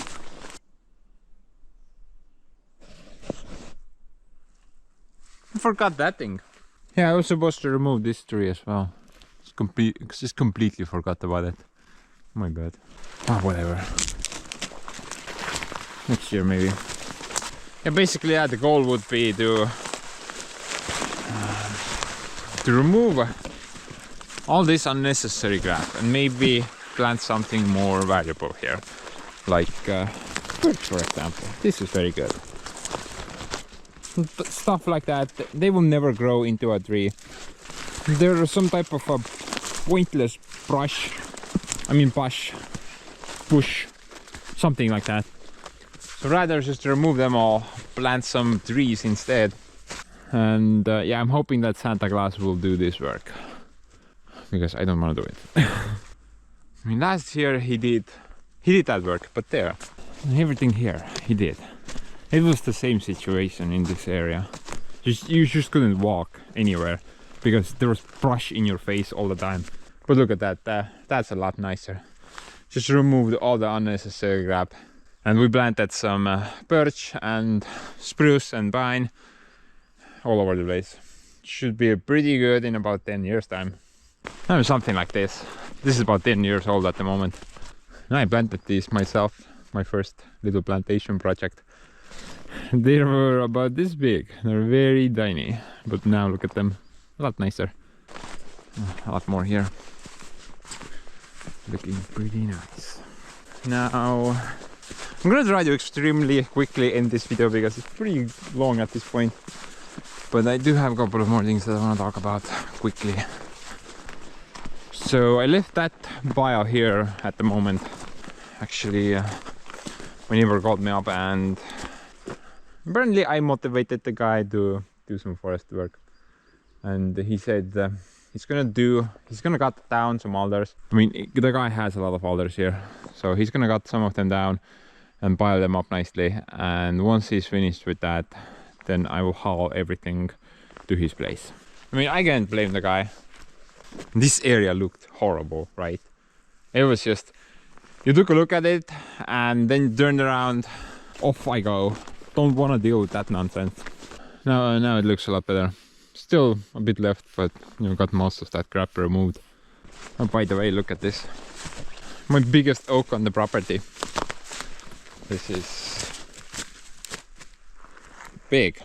I forgot that thing. Yeah, I was supposed to remove this tree as well. Just completely forgot about it. My bad. Oh, whatever. Next year maybe. Yeah, basically, yeah, the goal would be to remove all this unnecessary crap and maybe plant something more valuable here, like birch, for example. This is very good. Stuff like that, they will never grow into a tree. They're some type of a pointless bush, something like that. So rather just remove them all, plant some trees instead. And yeah, I'm hoping that Santa Claus will do this work, because I don't want to do it. I mean, last year he did that work, but there, everything here he did. It was the same situation in this area. You just couldn't walk anywhere because there was brush in your face all the time. But look at that, that's a lot nicer. Just removed all the unnecessary crap. And we planted some birch and spruce and pine all over the place. Should be pretty good in about 10 years time. Something like this. This is about 10 years old at the moment. And I planted these myself, my first little plantation project. They were about this big. They're very tiny, but now look at them, a lot nicer. A lot more here. Looking pretty nice. Now I'm gonna try to extremely quickly end this video because it's pretty long at this point. But I do have a couple of more things that I want to talk about quickly. So I left that bio here at the moment. Actually, my neighbor called me up and apparently I motivated the guy to do some forest work. And he said he's gonna cut down some alders. I mean, the guy has a lot of alders here. So he's gonna cut some of them down and pile them up nicely. And once he's finished with that, then I will haul everything to his place. I mean, I can't blame the guy. This area looked horrible, right? It was just, you took a look at it and then turned around, off I go. Don't want to deal with that nonsense. Now it looks a lot better. Still a bit left, but you got most of that crap removed. Oh, by the way, look at this. My biggest oak on the property. This is big,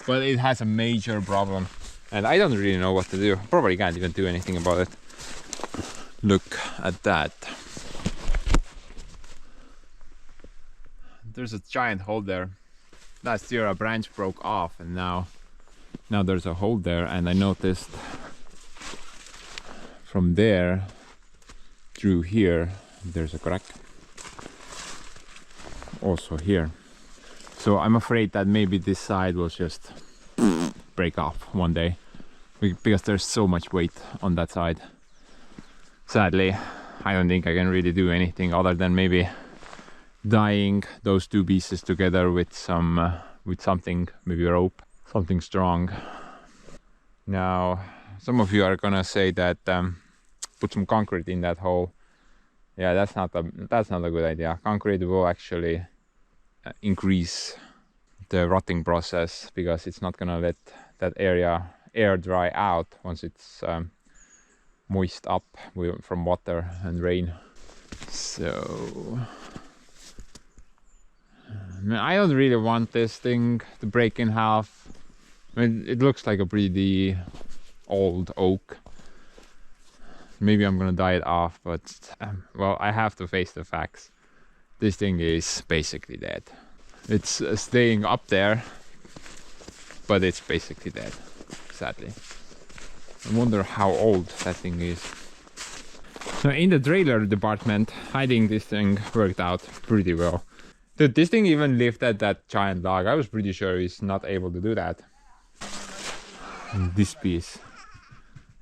but it has a major problem and I don't really know what to do. Probably can't even do anything about it. Look at that. There's a giant hole there. Last year a branch broke off and now there's a hole there, and I noticed from there through here there's a crack. Also here. So I'm afraid that maybe this side will just break off one day because there's so much weight on that side. Sadly, I don't think I can really do anything other than maybe dyeing those two pieces together with something, maybe rope, something strong. Now, some of you are gonna say that put some concrete in that hole. Yeah, that's not a good idea. Concrete will actually increase the rotting process because it's not gonna let that area air dry out once it's moist up from water and rain. So I don't really want this thing to break in half. I mean, it looks like a pretty old oak. Maybe I'm gonna dye it off, but well, I have to face the facts. This thing is basically dead. It's staying up there, but it's basically dead, sadly. I wonder how old that thing is. So in the trailer department, hiding this thing worked out pretty well. Dude, this thing even lifted that giant log. I was pretty sure he's not able to do that. And this piece,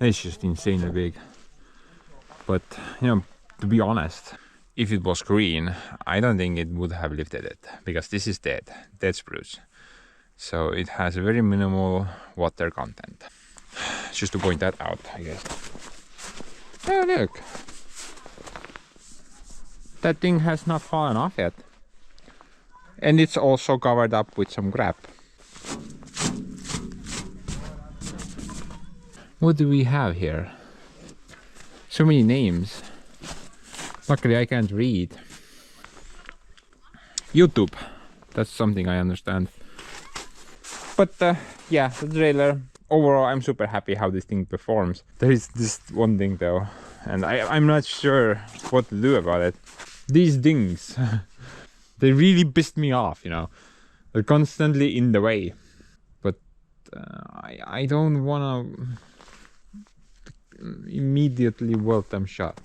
it's just insanely big. But, you know, to be honest, if it was green, I don't think it would have lifted it, because this is dead spruce. So it has a very minimal water content. Just to point that out, I guess. Oh, look. That thing has not fallen off yet. And it's also covered up with some crap. What do we have here? So many names. Luckily I can't read. YouTube. That's something I understand. But yeah, the trailer overall, I'm super happy how this thing performs. There is this one thing though, and I'm not sure what to do about it. These things, they really pissed me off, you know. They're constantly in the way. But I don't wanna immediately weld them shut.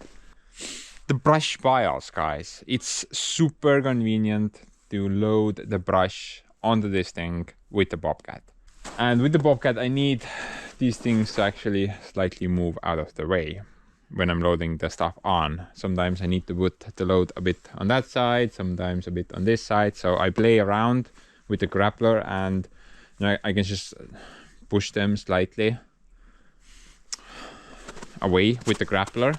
The brush piles, guys. It's super convenient to load the brush onto this thing with the Bobcat. And with the Bobcat, I need these things to actually slightly move out of the way when I'm loading the stuff on. Sometimes I need to put the load a bit on that side, sometimes a bit on this side. So I play around with the grappler, and you know, I can just push them slightly away with the grappler.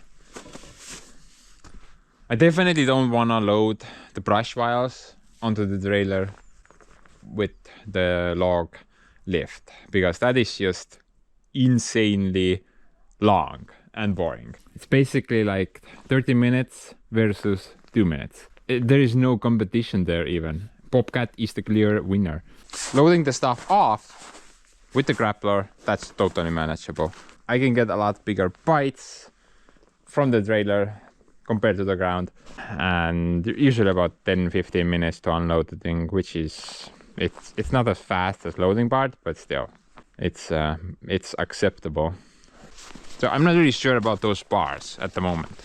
I definitely don't want to load the brush piles onto the trailer with the log lift, because that is just insanely long and boring. It's basically like 30 minutes versus 2 minutes. There is no competition there even. Bobcat is the clear winner. Loading the stuff off with the grappler, that's totally manageable. I can get a lot bigger bites from the trailer compared to the ground, and usually about 10-15 minutes to unload the thing, which is it's not as fast as loading part, but still it's acceptable. So I'm not really sure about those bars at the moment.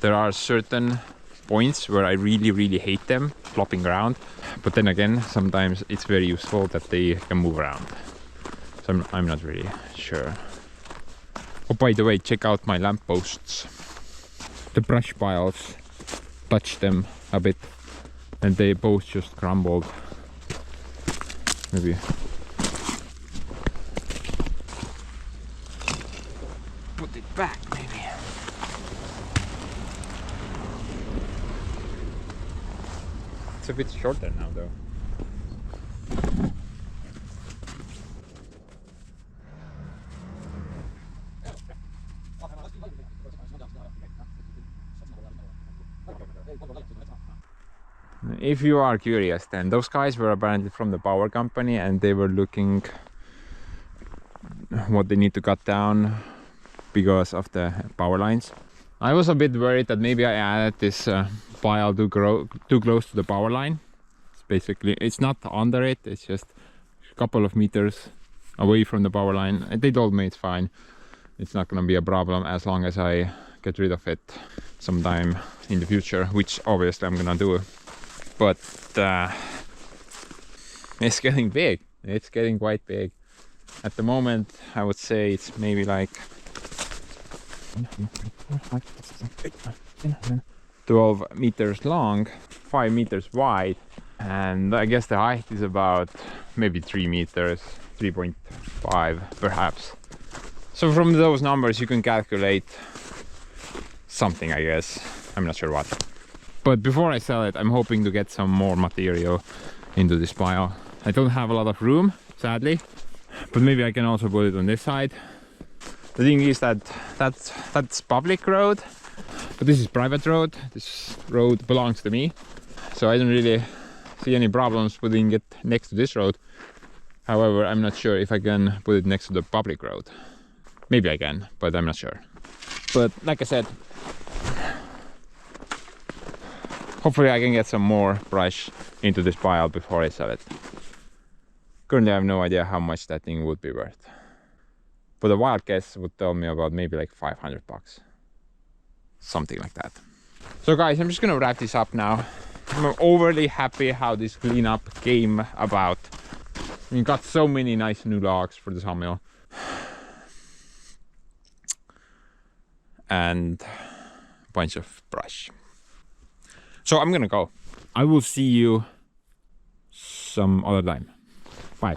There are certain points where I really hate them flopping around, but then again, sometimes it's very useful that they can move around. So I'm not really sure. Oh, by the way, check out my lampposts. The brush piles touched them a bit and they both just crumbled. Maybe put it back, maybe. It's a bit shorter now though. If you are curious, then those guys were apparently from the power company, and they were looking what they need to cut down because of the power lines. I was a bit worried that maybe I added this pile too close to the power line. It's not under it, it's just a couple of meters away from the power line. And they told me it's fine. It's not gonna be a problem as long as I get rid of it sometime in the future, which obviously I'm gonna do. But it's getting big. It's getting quite big. At the moment, I would say it's maybe like 12 meters long, 5 meters wide, and I guess the height is about maybe 3 meters, 3.5 perhaps. So from those numbers you can calculate something, I guess. I'm not sure what. But before I sell it, I'm hoping to get some more material into this pile. I don't have a lot of room, sadly, but maybe I can also put it on this side. The thing is that that's public road, but this is private road. This road belongs to me, so I don't really see any problems putting it next to this road. However, I'm not sure if I can put it next to the public road. Maybe I can, but I'm not sure. But like I said, hopefully I can get some more brush into this pile before I sell it. Currently I have no idea how much that thing would be worth. But a wild guess would tell me about maybe like 500 bucks. Something like that. So guys, I'm just gonna wrap this up now. I'm overly happy how this cleanup came about. We got so many nice new logs for the sawmill. And a bunch of brush. So I'm gonna go. I will see you some other time. Bye.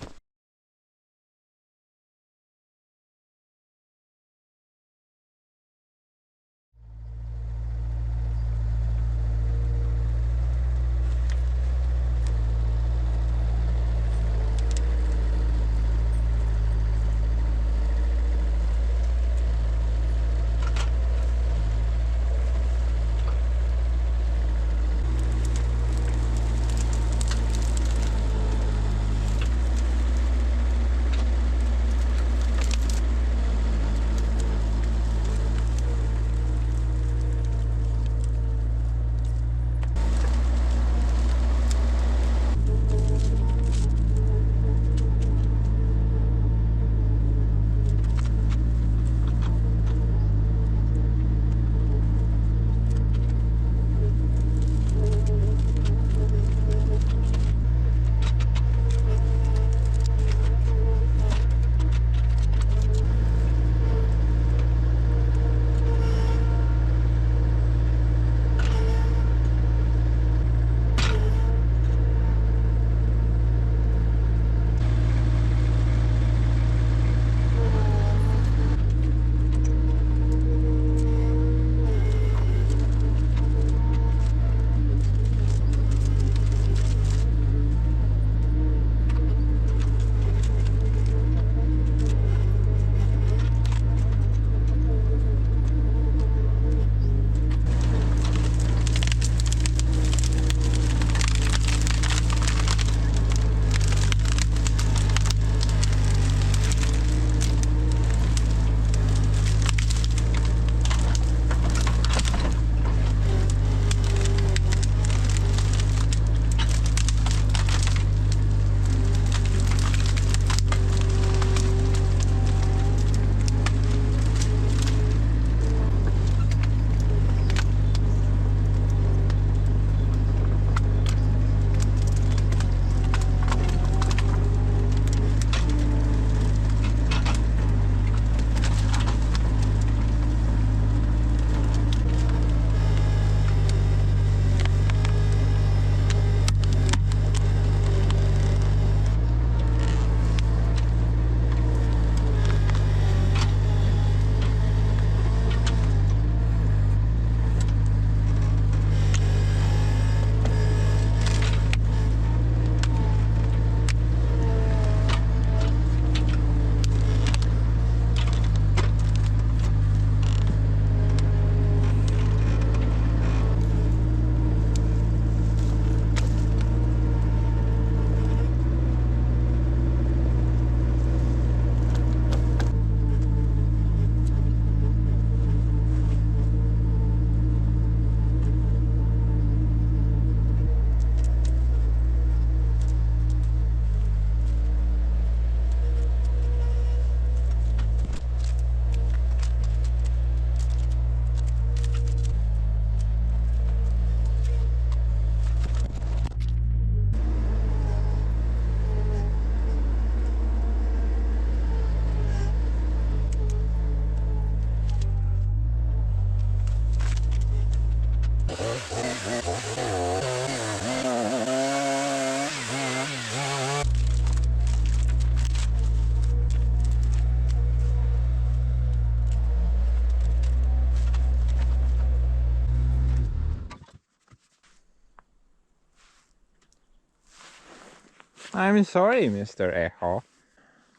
I'm sorry, Mr. Echo.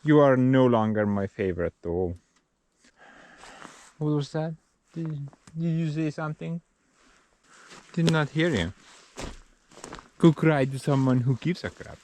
You are no longer my favorite dog. What was that? Did you say something? Did not hear you. Go cry to someone who gives a crap.